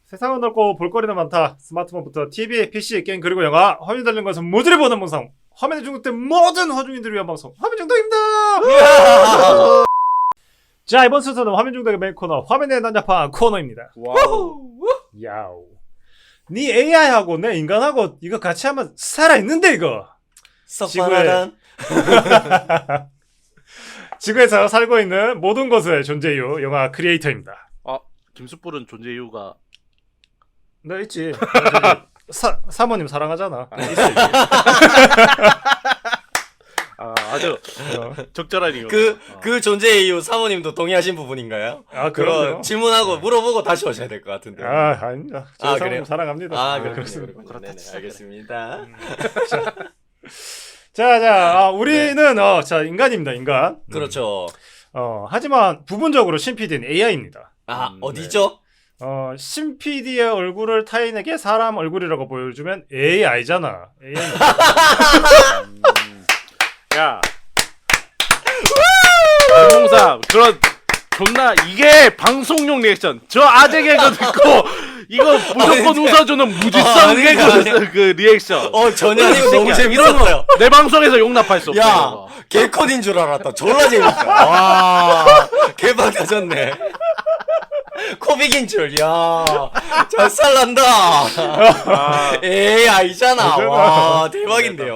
세상은 넓고 볼거리는 많다. 스마트폰부터 TV, PC, 게임 그리고 영화, 화면 달린 것은 모조리 보는 방송. 화면에 중독된 모든 화중인들을 위한 방송. 화면 중독입니다. 자, 이번 순서는 화면 중독의 메인 코너, 화면의 난잡한 코너입니다. 와우. 야우. 네 AI하고 내 인간하고 이거 같이 하면 살아있는데 이거. 썩바나단. 지구에서 살고 있는 모든 것의 존재 이유, 영화 크리에이터입니다. 김숯불은 존재 이유가 나 있지. 사모님 사랑하잖아. 있어. 아주 적절한 이유. 그 존재의 이유 사모님도 동의하신 부분인가요? 아, 그럼요. 질문하고 물어보고 다시 오셔야 될 것 같은데. 아닙니다. 저 사모님 그래요? 사랑합니다. 그렇습니다. 네네, 알겠습니다. 자, 우리는 자 인간입니다, 인간. 그렇죠. 하지만 부분적으로 신 PD는 AI입니다. 어디죠? 신 PD의 얼굴을 타인에게 사람 얼굴이라고 보여주면 AI잖아. AI입니다. 야. 방송사 그런 존나 이게 방송용 리액션. 저 아재 개그 듣고 이거 무조건 웃어주는 무지성 개그 그 리액션. 전혀 아니고 너무 재밌었어요. 내 방송에서 용납할 수 없어. 야, 개콘인 줄 알았다. 졸라 재밌다. 와, 개박 터졌네. 코빅인 줄. 야, 잘 살란다. AI잖아. 와, 대박인데요.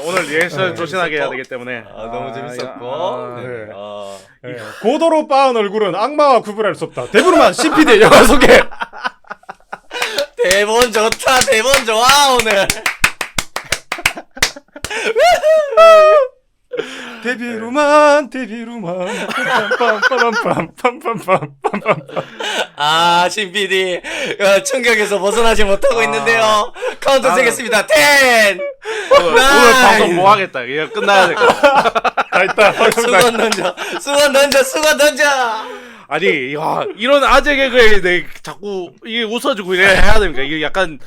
오늘 리액션 조신하게 해야 되기 때문에 너무 재밌었고. 네. 고도로 빠은 얼굴은 악마와 구분할 수 없다. 대부분만 신 PD의 영화 소개. 대본 좋다. 대본 좋아 오늘. 데뷔로만 빰빰빰빰빰빰빰빰빰빰. 신 PD 충격에서 벗어나지 못하고 있는데요. 카운트 세겠습니다. 10. 오늘 방송 뭐 하겠다. 이거 끝나야 될 것 같아. 다 있다. 수건 던져. 아니, 야, 이런 아재 개그에 내 자꾸 이게 웃어주고 이래 해야 됩니까? 이게 약간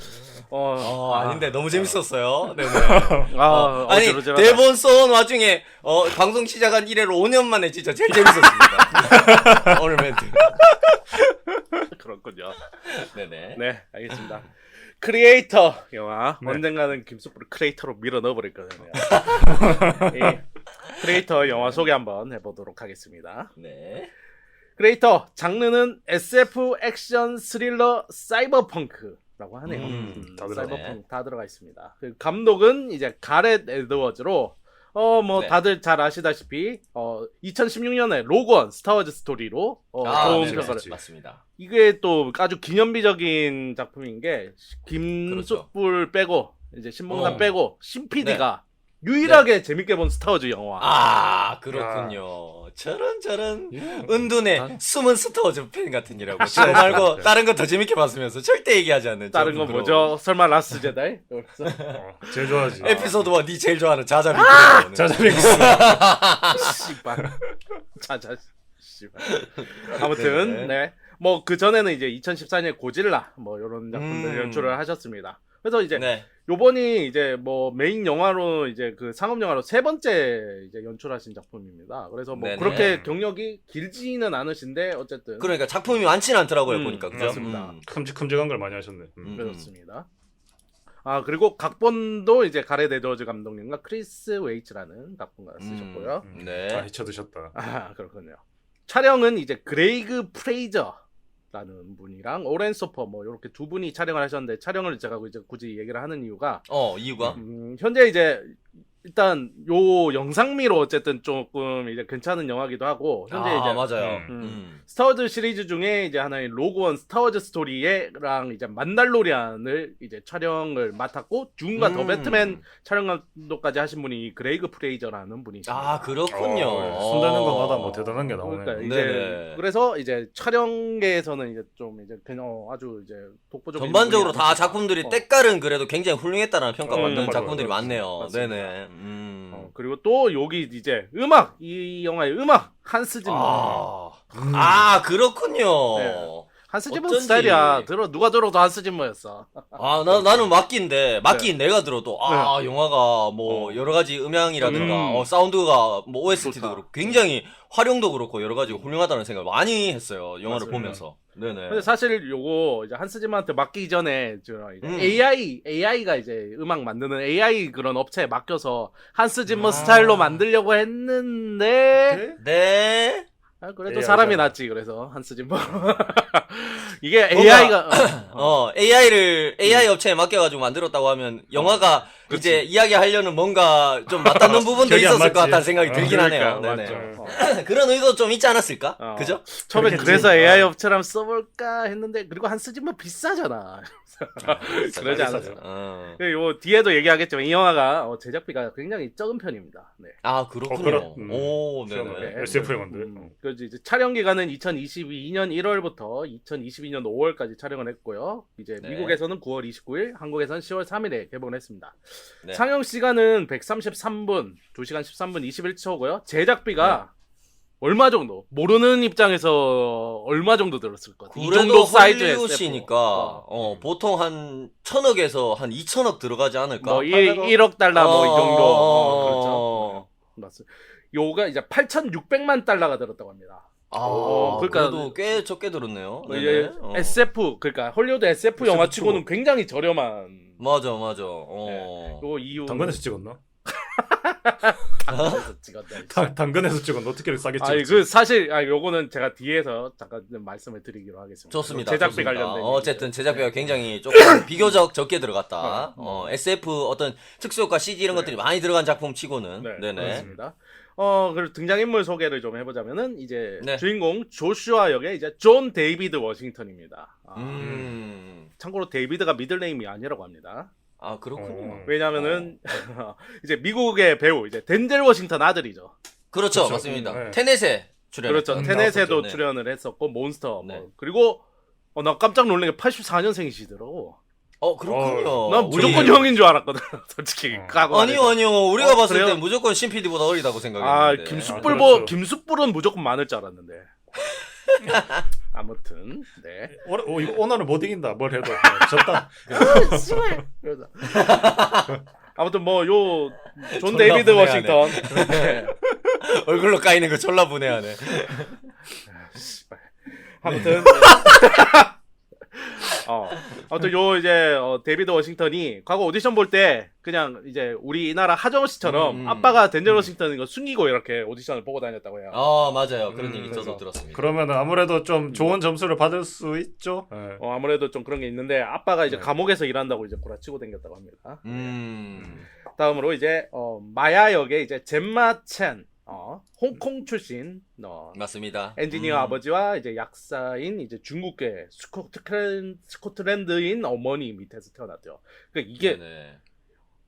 아닌데 너무 재밌었어요. 네네. 아니 어지러지하다. 대본 써온 와중에 방송 시작한 이래로 5년 만에 진짜 제일 재밌었습니다. 오늘 멘트. 그렇군요. 네네. 네, 알겠습니다. 크리에이터 영화 네. 언젠가는 김수프를 크리에이터로 밀어 넣어버릴 거잖아요. 이 크리에이터 영화 소개 한번 해보도록 하겠습니다. 네. 크리에이터 장르는 SF 액션 스릴러 사이버펑크라고 하네요. 다 들어가. 사이버펑크 다 들어가 있습니다. 그 감독은 이제 가렛 에드워즈로 네. 다들 잘 아시다시피 2016년에 로그원 스타워즈 스토리로 좋은 네네. 평가를 맞습니다. 이게 또 아주 기념비적인 작품인 게 김숯불 빼고 이제 신봉산 빼고 신 PD가 유일하게 재밌게 본 스타워즈 영화. 그렇군요. 저런 은둔의 숨은 스타워즈 팬 같으니라고. 저 말고 다른 거 더 재밌게 봤으면서 절대 얘기하지 않는. 다른 건 뭐죠? 설마 라스트 제다이? 제일 좋아하지. 에피소드 1 네 제일 좋아하는 자자비. 자자빙스. 씨발. 자자. 씨발. 아무튼 네. 뭐 그 전에는 이제 2014년 고질라 뭐 이런 작품들 연출을 하셨습니다. 그래서 이제 요번이 이제 뭐 메인 영화로 이제 그 상업 영화로 세 번째 이제 연출하신 작품입니다. 그래서 뭐 그렇게 경력이 길지는 않으신데 어쨌든 그러니까 작품이 많지는 않더라고요 보니까. 그죠? 맞습니다. 큼직큼직한 걸 많이 하셨네. 그렇습니다. 그리고 각본도 이제 가렛 에드워즈 감독님과 크리스 웨이츠라는 각본가를 쓰셨고요. 네. 잊혀드셨다. 그렇군요. 촬영은 이제 그레이그 프레이저라는 분이랑 오렌 소퍼 뭐 이렇게 두 분이 촬영을 하셨는데 촬영을 제가 이제 굳이 얘기를 하는 이유가 이유가 현재 이제 일단 요 영상미로 어쨌든 조금 이제 괜찮은 영화기도 하고 현재 이제 맞아요. 스타워즈 시리즈 중에 이제 하나인 로그원 스타워즈 스토리랑 이제 만달로리안을 이제 촬영을 맡았고 줌과 더 배트맨 촬영 감독까지 하신 분이 그레이그 프레이저라는 분이십니다. 그렇군요. 손대는 것마다 뭐 대단한 게 나오네. 그러니까 이제 그래서 이제 촬영계에서는 이제 좀 이제 그냥 아주 이제 독보적인 전반적으로 다 분이 작품들이 때깔은 그래도 굉장히 훌륭했다라는 평가받는 맞아요. 작품들이 많네요. 맞습니다. 네네. 그리고 또 여기 이제 이 영화의 음악 한스 짐머. 그렇군요. 네. 한스지머 어쩐지. 스타일이야. 누가 들어도 한스지머였어. 나는 막기인 내가 들어도 영화가 뭐 여러 가지 음향이라든가 사운드가 뭐 OST도 좋다. 그렇고 굉장히 활용도 그렇고 여러 가지 훌륭하다는 생각을 많이 했어요. 영화를 맞아요. 보면서. 네네. 근데 사실 요거 이제 한스지머한테 맡기기 전에 AI가 이제 음악 만드는 AI 그런 업체에 맡겨서 한스지머 스타일로 만들려고 했는데 네. 그래도 AI 사람이 잖아. 낫지. 그래서 한스지머 이게 AI가 AI 업체에 맡겨가지고 만들었다고 하면 영화가 이제 이야기하려는 뭔가 좀 맞닿는 부분도 결이 안 있었을 것 맞지. 같다는 생각이 들긴 하네요. 그러니까, 네네. 맞죠. 그런 의도 좀 있지 않았을까? 그죠? 처음에 그렇겠지. 그래서 AI 업체를 써볼까 했는데 그리고 한스지머 비싸잖아. 그러지 비싸죠. 않았어. 요 뒤에도 얘기하겠지만 이 영화가 제작비가 굉장히 적은 편입니다. 네. 아 그렇군요. 그렇- 오, 시원하네. 네네. SF 영화인데. 그래서 이제 촬영 기간은 2022년 1월부터 2022년 5월까지 촬영을 했고요. 이제 네. 미국에서는 9월 29일, 한국에서는 10월 3일에 개봉을 했습니다. 네. 상영 시간은 133분, 2시간 13분 21초고요. 제작비가 얼마 정도? 모르는 입장에서 얼마 정도 들었을 것 같아요. 이 그래도 정도 사이즈의 헐리우드시니까 보통 한 1,000억에서 한 2,000억 들어가지 않을까? 뭐 1억 달러 뭐 이 정도. 그렇죠. 어. 맞습니다. 요가 이제 8,600만 달러가 들었다고 합니다. 그러니까 그래도 꽤 적게 들었네요. 뭐 이제 네네. SF 그러니까 헐리우드 SF 영화치고는 굉장히 저렴한. 맞아. 요 이유. 당근에서 찍었나? 당근에서 찍었다. 당근에서 찍었나? 어떻게 싸게 찍었지? 아니 그 사실 요거는 제가 뒤에서 잠깐 좀 말씀을 드리기로 하겠습니다. 좋습니다. 제작비 좋습니다. 관련된. 어쨌든 제작비가 굉장히 조금 비교적 적게 들어갔다. SF 어떤 특수효과 CG 이런 것들이 많이 들어간 작품 치고는. 네네. 그렇습니다. 그리고 등장인물 소개를 좀 해보자면은 이제 네. 주인공 조슈아 역의 이제 존 데이비드 워싱턴입니다. 참고로 데이비드가 미들네임이 아니라고 합니다. 그렇군요. 왜냐면은 이제 미국의 배우 이제 덴젤 워싱턴 아들이죠. 그렇죠. 그렇죠. 맞습니다. 네. 테넷에 출연. 그렇죠. 테넷에도 나왔었죠. 네. 출연을 했었고 몬스터 네. 뭐. 그리고 나 깜짝 놀란 게 84년생이시더라고. 그렇군요. 난 무조건 우리- 형인 줄 알았거든. 솔직히 까고 아니요. 우리가 봤을 그래요? 때 무조건 신 PD보다 어리다고 아 생각했는데. 그렇죠. 김숯불은 무조건 많을 줄 알았는데. 아무튼 네. 이거 오늘은 못 이긴다. 뭘 해도 졌다. 그래서 아무튼 뭐 요 존 졸라 데이비드 분해하네. 워싱턴 네. 얼굴로 까이는 거 졸라 분해하네. 아무튼 아무튼 요 이제 데이비드 워싱턴이 과거 오디션 볼 때 그냥 이제 우리나라 하정우 씨처럼 아빠가 덴젤 워싱턴인 거 숨기고 이렇게 오디션을 보고 다녔다고 해요. 맞아요. 그런 얘기 저도 그래서. 들었습니다. 그러면 아무래도 좀 좋은 점수를 받을 수 있죠. 네. 아무래도 좀 그런 게 있는데 아빠가 이제 네. 감옥에서 일한다고 이제 구라치고 다녔다고 합니다. 음. 다음으로 이제 마야 역의 이제 젬마 첸 홍콩 출신 맞습니다. 엔지니어 아버지와 이제 약사인 이제 중국계 스코틀랜드인 어머니 밑에서 태어났죠. 그러니까 이게 네네.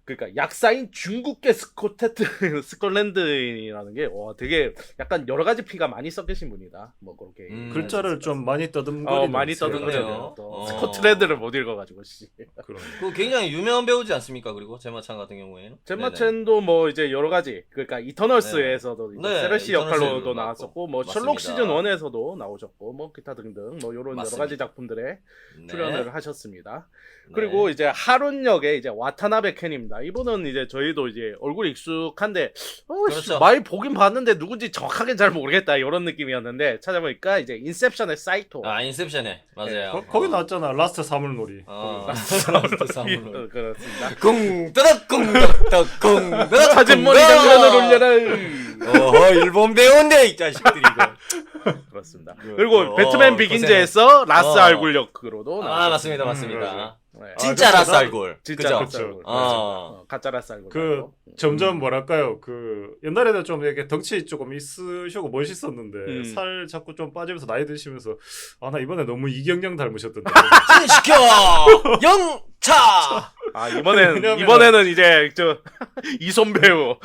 그러니까 약사인 중국계 스코틀랜드인이라는 게 되게 약간 여러 가지 피가 많이 섞이신 분이다. 뭐 그렇게 글자를 좀 많이 떠듬거리는 많이 그러네요. 떠드네요. 스코틀랜드를 못 읽어가지고 씨. 그런. 굉장히 유명한 배우지 않습니까? 그리고 제마찬 같은 경우에는. 젬마 네네. 첸도 뭐 이제 여러 가지 그러니까 이터널스에서도 이제 네, 세르시 이터널스에도 역할로도 나왔고. 나왔었고 뭐 맞습니다. 셜록 시즌 1에서도 나오셨고 뭐 기타 등등 뭐 이런 여러 맞습니다. 가지 작품들에 네. 출연을 하셨습니다. 네. 그리고 이제 하룬 역의 이제 와타나베 켄입니다. 이분은 이제 저희도 이제 얼굴이 익숙한데 그렇죠. 많이 보긴 봤는데 누군지 정확하게 잘 모르겠다 이런 느낌이었는데 찾아보니까 이제 인셉션의 사이토. 인셉션에 맞아요. 거기 나왔잖아. 라스트 사물놀이. 라스트 사물놀이. 그렇습니다. 꿍따닥 꿍따닥 꿍따닥 사진머리 장면을 올려라. 일본 배우인데 이 자식들이 이거. 그렇습니다. 그리고 배트맨 비긴즈에서 라스 알굴 역으로도 맞습니다. 네. 진짜 그렇죠. 라스 알굴. 진짜 그죠? 라스 알굴. 어. 가짜 라스 알굴. 그 점점 뭐랄까요, 그 옛날에는 좀 이렇게 덩치 조금 있으시고 멋있었는데 살 자꾸 좀 빠지면서 나이 드시면서 나 이번에 너무 이경영 닮으셨던데. 진시켜 영차. 이번에는 이제 저 이솜 배우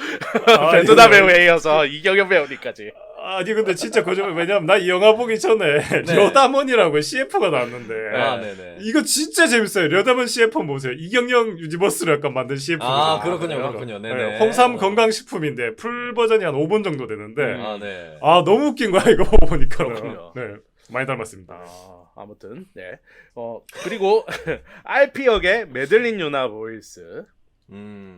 베트남 배우에 이어서 이경영 배우니까지. 아니 근데 진짜 거짓말. 왜냐면 나 이 영화 보기 전에 려다먼이라고 CF가 나왔는데 네네. 이거 진짜 재밌어요. 려다먼 CF 보세요. 이경영 유니버스를 약간 만든 CF거든요. 그렇군요. 네네. 홍삼 건강식품인데 풀 버전이 한 5분 정도 되는데 네. 너무 웃긴 거야 이거 보니까. 그렇군요. 네, 많이 닮았습니다. 아무튼 네. 그리고 RP 역의 메들린 유나 보이스.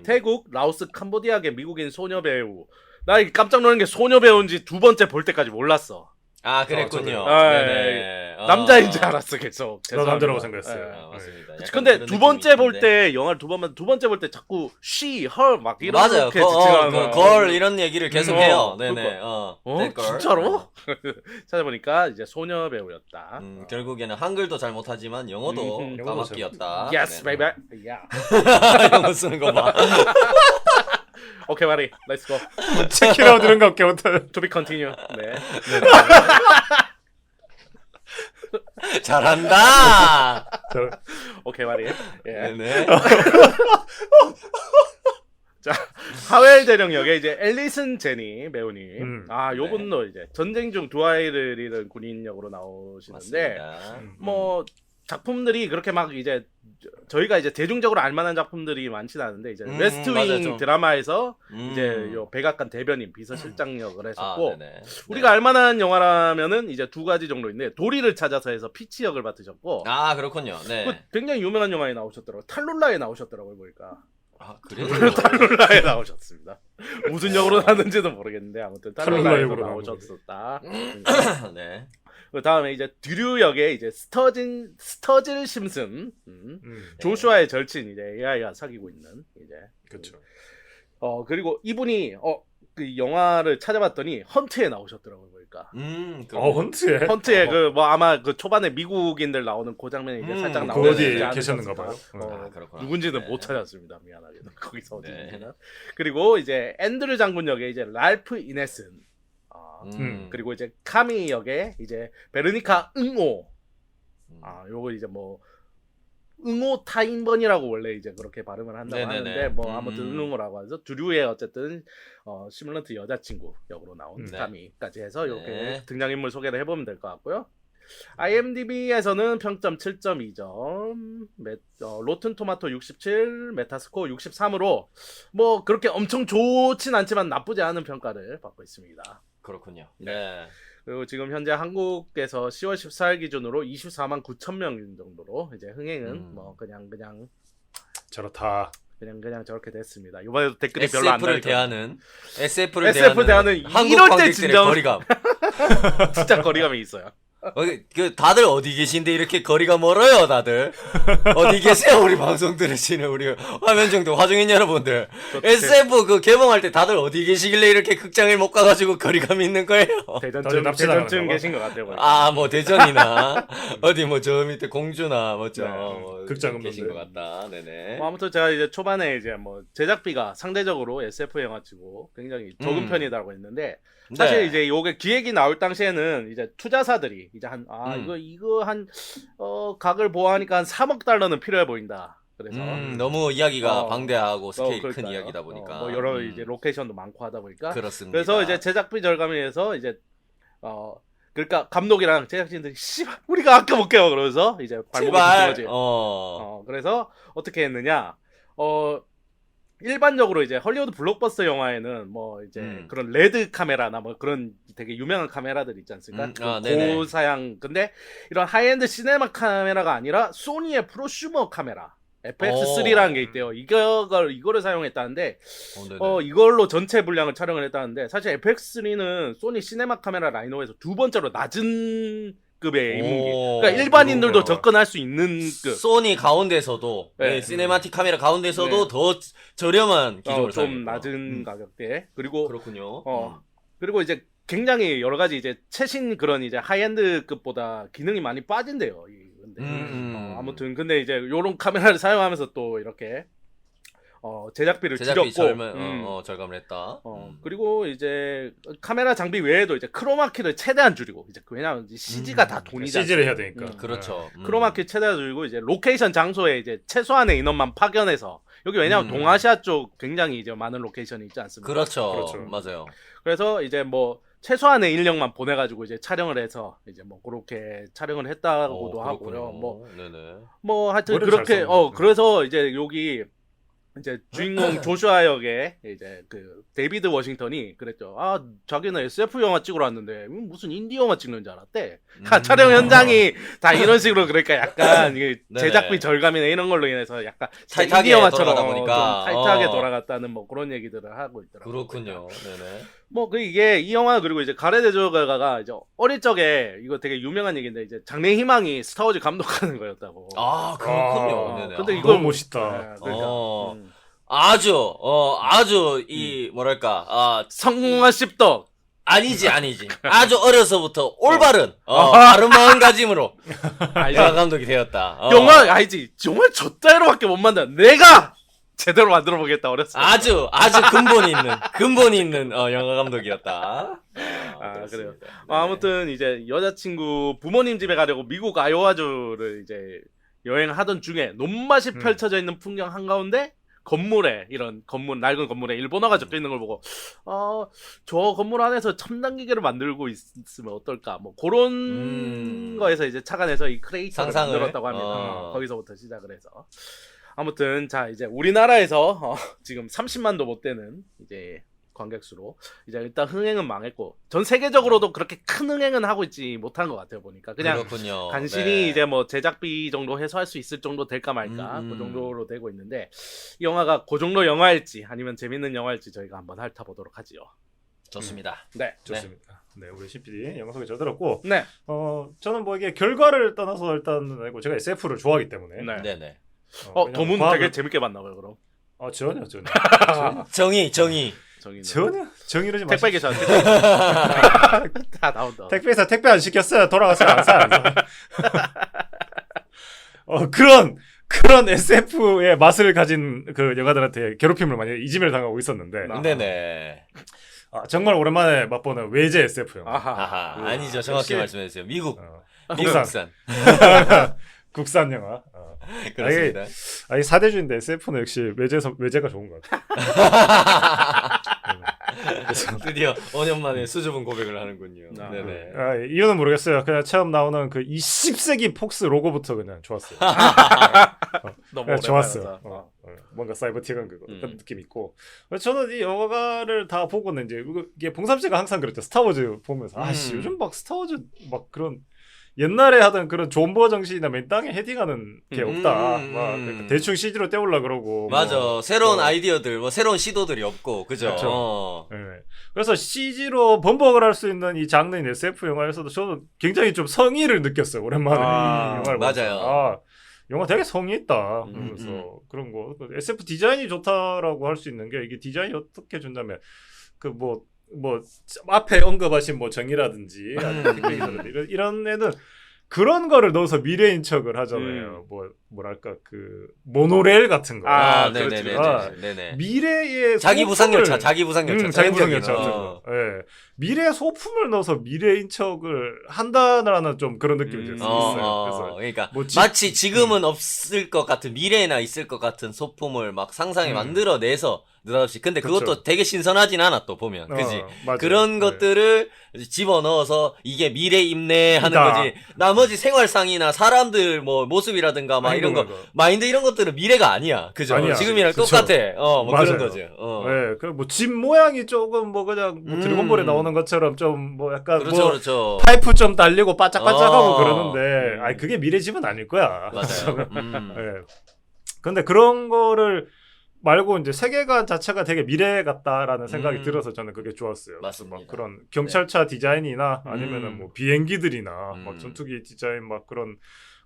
태국, 라오스, 캄보디아계 미국인 소녀 배우. 나 깜짝 놀란 게 소녀 배우인지 두 번째 볼 때까지 몰랐어. 아, 그랬군요. 네네. 남자인 줄 알았어, 계속. 저 남자라고 생각했어요. 네. 맞습니다. 근데 두 번째 볼 때, 영화를 두 번째 볼 때 자꾸 she, her 막 맞아요. 이렇게 지칭하는 걸 이런 얘기를 계속 해요. 네네. 진짜로? 찾아보니까 이제 소녀 배우였다. 결국에는 한글도 잘 못하지만 영어도 까맣기였다. Yes, 네네. baby. Yeah. 영어 쓰는 거 봐. 오케이, 마리. Let's go. 체키라고 들은 거 없게 못해. To be continue. 네. 잘한다. 오케이, 마리. 예. 네네. 자, 하웰 제령 역에 이제 앨리슨 제니 배우님. 요분도 이제 전쟁 중 두 아이를 잃은 군인 역으로 나오시는데, 맞습니다. 뭐 작품들이 그렇게 막 이제 저희가 이제 대중적으로 알만한 작품들이 많지는 않은데 이제 웨스트윙 맞아요. 드라마에서 이제 요 백악관 대변인 비서실장 역을 했었고, 네네. 우리가 알만한 영화라면은 이제 두 가지 정도 있는데 도리를 찾아서 해서 피치 역을 맡으셨고, 아, 그렇군요. 네. 그 굉장히 유명한 영화에 나오셨더라고요. 탈룰라에 나오셨더라고요, 보니까. 아, 그래요? 탈룰라에 나오셨습니다. 무슨 역으로 나왔는지도 모르겠는데 아무튼 탈룰라에 탈룰라 역으로 나오셨었다. 네. 그 다음에 이제 드류 역에 이제 스터질 심슨, 조슈아의 절친 이제 AI가 사귀고 있는 이제. 그렇죠. 그리고 이분이 그 영화를 찾아봤더니 헌트에 나오셨더라고요, 보니까. 헌트에? 헌트에 그 뭐 아마 그 초반에 미국인들 나오는 그 장면이 이제 살짝 그 나오는 어디에 계셨는가 봐요. 그렇구나. 누군지는 네. 못 찾았습니다. 미안하게도 거기서 어디인지는. 네. 그리고 이제 앤드류 장군 역에 이제 랄프 이네슨. 그리고 이제 카미 역에 이제 베르니카 응오. 요거 이제 뭐 응오 타인번이라고 원래 이제 그렇게 발음을 한다고 네네네. 하는데 뭐 아무튼 응오라고 해서 드류의 어쨌든 시뮬런트 여자친구 역으로 나온 네. 카미까지 해서 이렇게 네. 등장인물 소개를 해보면 될 것 같고요. IMDb에서는 평점 7.2점, 로튼 토마토 67, 메타스코어 63으로 뭐 그렇게 엄청 좋진 않지만 나쁘지 않은 평가를 받고 있습니다. 그렇군요. 네. 그리고 지금 현재 한국에서 10월 14일 기준으로 24만 9천 명 정도로 이제 흥행은 뭐 그냥 저렇다. 저렇게 됐습니다. 이번에도 댓글이 별로 안 SF를 달리고 대하는 SF를 SF 대하는 한국 이럴 때 관객들의 진짜 거리감. 진짜 거리감이 있어요. 그 다들 어디 계신데 이렇게 거리가 멀어요, 다들. 어디 계세요, 우리 방송 들으시는 우리 화면 정도 화중인 여러분들. SF 그 개봉할 때 다들 어디 계시길래 이렇게 극장을 못 가가지고 거리감이 있는 거예요. 대전쯤 계신 것 같아요. 아, 뭐 대전이나 어디 뭐 저 밑에 공주나 뭐 극장 계신 것 같다. 네네. 뭐 아무튼 제가 이제 초반에 이제 뭐 제작비가 상대적으로 SF 영화치고 굉장히 적은 편이라고 했는데. 사실 네. 이제 요게 기획이 나올 당시에는 이제 투자사들이 이제 이거 한 각을 보아하니까 한 3억 달러는 필요해 보인다. 그래서 너무 이야기가 방대하고 스케일이 큰 그러니까요. 이야기다 보니까 뭐 여러 이제 로케이션도 많고 하다 보니까 그렇습니다. 그래서 이제 제작비 절감을 위해서 이제 그러니까 감독이랑 제작진들이 씨발 우리가 아껴볼게요. 그러면서 이제 발목을 붙인 거지. 그래서 어떻게 했느냐? 일반적으로 이제 헐리우드 블록버스터 영화에는 뭐 이제 그런 레드 카메라나 뭐 그런 되게 유명한 카메라들 있지 않습니까? 고사양. 근데 이런 하이엔드 시네마 카메라가 아니라 소니의 프로슈머 카메라 FX3라는 게 있대요. 이거를 사용했다는데 이걸로 전체 분량을 촬영을 했다는데 사실 FX3는 소니 시네마 카메라 라인업에서 두 번째로 낮은 급의 인문기. 그러니까 일반인들도 접근할 수 있는 급. 소니 가운데서도 네. 시네마틱 카메라 가운데서도 네. 더 저렴한 기종을 좀 낮은 가격대. 그리고 그렇군요. 그리고 이제 굉장히 여러 가지 이제 최신 그런 이제 하이엔드급보다 기능이 많이 빠진대요. 근데 아무튼 근데 이제 요런 카메라를 사용하면서 또 이렇게 제작비를 줄였고 절감을 했다. 그리고 이제 카메라 장비 외에도 이제 크로마키를 최대한 줄이고 이제 왜냐하면 CG가 다 돈이잖아요. CG를 해야 되니까. 그렇죠. 크로마키 최대한 줄이고 이제 로케이션 장소에 이제 최소한의 인원만 파견해서 여기 왜냐하면 동아시아 쪽 굉장히 이제 많은 로케이션이 있지 않습니까? 그렇죠. 맞아요. 그래서 이제 뭐 최소한의 인력만 보내가지고 이제 촬영을 해서 이제 뭐 그렇게 촬영을 했다고도 하고요. 뭐 하여튼 그렇게 그래서 이제 여기 이제 주인공 조슈아 역의 이제 그 데이비드 워싱턴이 그랬죠. 아, 자기는 SF 영화 찍으러 왔는데 무슨 인디 영화 찍는 줄 알았대. 촬영 현장이 다 이런 식으로 그러니까 약간 이게 제작비 절감이나 이런 걸로 인해서 약간 타이트하게 인디 영화처럼 돌아가다 보니까. 좀 타이트하게 돌아갔다는 뭐 그런 얘기들을 하고 있더라고요. 그렇군요. 네네. 뭐 그 이게 이 영화 그리고 이제 가레드 조가가 이제 어릴 적에 이거 되게 유명한 얘기인데 이제 장래 희망이 스타워즈 감독하는 거였다고. 아, 그렇군요. 네네. 근데 아, 이걸 너무 멋있다. 네, 그러니까 아주 이 성공한 씹덕. 아니지. 아주 어려서부터 올바른 바른 마음가짐으로 영화 감독이 되었다. 영화 아니지. 정말 저 따위로밖에 못 만든. 내가 제대로 만들어 보겠다 어렸을 때. 아주 근본이 있는 영화 감독이었다. 그래요. 아무튼 이제 여자친구 부모님 집에 가려고 미국 아이오와주를 이제 여행하던 중에 논밭이 펼쳐져 있는 풍경 한가운데 건물에 이런 낡은 건물에 일본어가 적혀 있는 걸 보고 저 건물 안에서 첨단 기계를 만들고 있으면 어떨까 뭐 그런 거에서 이제 착안해서 이 크레이터를 상상을? 만들었다고 합니다. 거기서부터 시작을 해서 아무튼 자 이제 우리나라에서 지금 30만도 못 되는 이제 관객 수로 이제 일단 흥행은 망했고 전 세계적으로도 그렇게 큰 흥행은 하고 있지 못한 것 같아요 보니까 그냥 그렇군요. 간신히 네. 이제 뭐 제작비 정도 해소할 수 있을 정도 될까 말까 그 정도로 되고 있는데 이 영화가 그 정도 영화일지 아니면 재밌는 영화일지 저희가 한번 핥아보도록 하지요. 좋습니다. 네, 좋습니다. 네, 우리 CPD 영화 소개 잘 들었고, 네, 저는 뭐 이게 결과를 떠나서 일단 알고 제가 SF를 좋아하기 때문에, 네. 네네. 그냥 더문 과학을- 되게 재밌게 봤나 봐요 그럼. 전혀 정의. 정의르지 마시고 택배 계좌 다 나온다. 택배에서 택배 안 시켰어요. 돌아가서 안 사. 그런 SF의 맛을 가진 그 영화들한테 괴롭힘을 많이 이지매를 당하고 있었는데, 네네. 정말 오랜만에 맛보는 외제 SF 영화. 아하. 아니죠. 정확히 역시- 말씀해주세요. 미국 국산. 국산. 국산 영화. 그렇습니다. 이 사대주인데 SF는 역시 외제가 좋은 것 같아요. 그래서, 드디어 5년 만에 수줍은 고백을 하는군요. 네네. 이유는 모르겠어요. 그냥 처음 나오는 그 20세기 폭스 로고부터 그냥 좋았어요. 너무 그냥 좋았어요. 오랜만이라서. 뭔가 사이버틱한 그런 느낌 있고. 저는 이 영화를 다 보고는 이제 이게 봉삼 씨가 항상 그랬죠. 스타워즈 보면서 요즘 막 스타워즈 막 그런 옛날에 하던 그런 존버 정신이나 맨 땅에 헤딩하는 게 없다. 막 그러니까 대충 CG로 때우려 그러고. 맞아. 뭐, 새로운 아이디어들, 뭐 새로운 시도들이 없고, 그죠? 그렇죠. 네. 그래서 CG로 번복을 할 수 있는 이 장르인 SF 영화에서도 저는 굉장히 좀 성의를 느꼈어요. 오랜만에 이 영화를 보면서. 맞아요. 영화 되게 성의 있다. 그러면서 그런 거. SF 디자인이 좋다라고 할 수 있는 게 이게 디자인이 어떻게 준다면 그 뭐 앞에 언급하신 뭐 정의라든지 이런 애는 그런 거를 넣어서 미래인 척을 하잖아요. 뭐랄까 그 모노레일 같은 거. 네네네. 미래의 자기 부상열차. 자기 부상열차 같은 거. 예. 미래 소품을 넣어서 미래인 척을 한다라는 좀 그런 느낌이 좀 있어요. 그래서 그러니까 뭐 마치 지금은 없을 것 같은 미래에나 있을 것 같은 소품을 막 상상해 만들어내서 느닷없이 근데 그것도 그쵸. 되게 신선하진 않아 또 보면 그지 맞아요. 그런 네. 것들을 집어넣어서 이게 미래 임내 하는 있다. 거지 나머지 생활상이나 사람들 뭐 모습이라든가 막 이런 거 마인드 이런 것들은 미래가 아니야 그죠 아니야. 지금이랑 그쵸. 똑같아 뭐 맞아요. 그런 거죠 네, 그 집 모양이 조금 뭐 그냥 뭐 드래곤볼에 나오는 것처럼 좀 뭐 약간 그렇죠 뭐 그렇죠 파이프 좀 달리고 바짝바짝하고 그러는데 음. 그게 미래 집은 아닐 거야. 맞아요 네. 근데 그런 거를 말고 이제 세계관 자체가 되게 미래 같다라는 생각이 들어서 저는 그게 좋았어요. 맞습니다. 막 그런 경찰차 디자인이나 아니면은 뭐 비행기들이나 막 음. 전투기 디자인 막 그런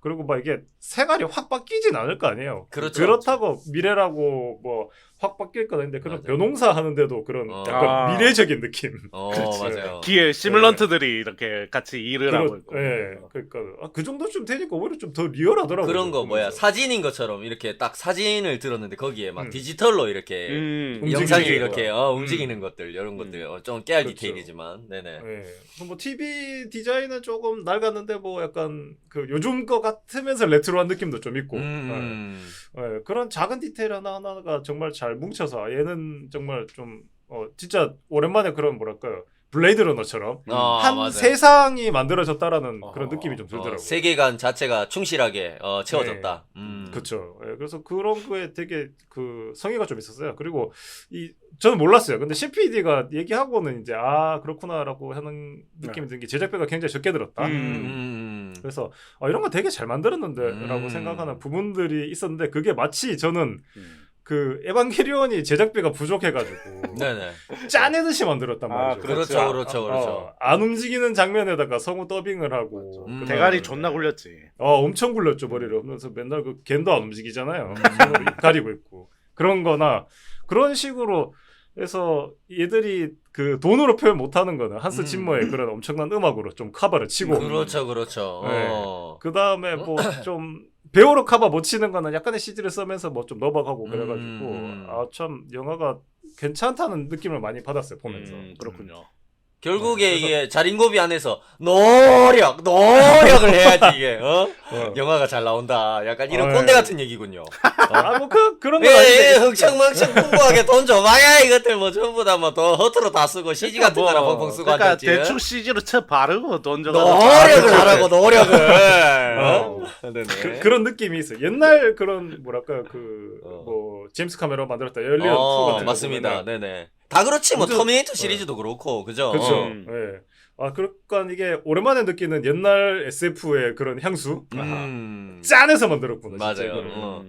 그리고 막 이게 생활이 확 바뀌진 않을 거 아니에요. 그렇죠. 그렇다고 미래라고 뭐 확 바뀔 건 아닌데 그런 맞아요. 변홍사 하는데도 그런 약간 미래적인 느낌. 맞아요 기회 시뮬런트들이 이렇게 같이 일을 하고 있고. 예, 그러니까 그 정도쯤 되니까 오히려 좀 더 리얼하더라고요. 그런 거 뭐야 보면서. 사진인 것처럼 이렇게 딱 사진을 들었는데 거기에 막 디지털로 이렇게 영상이 움직이는 이렇게 거야. 움직이는 것들 이런 것들 좀 깨알 그렇죠. 디테일이지만 네네 예. 뭐 TV 디자인은 조금 낡았는데 뭐 약간 그 요즘 거 같으면서 레트로한 느낌도 좀 있고 예, 그런 작은 디테일 하나하나가 정말 잘 뭉쳐서 얘는 정말 좀 진짜 오랜만에 그런 뭐랄까요 블레이드 러너처럼 한 맞아요. 세상이 만들어졌다라는 그런 어허. 느낌이 좀 들더라고요. 세계관 자체가 충실하게 채워졌다. 그렇죠. 그래서 그런 거에 되게 그 성의가 좀 있었어요. 그리고 저는 몰랐어요. 근데 CPD가 얘기하고는 이제 그렇구나라고 하는 느낌이 든 게 제작비가 굉장히 적게 들었다. 그래서 이런 거 되게 잘 만들었는데라고 생각하는 부분들이 있었는데 그게 마치 저는 그 에반게리온이 제작비가 부족해가지고 네네. 짜내듯이 만들었단 말이죠. 그렇죠. 안 움직이는 장면에다가 성우 더빙을 하고 대가리 존나 굴렸지. 엄청 굴렸죠 머리를. 그래서 맨날 그 겐도 안 움직이잖아요. 손으로 입 가리고 있고 그런 그런 식으로 해서 얘들이 그 돈으로 표현 못하는 거는 한스 짐머의 그런 엄청난 음악으로 좀 커버를 치고 그렇죠. 네. 그 다음에 뭐 좀 배우로 커버 못 치는 거는 약간의 CG를 쓰면서 뭐 좀 넘어가고 그래가지고 참 영화가 괜찮다는 느낌을 많이 받았어요 보면서. 그렇군요. 결국에 이게 자린고비 안에서 노력을 해야지 이게 영화가 잘 나온다. 약간 이런 꼰대 같은 얘기군요. 뭐 그런 건 아닌데. 흥청망청 풍부하게 돈 줘봐야 이것들 뭐 전부 다 뭐 더 허투루 다 쓰고 CG 같은 거나 펑펑 쓰고 그러니까 앉았지. 대충 CG로 쳐 바르고 돈 줘서 노력을 하라고 노력을. 그런 느낌이 있어요. 옛날 그런 뭐랄까 뭐 제임스 카메론 만들었다 엘리언 2 같은 맞습니다. 네네. 다 그렇지 뭐 터미네이터 시리즈도 그렇고 그죠? 그렇죠. 네. 그러니까 이게 오랜만에 느끼는 옛날 SF의 그런 향수 짠해서 만들었구나. 맞아요.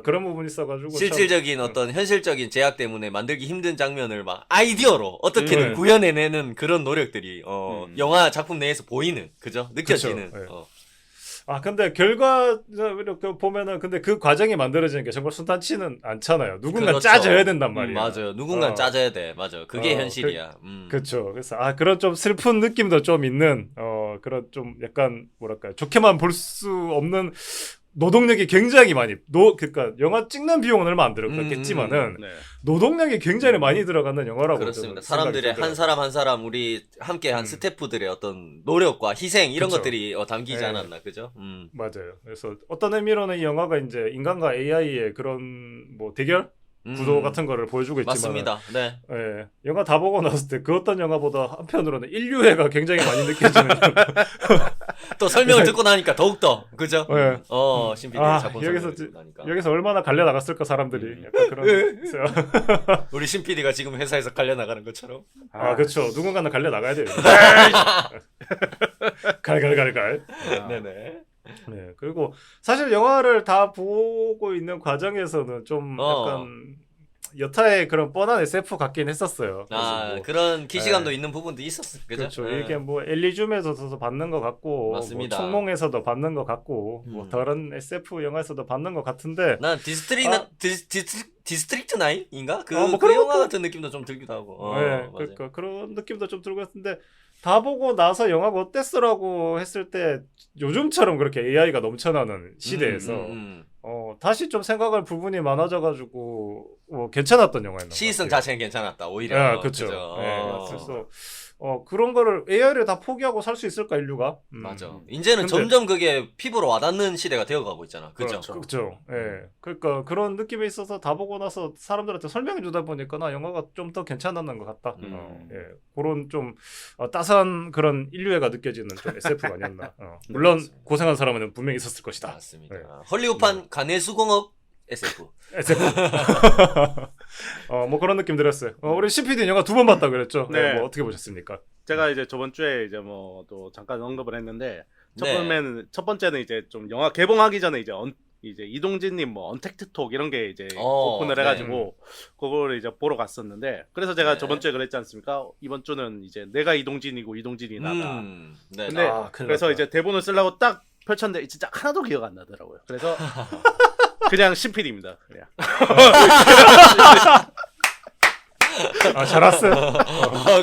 그런 부분이 있어가지고 실질적인 어떤 현실적인 제약 때문에 만들기 힘든 장면을 막 아이디어로 어떻게든 구현해내는 그런 노력들이 영화 작품 내에서 보이는 그죠? 느껴지는. 그쵸. 근데 결과 이렇게 보면은 근데 그 과정이 만들어지는 게 정말 순탄치는 않잖아요. 누군가 그렇죠. 짜져야 된단 말이에요. 맞아요. 누군가 짜져야 돼. 맞아. 그게 현실이야. 그렇죠. 그래서 그런 좀 슬픈 느낌도 좀 있는 그런 좀 약간 뭐랄까 좋게만 볼 수 없는 노동력이 굉장히 많이 그러니까 영화 찍는 비용은 얼마 안 들었겠지만은 노동력이 굉장히 많이 들어가는 영화라고 그렇습니다. 사람들의 한 사람 한 사람 우리 함께한 스태프들의 어떤 노력과 희생 이런 그쵸. 것들이 담기지 않았나 그죠? 맞아요. 그래서 어떤 의미로는 이 영화가 이제 인간과 AI의 그런 뭐 대결 구도 같은 거를 보여주고 있지만 맞습니다. 네. 영화 다 보고 났을 때 그 어떤 영화보다 한편으로는 인류애가 굉장히 많이 느껴지는 또 설명을 듣고 나니까 더욱더 그죠? 네. 신비들 작품 여기서 얼마나 갈려 나갔을까 사람들이 약간 그런 우리 신PD가 지금 회사에서 갈려 나가는 것처럼 그렇죠. 누군가는 갈려 나가야 돼요. 갈갈갈갈. 네네. 네, 그리고 사실 영화를 다 보고 있는 과정에서는 좀 약간 여타의 그런 뻔한 SF 같긴 했었어요. 뭐, 그런 기시감도 있는 부분도 있었어. 그죠? 그렇죠. 이게 뭐 엘리줌에서도 받는 것 같고, 맞습니다. 뭐 총몽에서도 받는 것 같고, 뭐 다른 SF 영화에서도 받는 것 같은데, 난 디스트릭트 9인가? 그 그런 영화 것도- 같은 느낌도 좀 들기도 하고. 그러니까 그런 느낌도 좀 들고 했는데 다 보고 나서 영화가 어땠어라고 했을 때 요즘처럼 그렇게 AI가 넘쳐나는 시대에서 다시 좀 생각할 부분이 많아져가지고 괜찮았던 영화였나. 시의성 자체는 괜찮았다. 오히려. 그렇죠. 그죠? 그래서 그런 거를 AI를 다 포기하고 살 수 있을까 인류가? 맞아. 이제는 근데- 점점 그게 피부로 와닿는 시대가 되어가고 있잖아. 그죠? 그렇죠. 그러니까 그런 느낌이 있어서 다 보고 나서 사람들한테 설명해 주다 보니까 나 영화가 좀 더 괜찮았는 것 같다. 그런 좀 따스한 그런 인류애가 느껴지는 좀 SF가 아니었나. 물론 고생한 사람은 분명히 있었을 것이다. 맞습니다. 헐리우드판 가내수공업 SF. SF. 뭐 그런 느낌 들었어요. 우리 CPD 영화 2번 봤다 그랬죠. 네. 뭐 어떻게 보셨습니까? 제가 이제 저번 주에 이제 뭐 또 잠깐 언급을 했는데 네. 첫 번째는 이제 좀 영화 개봉하기 전에 이제 이동진님 뭐 언택트 톡 이런 게 이제 오픈을 해가지고 그걸 이제 보러 갔었는데 그래서 제가 저번 주에 그랬지 않습니까? 이번 주는 이제 내가 이동진이고 이동진이 나다. 네. 근데 그래서 이제 대본을 쓰려고 딱 펼쳤는데 진짜 하나도 기억 안 나더라고요. 그래서 그냥 신필입니다. 그냥. 잘 왔어요.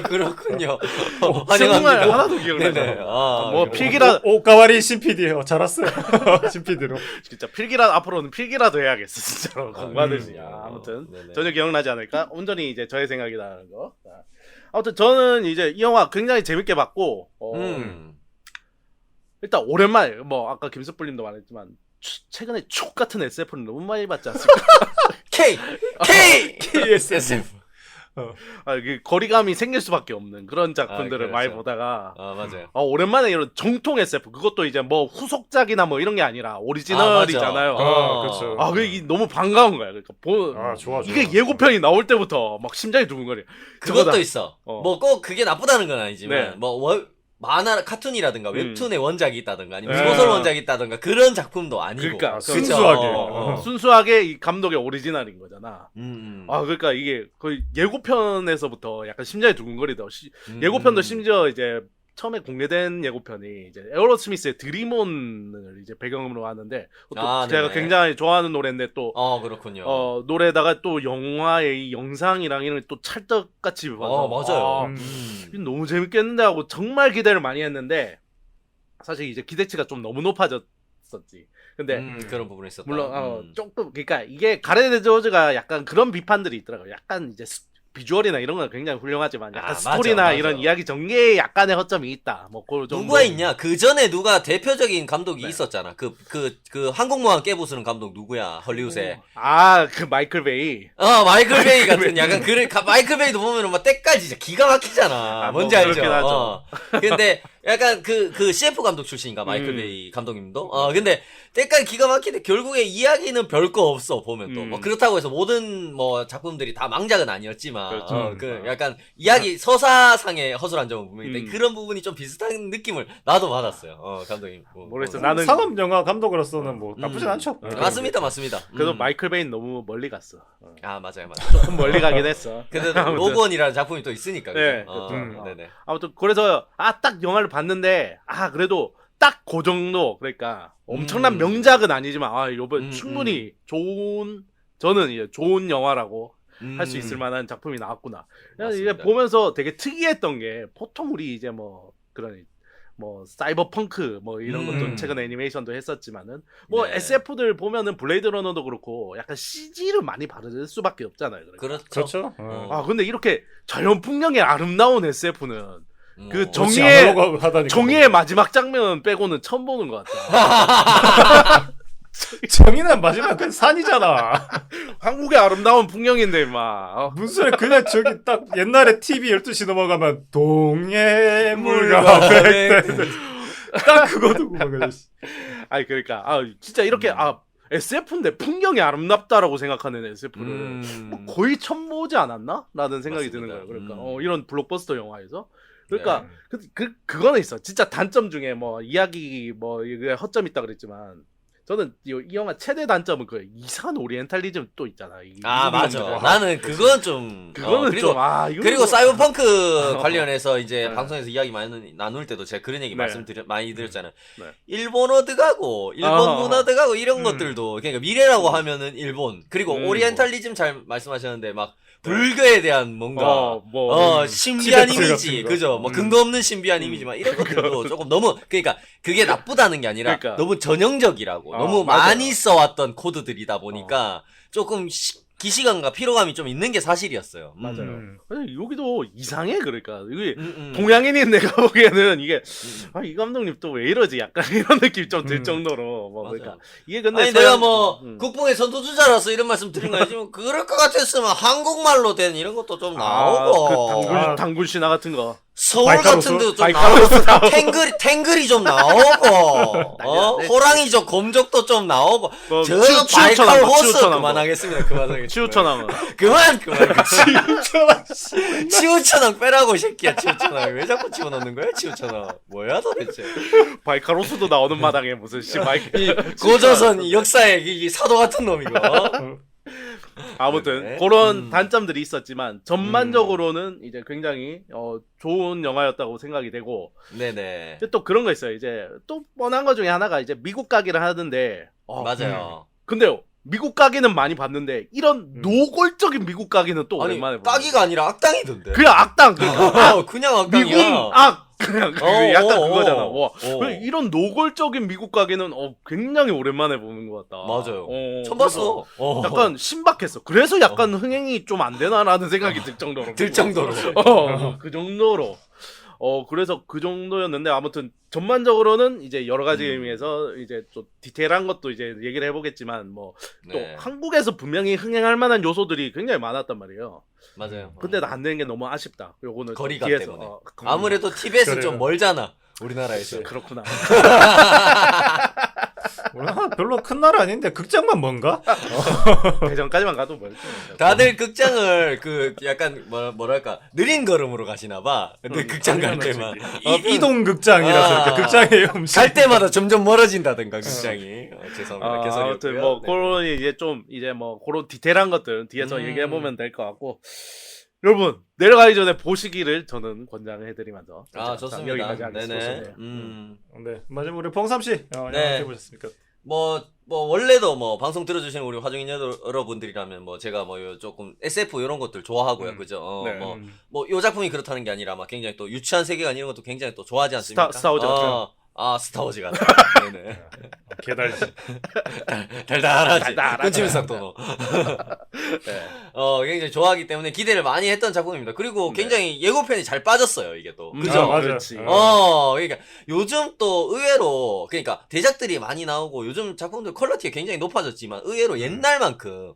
그렇군요. 정말 환영합니다. 하나도 기억나요. 네네. 뭐 필기라 오카와리 CPD 잘 왔어요. CPD로. 진짜 앞으로는 필기라도 해야겠어 진짜로 공부하듯이. 아무튼 네네. 전혀 기억나지 않을까? 온전히 이제 저의 생각이 나는 거. 아무튼 저는 이제 이 영화 굉장히 재밌게 봤고 일단 오랜만에 뭐 아까 김수풀님도 말했지만 최근에 촉 같은 SF를 너무 많이 봤지 않습니까? KSF. 이게 거리감이 생길 수밖에 없는 그런 작품들을 그렇죠. 많이 보다가 맞아요. 오랜만에 이런 정통 SF 그것도 이제 뭐 후속작이나 뭐 이런 게 아니라 오리지널이잖아요. 그렇죠. 이게 너무 반가운 거야. 그러니까 좋아. 이게 예고편이 나올 때부터 막 심장이 두근거려. 그것도 있어. 어. 뭐 꼭 그게 나쁘다는 건 아니지만 네. 만화 카툰이라든가 웹툰의 원작이 있다든가 아니면 네. 소설 원작이 있다든가 그런 작품도 아니고 그러니까 순수하게. 순수하게 이 감독의 오리지널인 거잖아. 음. 그러니까 이게 거의 예고편에서부터 약간 심장이 두근거리더. 음. 예고편도 심지어 이제 처음에 공개된 예고편이 이제 에어로스미스의 드림온을 이제 배경으로 하는데 또 제가 네네. 굉장히 좋아하는 노래인데 또 그렇군요. 노래에다가 또 영화의 이 영상이랑 이런 게 또 찰떡같이 봐서 맞아요. 이거 너무 재밌겠는데 하고 정말 기대를 많이 했는데 사실 이제 기대치가 좀 너무 높아졌었지. 근데 그런 부분이 있었다. 물론 조금 그러니까 이게 가레드 조즈가 약간 그런 비판들이 있더라고요. 약간 이제 비주얼이나 이런 건 굉장히 훌륭하지만 약간 스토리나 맞아. 이런 이야기 전개에 약간의 허점이 있다. 뭐 그 정도. 누가 있냐? 그 전에 누가 대표적인 감독이 네. 있었잖아. 그 항공모함 깨부수는 감독 누구야? 헐리우드에. 그 마이클 베이. 마이클 베이 같은 약간 마이클 베이도 보면은 막 때까지 진짜 기가 막히잖아. 뭔지 뭐 알죠? 그렇긴 하죠. 근데 약간 그 CF 감독 출신인가 마이클 베이 감독님도. 근데 때까지 기가 막히는데 결국에 이야기는 별거 없어 보면 또. 뭐 그렇다고 해서 모든 뭐 작품들이 다 망작은 아니었지만 그렇죠. 약간 이야기 서사상의 허술한 점은 분명히 있는데 음. 그런 부분이 좀 비슷한 느낌을 나도 받았어요. 감독님. 모르겠어. 나는 상업 영화 감독으로서는 뭐 나쁘진 않죠. 맞습니다. 그래도 마이클 베이는 너무 멀리 갔어. 맞아요. 조금 멀리 가긴 했어. 근데 아무튼. 로건이라는 작품이 또 있으니까. 네, 그죠? 그렇죠. 네네. 아무튼 그래서 딱 영화를 봤는데 그래도 딱 그 정도 그러니까 엄청난 명작은 아니지만 요번 충분히 저는 이제 좋은 영화라고 할 수 있을 만한 작품이 나왔구나. 이제 맞습니다. 보면서 되게 특이했던 게 보통 우리 이제 뭐 그런 뭐 사이버펑크 뭐 이런 것도 최근 애니메이션도 했었지만은 뭐 네. SF들 보면은 블레이드 러너도 그렇고 약간 CG를 많이 바를 수밖에 없잖아요. 그러니까. 그렇죠. 그렇죠. 근데 이렇게 자연 풍경이 아름다운 SF는 그 그렇지, 정의의 아날로그 하다니까. 정의의 마지막 장면 빼고는 처음 보는 것 같다. 정의는 마지막 그 산이잖아. 한국의 아름다운 풍경인데 임마. 무슨 소리야. 그냥 저기 딱 옛날에 TV 12시 넘어가면 동해물과 물과 백대 딱 그거 두고 막 아니 그러니까 진짜 이렇게 SF인데 풍경이 아름답다라고 생각하는 SF를 뭐 거의 처음 보지 않았나? 라는 생각이 맞습니다. 드는 거예요. 그러니까 이런 블록버스터 영화에서 그러니까 그거는 있어. 진짜 단점 중에 뭐 이야기 뭐 이게 허점 있다 그랬지만 저는 이 영화 최대 단점은 그 이상한 오리엔탈리즘 또 있잖아. 맞아. 나는 그건 좀 그거는 그리고 좀 그리고 사이버펑크 관련해서 이제 네. 방송에서 이야기 많이 나눌 때도 제가 그런 얘기 네. 많이 드렸잖아요. 네. 일본어드가고 일본 문화드가고 이런 것들도 그러니까 미래라고 하면은 일본 그리고 오리엔탈리즘 잘 말씀하셨는데 막 불교에 대한 뭔가 신비한 티베트 이미지 같은 거. 그죠? 뭐 근거 없는 신비한 이미지만 이런 것들도 조금 너무 그러니까 그게 나쁘다는 게 아니라 그러니까. 너무 전형적이라고 너무 맞아요. 많이 써왔던 코드들이다 보니까 조금 기시감과 피로감이 좀 있는 게 사실이었어요. 맞아요. 근데 여기도 이상해 그러니까 이게 음. 동양인인 내가 보기에는 이게 이 감독님 또 왜 이러지 약간 이런 느낌 좀 들 정도로 뭐 맞아요. 그러니까 이게 근데 아니 내가 뭐 국뽕의 선두주자라서 이런 말씀 드린 거 아니지만 그럴 것 같았으면 한국말로 된 이런 것도 좀 나오고 그 당군 신화 같은 거 서울 바이카로스? 같은 데도 좀 바이카로스 나오고 탱글이 좀 나오고 호랑이족 검족도 좀 나오고 저 바이칼 호스 그만하겠습니다. 치우천왕은 그만 치우천왕 빼라고 이 새끼야. 치우천왕 왜 자꾸 집어넣는 거야? 치우천왕 뭐야 도대체. 바이카로스도 나오는 마당에 무슨 고조선 역사의 이 사도 같은 놈이고. 아무튼 네. 그런 단점들이 있었지만 전반적으로는 이제 굉장히 좋은 영화였다고 생각이 되고 네네. 근데 또 그런 거 있어요. 이제 또 뻔한 거 중에 하나가 이제 미국 가기를 하는데 맞아요. 근데 미국 가기는 많이 봤는데 이런 노골적인 미국 가기는 또 아니 오랜만에 까기가 아니라 악당이던데. 그냥 악당 그러니까 그냥 악당이야. 미군 악 그냥 약간 그거잖아. 와, 어. 이런 노골적인 미국 가기는 굉장히 오랜만에 보는 것 같다. 맞아요. 처음 그래서 봤어. 약간 신박했어. 그래서 약간 흥행이 좀 안 되나라는 생각이 들 정도로. 들 정도로. 그 정도로. 그래서 그 정도였는데 아무튼 전반적으로는 이제 여러 가지 의미에서 이제 좀 디테일한 것도 이제 얘기를 해보겠지만 뭐 또 네. 한국에서 분명히 흥행할 만한 요소들이 굉장히 많았단 말이에요. 맞아요. 근데 안 되는 게 너무 아쉽다. 요거는 거리감 뒤에서, 때문에. 거리감. 아무래도 TBS 는 그래요. 좀 멀잖아. 우리나라에서. 그렇구나. 우리나라 별로 큰 나라 아닌데 극장만 뭔가? 대전까지만 가도 멀지. 다들 극장을 그 약간 뭐랄까 느린 걸음으로 가시나 봐. 근데 극장 갈 때만 이동 극장이라서 아. 이렇게 극장에 음식 갈 때마다 점점 멀어진다든가 극장이. 죄송합니다. 개소리 아무튼 없고요. 뭐 네. 그런 이제 좀 이제 뭐 그런 디테일한 것들 뒤에서 얘기해 보면 될 것 같고 여러분 내려가기 전에 보시기를 저는 권장을 해드리면서 좋습니다. 여기까지 하겠습니다. 네네. 네, 마지막 우리 봉삼 씨 네. 어떻게 보셨습니까? 뭐 원래도 뭐 방송 들어주시는 우리 화중인 여러분들이라면 뭐 제가 뭐 요 조금 SF 이런 것들 좋아하고요, 그죠? 네. 뭐 요 작품이 그렇다는 게 아니라 막 굉장히 또 유치한 세계관 이런 것도 굉장히 또 좋아하지 않습니까? 스타워즈 같은. 스타워즈 같은. 네네. 개달지. 달달하지. 달달하다. 끈치면서 또. 네. 굉장히 좋아하기 때문에 기대를 많이 했던 작품입니다. 그리고 굉장히 예고편이 잘 빠졌어요, 이게 또. 그죠? 맞아요. 그렇지. 그러니까 요즘 또 의외로 그러니까 대작들이 많이 나오고 요즘 작품들 퀄리티가 굉장히 높아졌지만 의외로 옛날만큼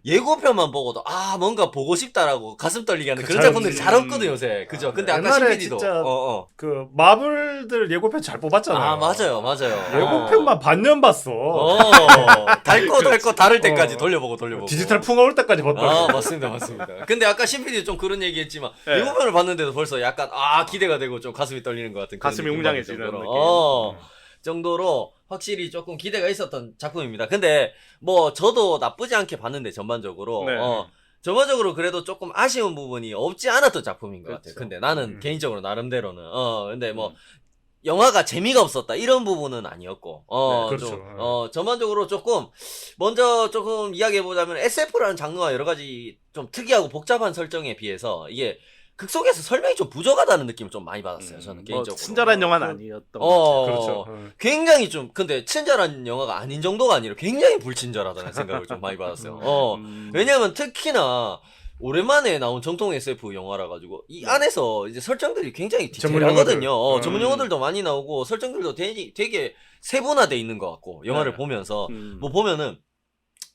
예고편만 보고도 뭔가 보고 싶다라고 가슴 떨리게 하는 그런 잘 작품들이 잘 없거든 요새. 그죠? 근데 아까 옛날에 CPD도 진짜 그 마블들 예고편 잘 뽑았잖아요. 맞아요. 예고편만 반년 봤어. 달고 다를 때까지 돌려보고. 디지털 풍화 올 때까지 봤다. 맞습니다. 근데 아까 CPD 좀 그런 얘기 했지만, 네. 예고편을 봤는데도 벌써 약간, 기대가 되고 좀 가슴이 떨리는 것 같은. 그런 가슴이 느낌 웅장해지는 받을 느낌. 정도로 확실히 조금 기대가 있었던 작품입니다. 근데 뭐 저도 나쁘지 않게 봤는데 전반적으로. 네. 전반적으로 그래도 조금 아쉬운 부분이 없지 않았던 작품인 것 그렇죠. 같아요. 근데 나는 개인적으로 나름대로는. 근데 뭐, 영화가 재미가 없었다 이런 부분은 아니었고 네, 그렇죠. 좀, 전반적으로 조금 먼저 조금 이야기해보자면 SF라는 장르가 여러 가지 좀 특이하고 복잡한 설정에 비해서 이게 극속에서 설명이 좀 부족하다는 느낌을 좀 많이 받았어요. 저는 개인적으로. 친절한 영화는 아니었던 것 그렇죠. 굉장히 좀 근데 친절한 영화가 아닌 정도가 아니라 굉장히 불친절하다는 생각을 좀 많이 받았어요. 왜냐하면 특히나 오랜만에 나온 정통 SF 영화라 가지고 이 안에서 이제 설정들이 굉장히 디테일하거든요. 전문 용어들도 많이 나오고 설정들도 되게 세분화돼 있는 것 같고 영화를 보면서 뭐 보면은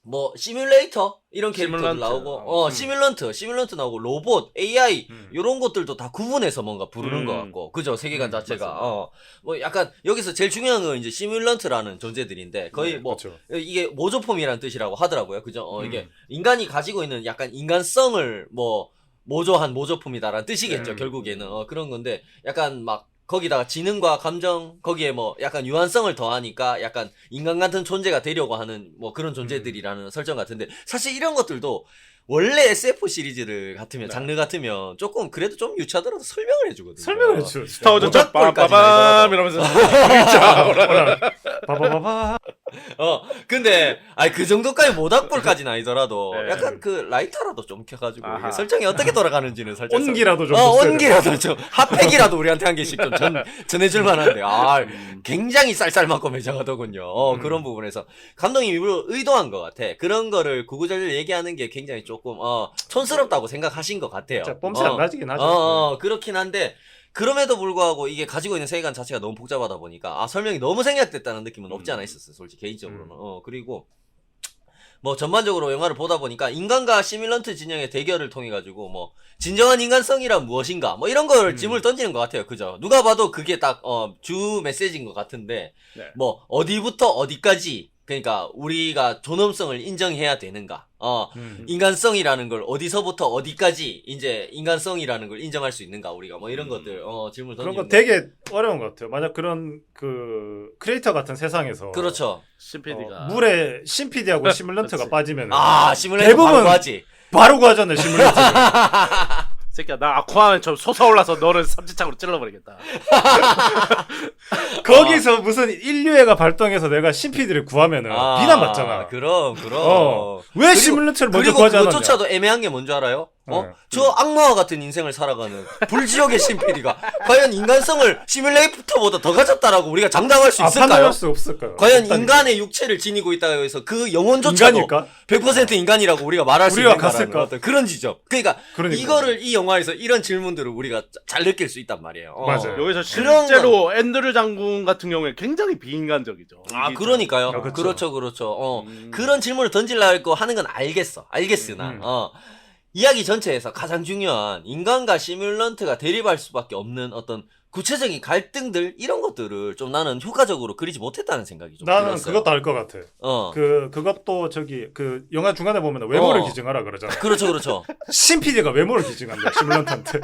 뭐 시뮬레이터 이런 캐릭터들 나오고 시뮬런트 나오고 로봇 AI 이런 것들도 다 구분해서 뭔가 부르는 것 같고 그죠 세계관 자체가 뭐 약간 여기서 제일 중요한 건 이제 시뮬런트라는 존재들인데 거의 뭐 그렇죠. 이게 모조품이라는 뜻이라고 하더라고요 그죠 이게 인간이 가지고 있는 약간 인간성을 뭐 모조한 모조품이다라는 뜻이겠죠 결국에는 그런 건데 약간 막 거기다가 지능과 감정, 거기에 뭐 약간 유한성을 더하니까 약간 인간 같은 존재가 되려고 하는 뭐 그런 존재들이라는 설정 같은데 사실 이런 것들도 원래 SF 시리즈를 같으면 장르 같으면 조금 그래도 좀 유치하더라도 설명을 해주거든요. 설명을 해줘. 스타워즈 모작볼까지는 빠밤 이러면서 바바바바. 근데 그 정도까지 모닥불까지는 아니더라도 네. 약간 그 라이터라도 좀 켜가지고 아하. 이게 설정이 어떻게 돌아가는지는 살짝 온기라도 좀 온기라도 좀 핫팩이라도 우리한테 한 개씩 좀 전해줄 만한데 굉장히 쌀쌀맞고 매정하더군요. 그런 부분에서 감독님이 일부러 의도한 것 같아. 그런 거를 구구절절 얘기하는 게 굉장히 조금 촌스럽다고 생각하신 것 같아요. 진짜 뽐새 안 나지긴 하죠. 그렇긴 한데 그럼에도 불구하고 이게 가지고 있는 세계관 자체가 너무 복잡하다 보니까 설명이 너무 생략됐다는 느낌은 없지 않아 있었어요. 솔직히 개인적으로는. 그리고 뭐 전반적으로 영화를 보다 보니까 인간과 시뮬런트 진영의 대결을 통해 가지고 뭐 진정한 인간성이란 무엇인가 뭐 이런 걸 질문을 던지는 것 같아요. 그죠? 누가 봐도 그게 딱 주 메시지인 것 같은데 네. 뭐 어디부터 어디까지 그러니까 우리가 존엄성을 인정해야 되는가? 인간성이라는 걸 어디서부터 어디까지 이제 인간성이라는 걸 인정할 수 있는가 우리가 뭐 이런 것들 질문 그런 던지는 거 되게 어려운 것 같아요. 만약 그런 그 크리에이터 같은 세상에서 그렇죠. CPD가 물에 신PD하고 시뮬런트가 빠지면 시뮬레이터 대부분 바로 하지. 바로 가잖아요 시뮬런트. 새끼야 나 아쿠아맨 좀 솟아올라서 너를 삼지창으로 찔러버리겠다. 거기서 무슨 인류애가 발동해서 내가 신PD를 구하면은 비난받잖아. 그럼. 왜 시뮬런트를 먼저 구하지 않았냐? 그것조차도 애매한 게 뭔지 알아요? 저 악마와 같은 인생을 살아가는 불지옥의 신PD가 과연 인간성을 시뮬레이터보다 더 가졌다라고 우리가 장담할 수 있을까요? 판단할 수 없을까요? 과연 없다니까. 인간의 육체를 지니고 있다고 해서 그 영혼조차도 인간일까? 100% 인간이라고 우리가 말할 수 우리가 있는가라는 갔을까? 어떤 그런 지점. 그러니까 그러니까. 이거를 이 영화에서 이런 질문들을 우리가 잘 느낄 수 있단 말이에요. 맞아요. 여기서 그런 실제로 앤드류 장군 같은 경우에 굉장히 비인간적이죠. 아, 이게 그러니까요. 아, 그쵸. 그렇죠, 그렇죠. 그런 질문을 던지려고 하는 건 알겠으나, 이야기 전체에서 가장 중요한 인간과 시뮬런트가 대립할 수밖에 없는 어떤 구체적인 갈등들, 이런 것들을 좀 나는 효과적으로 그리지 못했다는 생각이 좀 나는 들었어요. 그것도 알 것 같아. 그것도 그 영화 중간에 보면 외모를 기증하라 그러잖아. 그렇죠, 그렇죠. 신PD가 외모를 기증한다, 시뮬런트한테.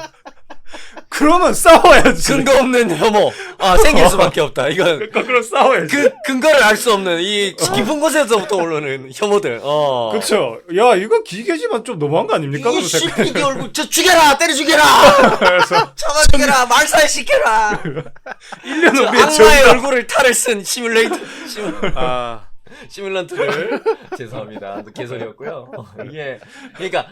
그러면 싸워야지. 근거 없는 혐오. 생길 수밖에 없다. 이건. 그러니까 그럼 싸워야지. 근거를 알 수 없는 이 깊은 곳에서부터 오르는 혐오들. 그쵸. 야, 이거 기계지만 좀 너무한 거 아닙니까? 이 그런 생각. CPD 얼굴, 죽여라! 때려 죽여라! 잡아 죽여라! 말살시켜라! 1년 저 우리의 악마의 정답. 얼굴을 탈을 쓴 아, 시뮬런트를 죄송합니다. 개소리였고요.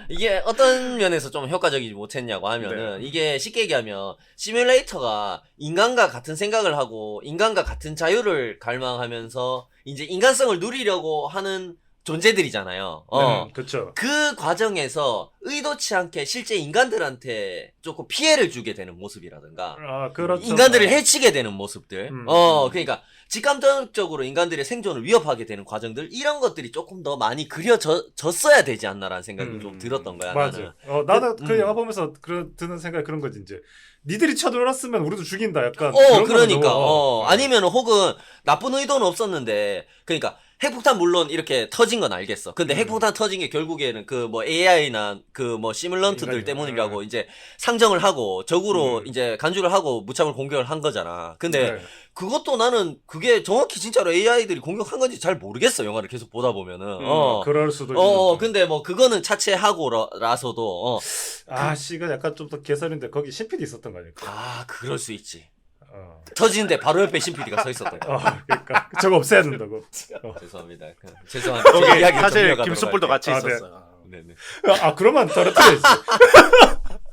이게 어떤 면에서 좀 효과적이지 못했냐고 하면은 이게 쉽게 얘기하면 시뮬레이터가 인간과 같은 생각을 하고 인간과 같은 자유를 갈망하면서 이제 인간성을 누리려고 하는 존재들이잖아요. 그쵸. 그 과정에서 의도치 않게 실제 인간들한테 조금 피해를 주게 되는 모습이라든가 그렇죠. 인간들을 해치게 되는 모습들. 그러니까 직감적으로 인간들의 생존을 위협하게 되는 과정들, 이런 것들이 조금 더 많이 그려졌어야 되지 않나라는 생각이 좀 들었던 거야. 맞아. 나는 그 영화 보면서 드는 생각이 그런 거지, 이제. 니들이 쳐들어왔으면 우리도 죽인다, 약간. 그러니까. 아니면 혹은 나쁜 의도는 없었는데, 그러니까 핵폭탄 물론 이렇게 터진 건 알겠어. 근데 핵폭탄 터진 게 결국에는 그 뭐 AI나 그 뭐 시뮬런트들 때문이라고 이제 상정을 하고 적으로 이제 간주를 하고 무차별 공격을 한 거잖아. 근데 그것도 나는 그게 정확히 진짜로 AI들이 공격한 건지 잘 모르겠어. 영화를 계속 보다 보면은. 그럴 수도 있고. 근데 뭐 그거는 차치하고라서도 이거 약간 좀 더 개설인데 거기 신PD 있었던 거 아닐까? 그럴 수 있지. 터지는데 바로 옆에 신PD가 서 있었던 거. 그러니까 저거 없애야 된다고. 죄송합니다. 죄송합니다. 제 이야기 좀 사실 이어가도록 김숯불도 할게요. 같이 네. 있었어요. 네네. 그러면 떨어뜨려야지.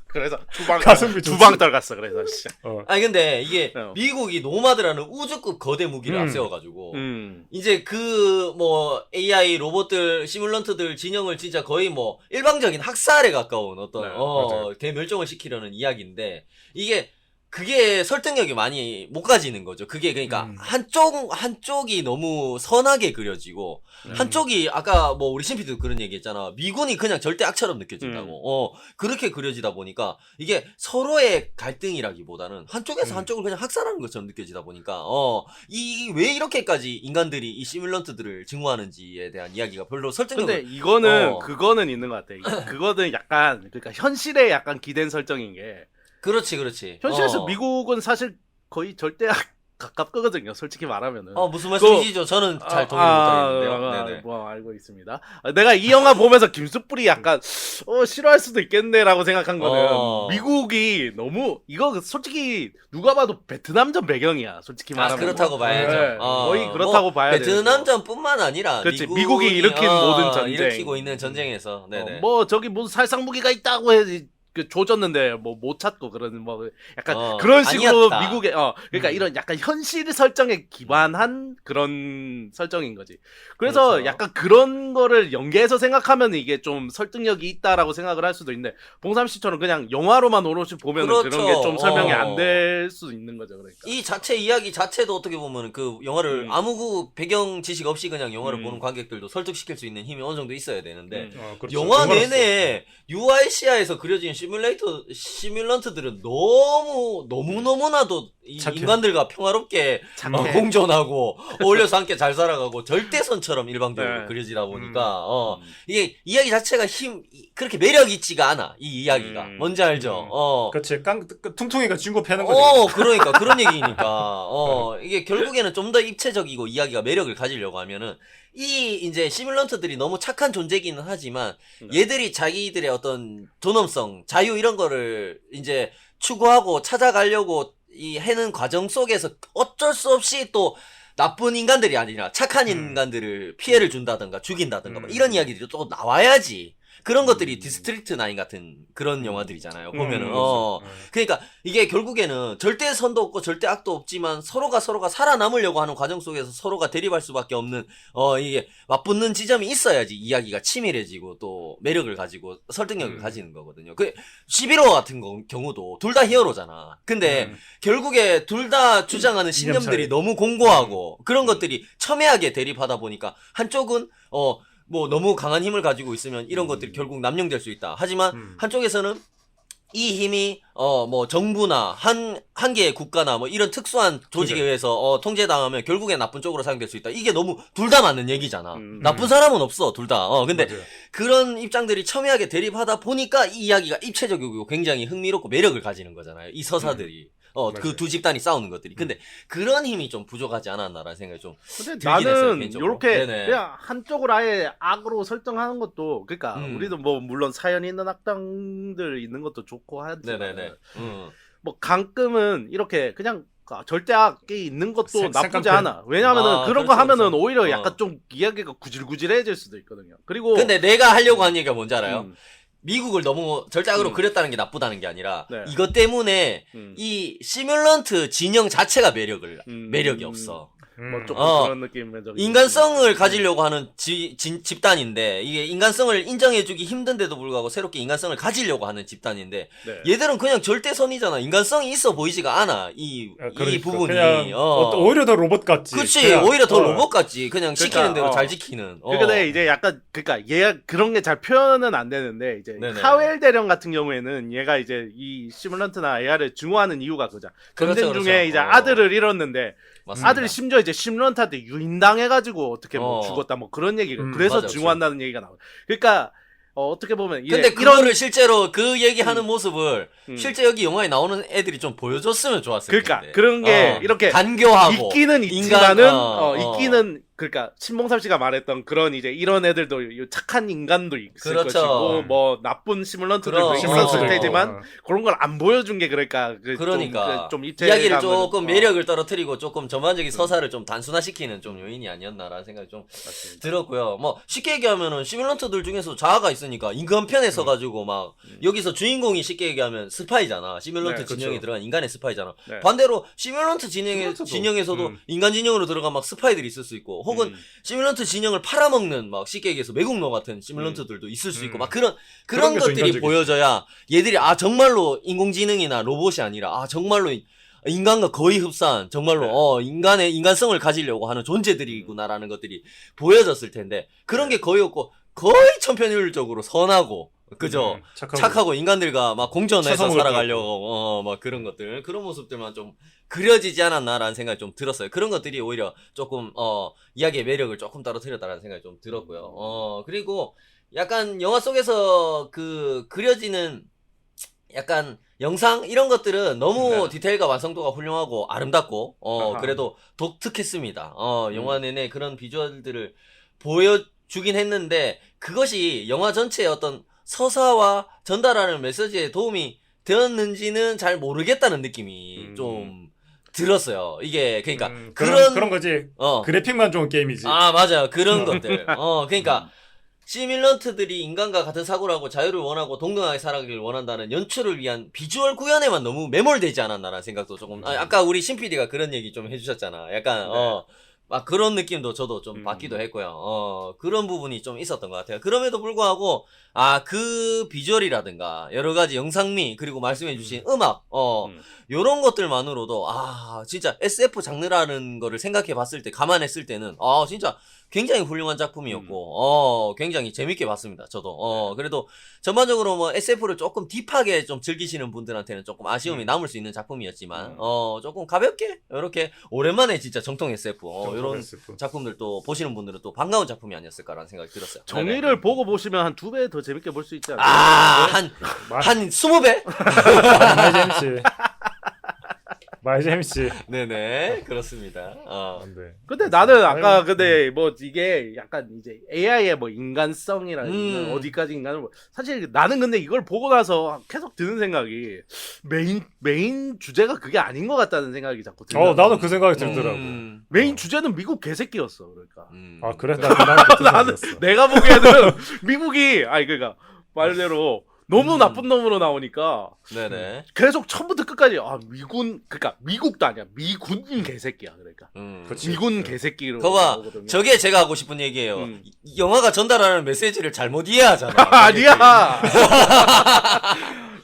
그래서 가성비 두방 떨갔어. 그래서 진짜. 아니 근데 이게 어. 미국이 노마드라는 우주급 거대 무기를 음. 앞세워가지고 이제 그 뭐 AI 로봇들 시뮬런트들 진영을 진짜 거의 뭐 일방적인 학살에 가까운 어떤 네, 맞아요. 대멸종을 시키려는 이야기인데 이게 그게 설득력이 많이 못 가지는 거죠. 그게 그러니까 한쪽이 너무 선하게 그려지고 한쪽이 아까 뭐 우리 신피도 그런 얘기 했잖아. 미군이 그냥 절대 악처럼 느껴진다고. 그렇게 그려지다 보니까 이게 서로의 갈등이라기보다는 한쪽에서 한쪽을 그냥 학살하는 것처럼 느껴지다 보니까 이 왜 이렇게까지 인간들이 이 시뮬런트들을 증오하는지에 대한 이야기가 별로 설득력을 근데 이거는 그거는 있는 것 같아. 그거는 약간 그러니까 현실에 약간 기댄 설정인 게 그렇지. 현실에서 미국은 사실 거의 절대악 가깝거든요. 솔직히 말하면은. 무슨 말씀이시죠? 저는 잘 동의 못하겠는데요. 네네. 뭐 알고 있습니다. 내가 이 영화 보면서 김숯불이 약간 싫어할 수도 있겠네라고 생각한 거는 미국이 너무 이거 솔직히 누가 봐도 베트남전 배경이야. 솔직히 말하면. 그렇다고 봐야죠. 네, 거의 그렇다고 봐야 돼. 베트남전뿐만 아니라 그렇지. 미국이 일으킨 모든 전쟁. 일으키고 있는 전쟁에서. 네네. 뭐 저기 무슨 살상 무기가 있다고 해. 조졌는데 뭐 못 찾고 그런 뭐 약간 그런 식으로 아니었다. 미국의 그러니까 이런 약간 현실 설정에 기반한 그런 설정인 거지. 그래서 그렇죠. 약간 그런 거를 연계해서 생각하면 이게 좀 설득력이 있다라고 생각을 할 수도 있는데 봉삼 씨처럼 그냥 영화로만 오롯이 보면 그렇죠. 그런 게 좀 설명이 안 될 수도 있는 거죠. 그러니까. 이 자체 이야기 자체도 어떻게 보면 그 영화를 아무 그 배경 지식 없이 그냥 영화를 보는 관객들도 설득시킬 수 있는 힘이 어느 정도 있어야 되는데 그렇죠. 영화 내내 UICI에서 그려진 시뮬런트들은 너무나도 인간들과 평화롭게 공존하고 어울려서 함께 잘 살아가고 절대선처럼 일방적으로 그려지다 보니까 이게 이야기 자체가 그렇게 매력 있지가 않아. 이 이야기가 뭔지 알죠? 그렇지. 퉁퉁이가 진고 패는 거지. 그러니까 그런 얘기니까 이게 결국에는 좀 더 입체적이고 이야기가 매력을 가지려고 하면은 이제 시뮬런트들이 너무 착한 존재기는 하지만 얘들이 자기들의 어떤 존엄성, 자유 이런 거를 이제 추구하고 찾아가려고 해는 과정 속에서 어쩔 수 없이 또 나쁜 인간들이 아니라 착한 인간들을 피해를 준다든가 죽인다든가 뭐 이런 이야기들이 또 나와야지. 그런 것들이 디스트릭트 9 같은 그런 영화들이잖아요. 보면은 그러니까 이게 결국에는 절대 선도 없고 절대 악도 없지만 서로가 살아남으려고 하는 과정 속에서 서로가 대립할 수밖에 없는 이게 맞붙는 지점이 있어야지 이야기가 치밀해지고 또 매력을 가지고 설득력을 가지는 거거든요. 그 11호 같은 경우도 둘 다 히어로잖아. 근데 결국에 둘 다 주장하는 신념들이 너무 공고하고 그런 것들이 첨예하게 대립하다 보니까 한쪽은 뭐 너무 강한 힘을 가지고 있으면 이런 것들이 결국 남용될 수 있다. 하지만 한쪽에서는 이 힘이 뭐 정부나 한 개의 국가나 뭐 이런 특수한 조직에 의해서 통제당하면 결국에 나쁜 쪽으로 사용될 수 있다. 이게 너무 둘 다 맞는 얘기잖아. 나쁜 사람은 없어, 둘 다. 근데 맞아요. 그런 입장들이 첨예하게 대립하다 보니까 이 이야기가 입체적이고 굉장히 흥미롭고 매력을 가지는 거잖아요. 이 서사들이. 그 두 집단이 싸우는 것들이. 근데 그런 힘이 좀 부족하지 않았나라는 생각이 좀 근데 들긴 했어요, 나는 개인적으로. 요렇게 네네. 그냥 한쪽을 아예 악으로 설정하는 것도 그러니까 우리도 뭐 물론 사연이 있는 악당들 있는 것도 좋고 하지만 네네네. 뭐 가끔은 이렇게 그냥 절대 악이 있는 것도 나쁘지 색감편. 않아. 왜냐하면은 그런 거 그렇죠, 하면은 그렇죠. 오히려 약간 좀 이야기가 구질구질해질 수도 있거든요. 그리고 근데 내가 하려고 한 얘기가 뭔지 알아요? 음, 미국을 너무 절대악으로 그렸다는 게 나쁘다는 게 아니라 네. 이것 때문에 음. 이 시뮬런트 진영 자체가 매력이 없어. 뭐 조금 그런 느낌의 적이 인간성을 가지려고 하는 집단인데 이게 인간성을 인정해주기 힘든데도 불구하고 새롭게 인간성을 가지려고 하는 집단인데 네. 얘들은 그냥 절대선이잖아. 인간성이 있어 보이지가 않아. 이 부분이. 그냥 오히려 더 로봇 같지. 그치. 그냥, 오히려 더 로봇 같지. 그냥 그러니까, 시키는 대로 잘 지키는. 그러니까 이제 약간 그러니까 얘가 그런 게 잘 표현은 안 되는데 이제 네네. 카웰 대령 같은 경우에는 얘가 이제 이 시뮬런트나 AR을 증오하는 이유가 그죠. 전쟁 그렇죠, 중에 그렇죠. 이제 아들을 잃었는데 맞습니다. 아들이 심지어 이제 시뮬런트한테 유인당해가지고 어떻게 뭐 어. 죽었다 뭐 그런 얘기가 그래서 맞아요. 증오한다는 얘기가 나와. 그러니까 어떻게 보면 이제 근데 그거를 실제로 그 얘기하는 모습을 음. 실제 여기 영화에 나오는 애들이 좀 보여줬으면 좋았을 그러니까 텐데. 그런 게 이렇게 간교하고 있기는 인간, 있지만은 있기는 그러니까 신봉삼 씨가 말했던 그런 이제 이런 애들도 착한 인간도 있을 그렇죠. 것이고 뭐 나쁜 시뮬런트들도 그럼, 있을 시뮬런트도 테지만 그런 걸 안 보여준 게 그러니까 그러니까 좀 이야기를 조금 매력을 떨어뜨리고 조금 전반적인 서사를 좀 단순화시키는 좀 요인이 아니었나라는 생각이 좀 들었고요. 뭐 쉽게 얘기하면은 시뮬런트들 중에서 자아가 있으니까 인간 편에 서가지고 막 여기서 주인공이 쉽게 얘기하면 스파이잖아. 시뮬런트 네, 진영에 그렇죠. 들어간 인간의 스파이잖아. 네. 반대로 시뮬런트 시뮬런트도. 진영에서도 인간 진영으로 들어간 막 스파이들이 있을 수 있고 혹은 시뮬런트 진영을 팔아먹는 막 쉽게 얘기해서 매국노 같은 시뮬런트들도 있을 수 있고 막 그런 그런 게더 것들이 인간적이지. 보여져야 얘들이 정말로 인공지능이나 로봇이 아니라 정말로 인간과 거의 흡사한 정말로 인간성을 가지려고 하는 존재들이구나라는 것들이 보여졌을 텐데 그런 게 거의 없고 거의 천편일률적으로 선하고 그죠? 착하고 인간들과 막 공존해서 최선을 살아가려고 막 그런 것들 그런 모습들만 좀 그려지지 않았나라는 생각이 좀 들었어요. 그런 것들이 오히려 조금 이야기의 매력을 조금 떨어뜨렸다라는 생각이 좀 들었고요. 그리고 약간 영화 속에서 그려지는 약간 영상 이런 것들은 너무 디테일과 완성도가 훌륭하고 아름답고 그래도 독특했습니다. 영화 내내 그런 비주얼들을 보여주긴 했는데 그것이 영화 전체의 어떤 서사와 전달하는 메시지에 도움이 되었는지는 잘 모르겠다는 느낌이 좀 들었어요. 이게 그러니까 그런 거지. 어. 그래픽만 좋은 게임이지. 맞아요. 그런 것들. 그러니까 시뮬런트들이 인간과 같은 사고를 하고 자유를 원하고 동등하게 살아가길 원한다는 연출을 위한 비주얼 구현에만 너무 매몰되지 않았나라는 생각도 조금 아까 우리 신 PD가 그런 얘기 좀 해주셨잖아. 약간 막 그런 느낌도 저도 좀 받기도 했고요. 그런 부분이 좀 있었던 것 같아요. 그럼에도 불구하고 그 비주얼이라든가 여러 가지 영상미 그리고 말씀해주신 음악 요런 것들만으로도 진짜 SF 장르라는 거를 생각해봤을 때 감안했을 때는 진짜 굉장히 훌륭한 작품이었고 굉장히 재밌게 봤습니다. 저도 그래도 전반적으로 뭐 SF를 조금 딥하게 좀 즐기시는 분들한테는 조금 아쉬움이 남을 수 있는 작품이었지만 조금 가볍게 이렇게 오랜만에 진짜 정통 SF 이런 작품들도 보시는 분들은 또 반가운 작품이 아니었을까라는 생각이 들었어요. 정의를 보고 보시면 한 2배 더 재밌게 볼 수 있지 않나요? 한 20배? 많이 재밌지. 많이 재밌지. 네네 그렇습니다. 네. 근데 나는 아까 근데 뭐 이게 약간 이제 AI의 뭐 인간성이라는 어디까지 인간을 사실 나는 근데 이걸 보고 나서 계속 드는 생각이 메인 주제가 그게 아닌 것 같다는 생각이 자꾸 들어. 나도 그 생각이 들더라고. 메인 주제는 미국 개새끼였어. 그러니까. 그래? 나는 나는 내가 보기에는 미국이 그러니까 말대로 너무 나쁜 놈으로 나오니까 네네. 계속 처음부터 끝까지 미군 그러니까 미국도 아니야 미군 개새끼야 그러니까 그치. 미군 개새끼로 거봐, 나오거든요. 저게 제가 하고 싶은 얘기예요. 이 영화가 전달하는 메시지를 잘못 이해하잖아. 아니야.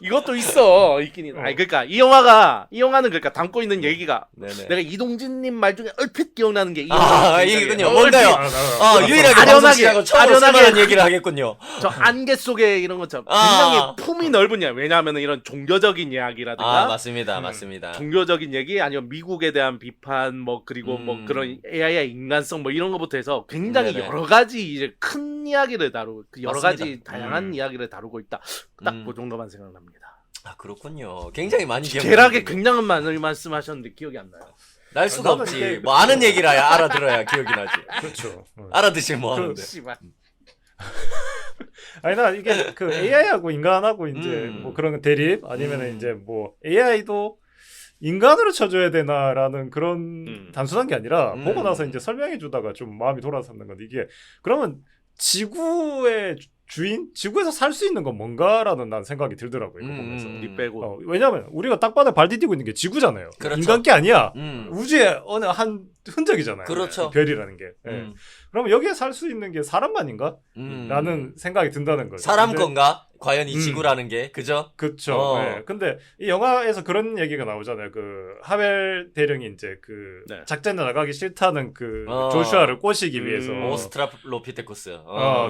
이것도 있긴. 아니 그러니까 이 영화는 그러니까 담고 있는 얘기가 네네. 내가 이동진님 말 중에 얼핏 기억나는 게 이 이거군요. 뭔가요? 유일하게 아련하게 처음으로 쓸만한 얘기를 하겠군요. 저 안개 속에 이런 것처럼 굉장히 품이 넓은 이야기. 왜냐하면 이런 종교적인 이야기라든가 맞습니다. 맞습니다. 종교적인 얘기 아니면 미국에 대한 비판 뭐 그리고 뭐 그런 AI의 인간성 뭐 이런 것부터 해서 굉장히 네네. 여러 가지 이제 큰 이야기를 다루고 여러 맞습니다. 가지 다양한 이야기를 다루고 있다. 딱 그 정도만 생각납니다. 그렇군요. 굉장히 많이 계략에 굉장한 많은 말씀하셨는데 기억이 안 나요. 날 수가 나는 없지. 이게- 뭐 아는 얘기라 알아들어야 기억이 나지. 그렇죠. 알아듣질 뭐 하는데. 씨발. 아니 나 이게 그 AI하고 인간하고 이제 뭐 그런 대립 아니면은 이제 뭐 AI도 인간으로 쳐줘야 되나라는 그런 단순한 게 아니라 보고 나서 이제 설명해 주다가 좀 마음이 돌아섰는 건데 이게 그러면 지구의 주인? 지구에서 살 수 있는 건 뭔가라는 난 생각이 들더라고요. 이거 보면서. 우리 빼고. 왜냐면 우리가 땅바닥에 발 디디고 있는 게 지구잖아요. 그렇죠. 인간 게 아니야. 음. 우주의 어느 한 흔적이잖아요. 그렇죠. 별이라는 게. 예. 그러면 여기에 살 수 있는 게 사람만인가? 라는 생각이 든다는 거죠. 사람 근데- 건가? 과연 이 지구라는 게 그죠? 그쵸. 네. 근데 이 영화에서 그런 얘기가 나오잖아요. 그 하벨 대령이 이제 그 네. 작전에 나가기 싫다는 그 조슈아를 꼬시기 위해서 오스트랄로피테쿠스.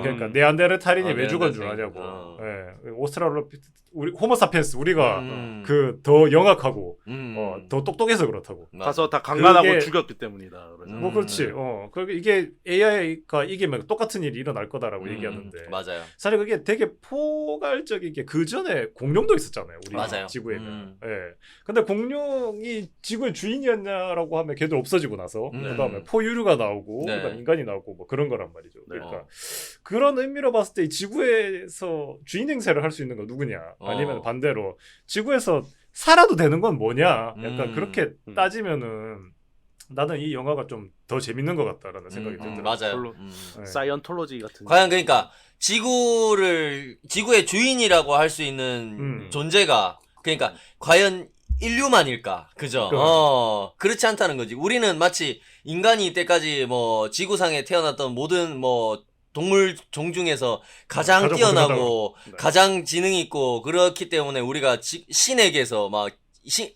그러니까 네안데르탈인이 왜 죽은 줄 네안데르탈인. 아냐고. 예. 오스트랄로피테 우리 호모사피엔스 우리가 음. 그 더 영악하고 음. 더 똑똑해서 그렇다고. 맞아. 가서 다 강간하고 그게- 죽였기 때문이다. 그래서. 뭐 그렇지. 그 이게 AI가 이기면 똑같은 일이 일어날 거다라고 얘기하는데. 맞아요. 사실 그게 되게 포괄적인 게 그 전에 공룡도 있었잖아요. 우리 맞아요. 지구에는. 예. 근데 공룡이 지구의 주인이었냐라고 하면 걔들 없어지고 나서 그다음에 포유류가 나오고 네. 그다음에 인간이 나오고 뭐 그런 거란 말이죠. 네. 그러니까 그런 의미로 봤을 때 이 지구에서 주인 행세를 할 수 있는 건 누구냐? 아니면 반대로 지구에서 살아도 되는 건 뭐냐? 약간 그렇게 따지면은 나는 이 영화가 좀 더 재밌는 것 같다라는 생각이 들더라고요. 맞아요. 별로. 네. 사이언톨로지 같은. 과연 그러니까 지구의 주인이라고 할 수 있는 존재가 그러니까 과연 인류만일까? 그죠? 그렇지 않다는 거지. 우리는 마치 인간이 이때까지 뭐 지구상에 태어났던 모든 뭐 동물 종 중에서 가장 뛰어나고 네. 가장 지능 있고 그렇기 때문에 우리가 신에게서 막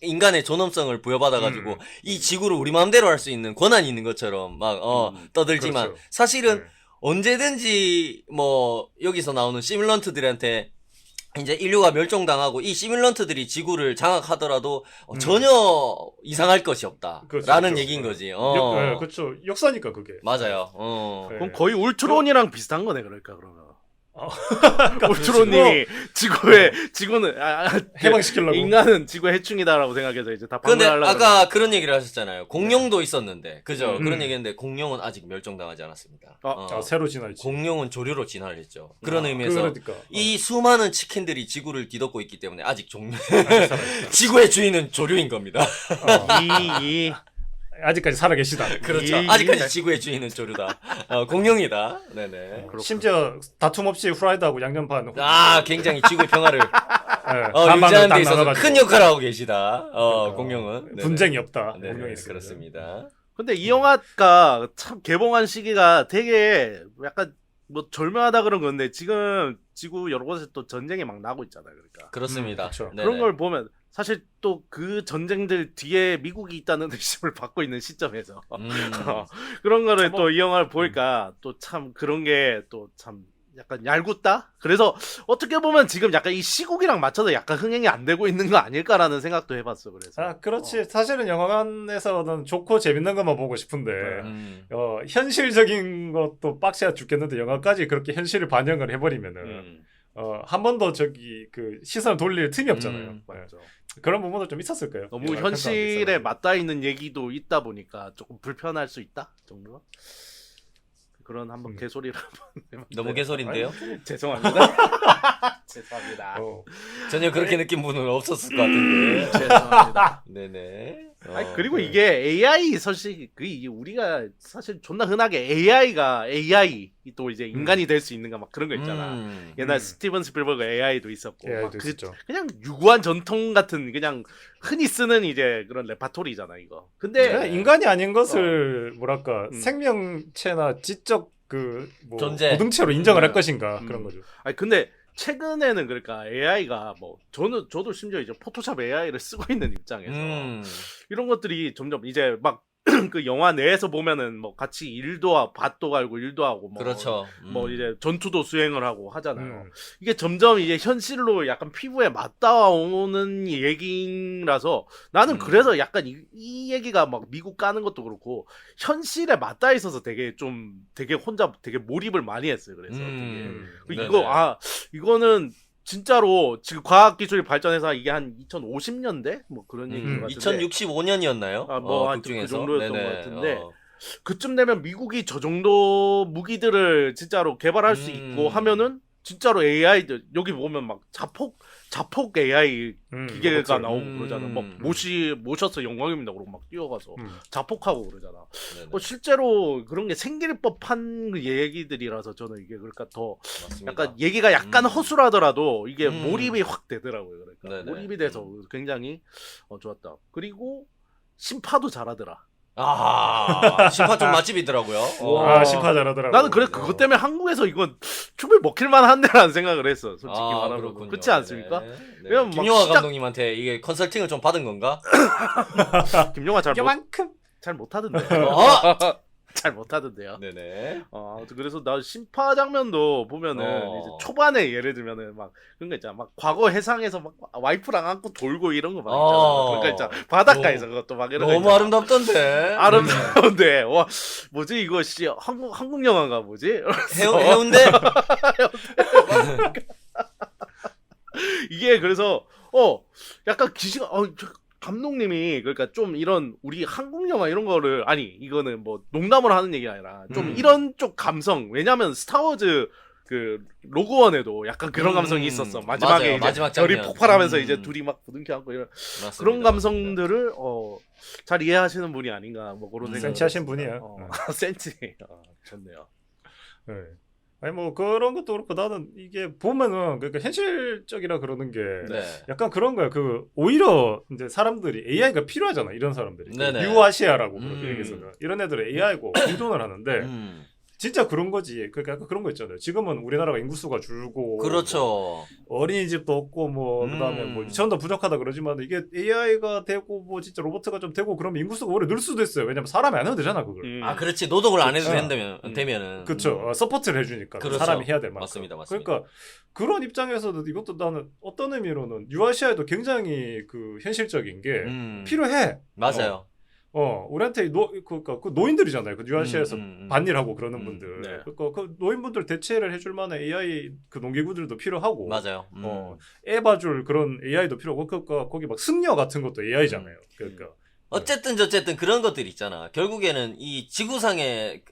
인간의 존엄성을 부여받아가지고 이 지구를 우리 마음대로 할 수 있는 권한이 있는 것처럼 막 떠들지만 그렇죠. 사실은 네. 언제든지 뭐 여기서 나오는 시뮬런트들한테 이제 인류가 멸종당하고 이 시뮬런트들이 지구를 장악하더라도 전혀 이상할 것이 없다 그렇죠, 라는 그렇죠. 얘기인 거지. 네, 그렇죠. 역사니까 그게. 맞아요. 네. 그럼 거의 울트론이랑 비슷한 거네 그러니까 그러면. 그러니까 울트론님이 지구는 해방시키려고. 인간은 지구의 해충이다라고 생각해서 이제 다 근데 방문하려고. 아까 그런 얘기를 하셨잖아요. 공룡도 있었는데 그죠? 그런 얘기했는데 공룡은 아직 멸종당하지 않았습니다. 새로 진화했지. 공룡은 조류로 진화를 했죠. 그런 의미에서 그러니까. 이 수많은 치킨들이 지구를 뒤덮고 있기 때문에 아직 지구의 주인은 조류인 겁니다. 아직까지 살아계시다. 그렇죠. 아직까지 지구의 주인은 조류다. 공룡이다. 네네. 심지어 다툼 없이 후라이드하고 양념판. 굉장히 지구의 평화를 반반을 유지하는 딱 데 있어서 나눠가지고. 큰 역할을 하고 계시다. 공룡은. 네네. 분쟁이 없다. 네네, 공룡이 있으면. 그렇습니다. 근데 이 영화가 참 개봉한 시기가 되게 약간 뭐 절묘하다 그런 건데 지금 지구 여러 곳에서 또 전쟁이 막 나고 있잖아요. 그러니까 그렇습니다. 그렇죠. 네네. 그런 걸 보면 사실 또 그 전쟁들 뒤에 미국이 있다는 의심을 받고 있는 시점에서 그런 거를 또 이 영화를 보니까 또 참 그런 게 또 참 약간 얄궂다? 그래서 어떻게 보면 지금 약간 이 시국이랑 맞춰서 약간 흥행이 안 되고 있는 거 아닐까라는 생각도 해봤어. 그래서 그렇지. 사실은 영화관에서는 좋고 재밌는 것만 보고 싶은데 음. 현실적인 것도 빡셔 죽겠는데 영화까지 그렇게 현실을 반영을 해버리면은 한 번 더 그 시선을 돌릴 틈이 없잖아요. 네. 맞죠. 그런 부분도 좀 있었을 거예요. 너무 현실에 맞닿아 있는 얘기도 있다 보니까 조금 불편할 수 있다 정도가 그런 한번 개소리를 한번 너무 개소리인데요? 죄송합니다. 죄송합니다. 전혀 그렇게 느낀 분은 없었을 것 같은데. 죄송합니다. 네네. 아니, 그리고 이게 AI 사실 우리가 사실 존나 흔하게 AI가 AI 또 이제 인간이 될 수 있는가 막 그런 거 있잖아. 옛날 스티븐 스필버그 AI도 있었고 막 그냥 유구한 전통 같은 그냥 흔히 쓰는 이제 그런 레파토리잖아 이거. 근데 인간이 아닌 것을 뭐랄까 생명체나 지적 뭐 존재. 고등체로 인정을 할 것인가 그런 거죠. 아니 근데 최근에는 그러니까 AI가 뭐 저도 심지어 이제 포토샵 AI를 쓰고 있는 입장에서 이런 것들이 점점 이제 막 그 영화 내에서 보면은 뭐 같이 일도 하고 밭도 갈고 일도 하고 뭐 그렇죠. 뭐 이제 전투도 수행을 하고 하잖아요. 이게 점점 이제 현실로 약간 피부에 맞닿아오는 얘기라서 나는 그래서 약간 이 얘기가 막 미국 가는 것도 그렇고 현실에 맞닿아 있어서 되게 혼자 되게 몰입을 많이 했어요. 그래서 되게 이거는 진짜로 지금 과학기술이 발전해서 이게 한 2050년대? 뭐 그런 얘기인 것 같은데 2065년이었나요? 뭐 그 정도였던 것 같은데 그쯤 되면 미국이 저 정도 무기들을 진짜로 개발할 수 있고 하면은 진짜로 AI들 여기 보면 막 자폭 AI 기계가 나오고 그러잖아. 막 모셔서 영광입니다. 그러고 막 뛰어가서 자폭하고 그러잖아. 실제로 그런 게 생길 법한 얘기들이라서 저는 이게 그러니까 더 맞습니다. 약간 얘기가 약간 허술하더라도 이게 몰입이 확 되더라고요. 그러니까 네네. 몰입이 돼서 굉장히 좋았다. 그리고 심파도 잘하더라. 심파 좀 맛집이더라고요. 심파 잘하더라고. 나는 그래 그것 때문에 한국에서 이건 충분히 먹힐만 한데라는 생각을 했어. 솔직히 말하면 그렇군요. 그렇지 않습니까? 네. 왜냐면 김용화 감독님한테 이게 컨설팅을 좀 받은 건가? 김용화 이만큼 잘 못하던데. 잘 못하던데요. 네네. 그래서 나 심파 장면도 보면은 이제 초반에 예를 들면은 막 그런 거 있잖아. 막 과거 해상에서 막 와이프랑 안고 돌고 이런 거 막 있잖아. 그러니까 있잖아. 바닷가에서 그것도 막 이런 거 너무 있잖아. 아름답던데. 아름다운데 와 뭐지 이거 한국 영화가 뭐지? 해운대? 이게 그래서 약간 감독님이 그러니까 좀 이런 우리 한국 영화 이런 거를 아니 이거는 뭐 농담으로 하는 얘기가 아니라 좀 이런 쪽 감성 왜냐면 스타워즈 그 로그원에도 약간 그런 감성이 있었어. 마지막에 맞아요. 이제 마지막 별이 장면. 폭발하면서 이제 둘이 막 부둥켜 안고 이런 맞습니다. 그런 감성들을 잘 이해하시는 분이 아닌가 뭐 그런 생각. 센치하신 분이야. 센치. 좋네요. 네. 아니 뭐 그런 것도 그렇고 나는 이게 보면은 그러니까 현실적이라 그러는 게 네. 약간 그런 거야. 오히려 이제 사람들이 AI가 필요하잖아. 이런 사람들이 네네. 뉴아시아라고 그렇게 얘기해서는 이런 애들은 AI고 의존을 하는데 진짜 그런 거지. 그러니까 약간 그런 거 있잖아요. 지금은 우리나라가 인구수가 줄고 그렇죠. 뭐 어린이집도 없고 뭐 그다음에 뭐 유치원도 부족하다 그러지만 이게 AI가 되고 뭐 진짜 로봇가 좀 되고 그러면 인구수가 오히려 늘 수도 있어요. 왜냐면 사람이 안 해도 되잖아 그걸. 그렇지. 노동을 안 해도 되면은. 그렇죠. 서포트를 해주니까 그렇죠. 사람이 해야 될 만큼. 맞습니다. 그러니까 그런 입장에서도 이것도 나는 어떤 의미로는 유아시아에도 굉장히 그 현실적인 게 필요해. 맞아요. 우리한테 그러니까 그 노인들이잖아요. 그 유아시아에서 반일하고 그러는 분들. 네. 그러니까 그 노인분들 대체를 해줄 만한 AI 그 농기구들도 필요하고. 맞아요. 애 봐줄 그런 AI도 필요하고. 그러니까 거기 막 승려 같은 것도 AI잖아요. 그러니까. 어쨌든 저쨌든 그런 것들 있잖아. 결국에는 이 지구상의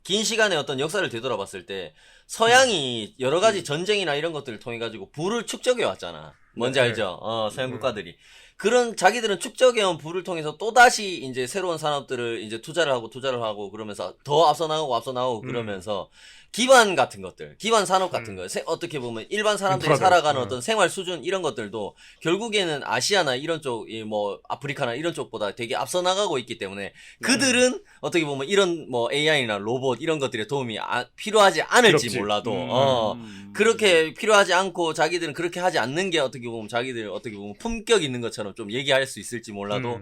긴 시간의 어떤 역사를 되돌아봤을 때 서양이 여러 가지 전쟁이나 이런 것들을 통해 가지고 부를 축적해 왔잖아. 뭔지 알죠? 서양 국가들이. 그런 자기들은 축적해온 부를 통해서 또다시 이제 새로운 산업들을 이제 투자를 하고 그러면서 더 앞서 나가고 그러면서 기반 같은 것들, 기반 산업 같은 거, 어떻게 보면 일반 사람들이 살아가는 어떤 생활 수준 이런 것들도 결국에는 아시아나 이런 쪽, 뭐 아프리카나 이런 쪽보다 되게 앞서 나가고 있기 때문에 그들은 어떻게 보면 이런 뭐 AI나 로봇 이런 것들의 도움이 필요하지 않을지 몰라도 그렇게 필요하지 않고 자기들은 그렇게 하지 않는 게 어떻게 보면 자기들 어떻게 보면 품격 있는 것처럼 좀 얘기할 수 있을지 몰라도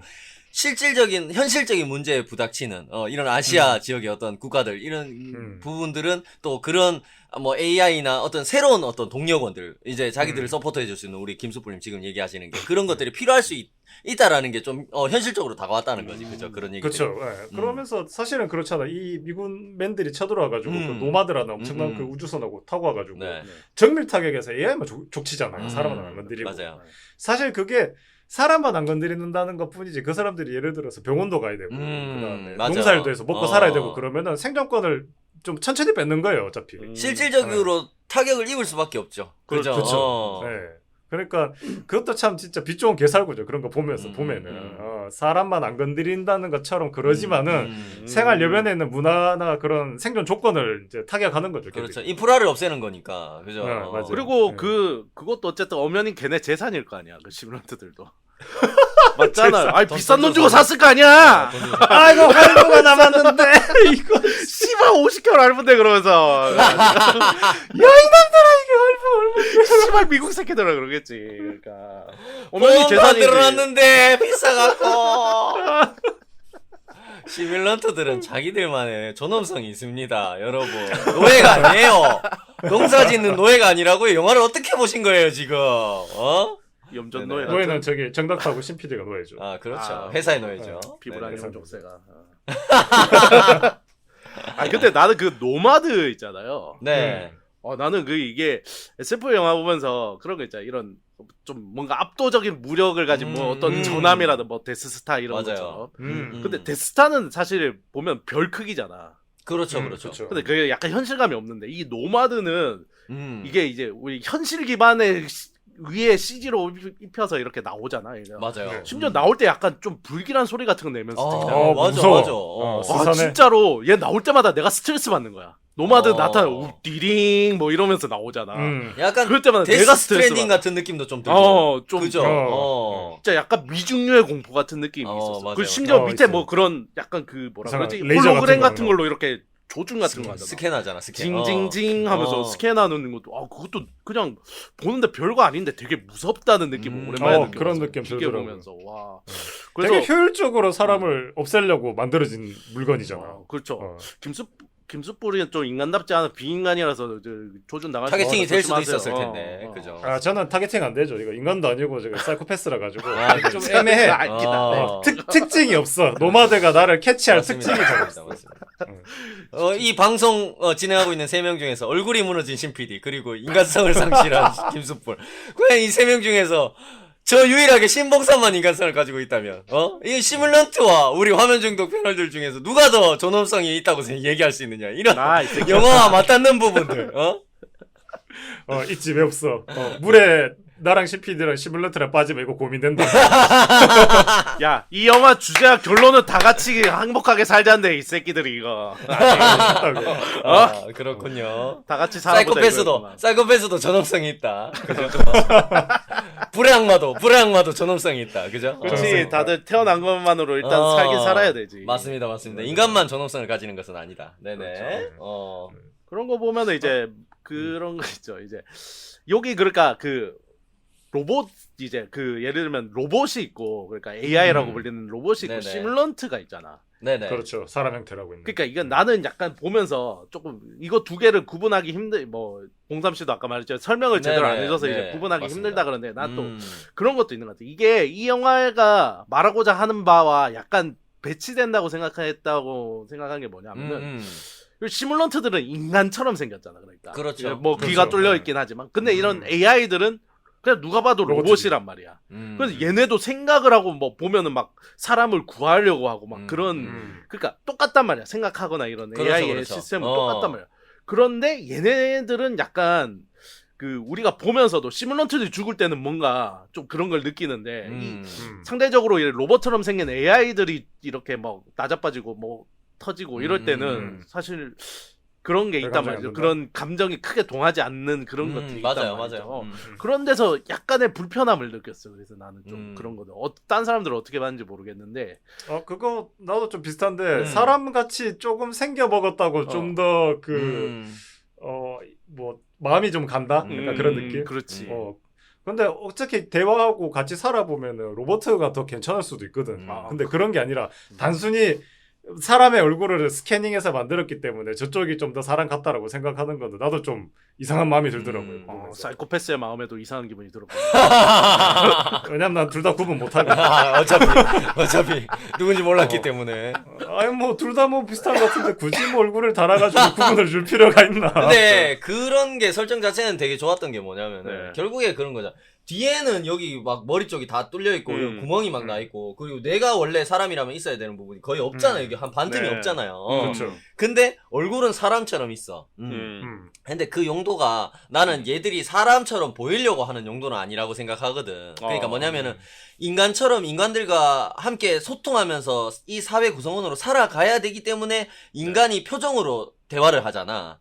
실질적인 현실적인 문제에 부닥치는 이런 아시아 지역의 어떤 국가들 이런 부분들은 또 그런 뭐 AI나 어떤 새로운 어떤 동력원들 이제 자기들을 서포트해 줄 수 있는 우리 김수풀님 지금 얘기하시는 게 그런 것들이 필요할 수 있다라는 게 좀 현실적으로 다가왔다는 거지. 그죠? 그런 얘기. 그렇죠. 네. 그러면서 사실은 그렇잖아. 이 미군맨들이 쳐들어와가지고 그 노마드라는 엄청난 그 우주선하고 타고 와가지고 정밀 타격에서 AI만 족치잖아요. 사람은 안 건드리고. 맞아요. 사실 그게 사람만 안 건드린다는 것 뿐이지 그 사람들이 예를 들어서 병원도 가야 되고 그다음에 농사일도 해서 먹고 살아야 되고 그러면은 생존권을 좀 천천히 뺏는 거예요 어차피. 실질적으로 타격을 입을 수밖에 없죠. 그죠? 그렇죠. 네. 그러니까 그것도 참 진짜 빛 좋은 개살구죠. 그런 거 보면서 보면은 사람만 안 건드린다는 것처럼 그러지만은 생활 여변에 있는 문화나 그런 생존 조건을 이제 타격하는 거죠. 그렇죠. 걔들이. 인프라를 없애는 거니까. 그죠? 네, 맞아요. 그리고 네. 그것도 어쨌든 엄연히 걔네 재산일 거 아니야. 그 시뮬런트들도. 맞잖아. 아니 비싼 돈 주고 샀을 거 아니야. 아이고 할부가 남았는데 이거 씨발 50개월 할부인데 그러면서. 야 이놈들아 이게 할부 씨발 미국 새끼들아 그러겠지. 그러니까 어머니 돈 재산이 만들어놨는데 비싸갖고. 시뮬런트들은 자기들만의 존엄성이 있습니다, 여러분. 노예가 아니에요. 농사짓는 노예가 아니라고요. 영화를 어떻게 보신 거예요, 지금? 어? 염전 네네. 노예. 노예는 저기 정답하고 신PD가 노예죠. 아, 그렇죠. 아, 회사의 노예죠. 비브라늄 네네. 족쇄가. 아 근데 나는 그 노마드 있잖아요. 네. 나는 이게 SF 영화 보면서 그런 거 있잖아. 이런 좀 뭔가 압도적인 무력을 가진 뭐 어떤 전함이라든 뭐 데스스타 이런 맞아요. 것처럼. 근데 데스스타는 사실 보면 별 크기잖아. 그렇죠, 그렇죠. 그쵸. 근데 그게 약간 현실감이 없는데 이 노마드는 음. 이게 이제 우리 현실 기반의 위에 CG로 입혀서 이렇게 나오잖아. 얘가. 맞아요. 네. 심지어 나올 때 약간 좀 불길한 소리 같은 거 내면서 찍잖아. 맞아, 무서워. 맞아. 어, 와 수산해. 진짜로 얘 나올 때마다 내가 스트레스 받는 거야. 노마드 어. 나타나 띠링 뭐 이러면서 나오잖아. 약간 그럴 때마다 데스 내가 스트레스 스트랜딩 받아. 같은 느낌도 좀 들고. 좀 그죠? 진짜 약간 미중류의 공포 같은 느낌이 있었어. 맞아요. 그 심지어 밑에 있어요. 뭐 그런 약간 그 뭐라 이상한 그러지? 레이저 홀로그램 같은 같은 거 걸로 이렇게 조준 같은 거 하잖아. 스캔하잖아, 스캔. 징징징 하면서 스캔하는 것도 그것도 그냥 보는데 별거 아닌데 되게 무섭다는 느낌을 오랜만에 느꼈어. 그런 느낌 기계 들더라고요. 보면서 와. 되게 효율적으로 사람을 없애려고 만들어진 물건이잖아. 그렇죠. 어. 김숯불이는 좀 인간답지 않은 비인간이라서 조준 당할 수 타겟팅이 될 수도 조심하세요. 있었을 텐데. 그죠? 아 저는 타겟팅 안 되죠. 이거 인간도 아니고 제가 사이코패스라 가지고 아, 좀 애매해. 특징이 없어. 노마드가 나를 캐치할 맞습니다. 특징이 잘 맞습니다. 없어. 맞습니다. 이 방송 진행하고 있는 3명 중에서 얼굴이 무너진 신 PD 그리고 인간성을 상실한 김수풀 그냥 이 3명 중에서 저 유일하게 신봉사만 인간성을 가지고 있다면 이 시뮬런트와 우리 화면 중독 패널들 중에서 누가 더 존엄성이 있다고 얘기할 수 있느냐 이런 영화와 맞닿는 부분들 있지 왜 없어. 물에 나랑 CPD랑 시뮬런트랑 빠지면 이거 고민된다. 야, 이 영화 주제와 결론은 다 같이 행복하게 살자는데 이 새끼들이 이거. 그렇군요. 다 같이 살아보자. 사이코패스도 존엄성이 있다. 그죠? 불의 악마도 존엄성이 있다. 그죠? 그렇지. 다들 태어난 것만으로 일단 살긴 살아야 되지. 맞습니다. 인간만 존엄성을 가지는 것은 아니다. 네네. 그렇죠. 그런 거 보면은 이제 그런 거 있죠. 이제 여기 그러니까 그 로봇 이제 그 예를 들면 로봇이 있고 그러니까 AI라고 불리는 로봇이 있고 네네. 시뮬런트가 있잖아. 네네. 그렇죠. 사람 형태라고 있는. 그러니까 이건 나는 약간 보면서 조금 이거 두 개를 구분하기 뭐 봉삼 씨도 아까 말했지만 설명을 제대로 안 해줘서 이제 구분하기 맞습니다. 힘들다 그러는데 난 또 그런 것도 있는 것 같아. 이게 이 영화가 말하고자 하는 바와 약간 배치된다고 생각했다고 생각한 게 뭐냐면은 시뮬런트들은 인간처럼 생겼잖아. 그러니까 그렇죠. 뭐 귀가 뚫려 있긴 하지만 근데 이런 AI들은 그냥 누가 봐도 로봇이란 말이야. 그래서 얘네도 생각을 하고 뭐 보면은 막 사람을 구하려고 하고 막 그런 그러니까 똑같단 말이야. 생각하거나 이런 그렇죠, AI의 그렇죠. 시스템은 똑같단 말이야. 그런데 얘네들은 약간 그 우리가 보면서도 시뮬런트들이 죽을 때는 뭔가 좀 그런 걸 느끼는데 이 상대적으로 로봇처럼 생긴 AI들이 이렇게 막 나자빠지고 뭐 터지고 이럴 때는 사실 그런 게 있단 말이죠. 그런 감정이 크게 동하지 않는 그런 것들이 있단 말이죠. 그런 데서 약간의 불편함을 느꼈어. 그래서 나는 좀 그런 거들. 딴 사람들은 어떻게 봤는지 모르겠는데. 그거 나도 좀 비슷한데 사람 같이 조금 생겨 먹었다고 좀 더 뭐 마음이 좀 간다. 약간 그런 느낌. 그렇지. 근데 어차피 대화하고 같이 살아보면은 로봇가 더 괜찮을 수도 있거든. 근데 그런 게 아니라 단순히 사람의 얼굴을 스캐닝해서 만들었기 때문에 저쪽이 좀 더 사람 같다라고 생각하는 건데 나도 좀 이상한 마음이 들더라고요. 사이코패스의 마음에도 이상한 기분이 들었고. 왜냐면 난 둘 다 구분 못하거든. 어차피 누군지 몰랐기 때문에. 아니 뭐 둘 다 뭐 비슷한 것 같은데 굳이 뭐 얼굴을 달아가지고 구분을 줄 필요가 있나? 근데 그런 게 설정 자체는 되게 좋았던 게 뭐냐면은 네. 결국에 그런 거잖아. 뒤에는 여기 막 머리 쪽이 다 뚫려 있고 구멍이 막 나 있고 그리고 내가 원래 사람이라면 있어야 되는 부분이 거의 없잖아요. 여기 한 반틈이 네. 없잖아요. 그렇죠. 근데 얼굴은 사람처럼 있어. 근데 그 용도가 나는 얘들이 사람처럼 보이려고 하는 용도는 아니라고 생각하거든. 그러니까 뭐냐면은 인간처럼 인간들과 함께 소통하면서 이 사회 구성원으로 살아가야 되기 때문에 인간이 표정으로 대화를 하잖아.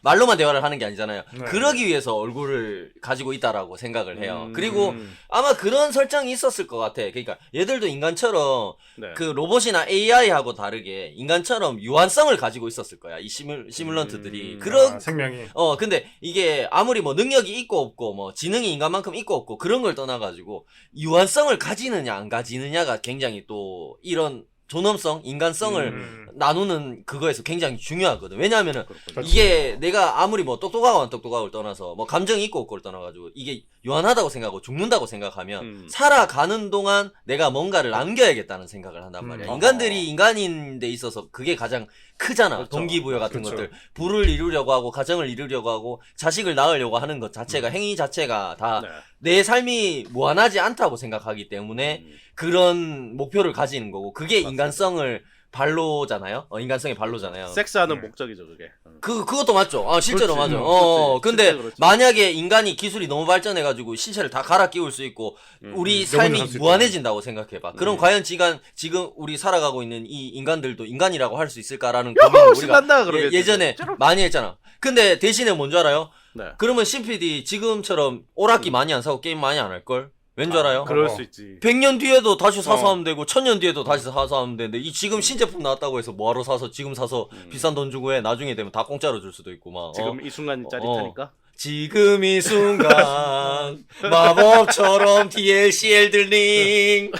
말로만 대화를 하는 게 아니잖아요. 네. 그러기 위해서 얼굴을 가지고 있다라고 생각을 해요. 그리고 아마 그런 설정이 있었을 것 같아. 그러니까 얘들도 인간처럼 네. 그 로봇이나 AI하고 다르게 인간처럼 유한성을 가지고 있었을 거야. 이 시뮬런트들이. 그런 생명이. 근데 이게 아무리 뭐 능력이 있고 없고 뭐 지능이 인간만큼 있고 없고 그런 걸 떠나가지고 유한성을 가지느냐 안 가지느냐가 굉장히 또 이런 존엄성, 인간성을 나누는 그거에서 굉장히 중요하거든. 왜냐하면은 이게 내가 아무리 뭐 똑똑하고 안 똑똑하고를 떠나서 뭐 감정이 있고 없고를 떠나가지고 이게 유한하다고 생각하고 죽는다고 생각하면 살아가는 동안 내가 뭔가를 남겨야겠다는 생각을 한단 말이야. 인간들이 인간인 데 있어서 그게 가장 크잖아. 그렇죠. 동기부여 같은 그렇죠. 것들. 부를 이루려고 하고 가정을 이루려고 하고 자식을 낳으려고 하는 것 자체가 행위 자체가 다 내 삶이 무한하지 않다고 생각하기 때문에 그런 목표를 가지는 거고 그게 인간성을 발로잖아요. 인간성의 발로잖아요. 섹스하는 목적이죠, 그게. 그것도 맞죠. 실제로 그렇지. 맞아. 그렇지. 근데 실제로 그렇지. 만약에 인간이 기술이 너무 발전해가지고 신체를 다 갈아 끼울 수 있고 우리 삶이 할 수 있고. 무한해진다고 생각해봐. 그럼 과연 지금 우리 살아가고 있는 이 인간들도 인간이라고 할 수 있을까라는 고민을 우리가 신난다, 그러겠지. 예전에 많이 했잖아. 근데 대신에 뭔 줄 알아요? 네. 그러면 신PD 지금처럼 오락기 많이 안 사고 게임 많이 안 할걸? 왠 줄 알아요? 그럴 수 있지. 100년 뒤에도 다시 사서 하면 되고 1000년 뒤에도 다시 사서 하면 되는데 이 지금 신제품 나왔다고 해서 뭐하러 사서 지금 사서 비싼 돈 주고 해 나중에 되면 다 공짜로 줄 수도 있고 막 지금 이 순간이 짜릿하니까. 지금 이 순간 마법처럼 DLC 엘들링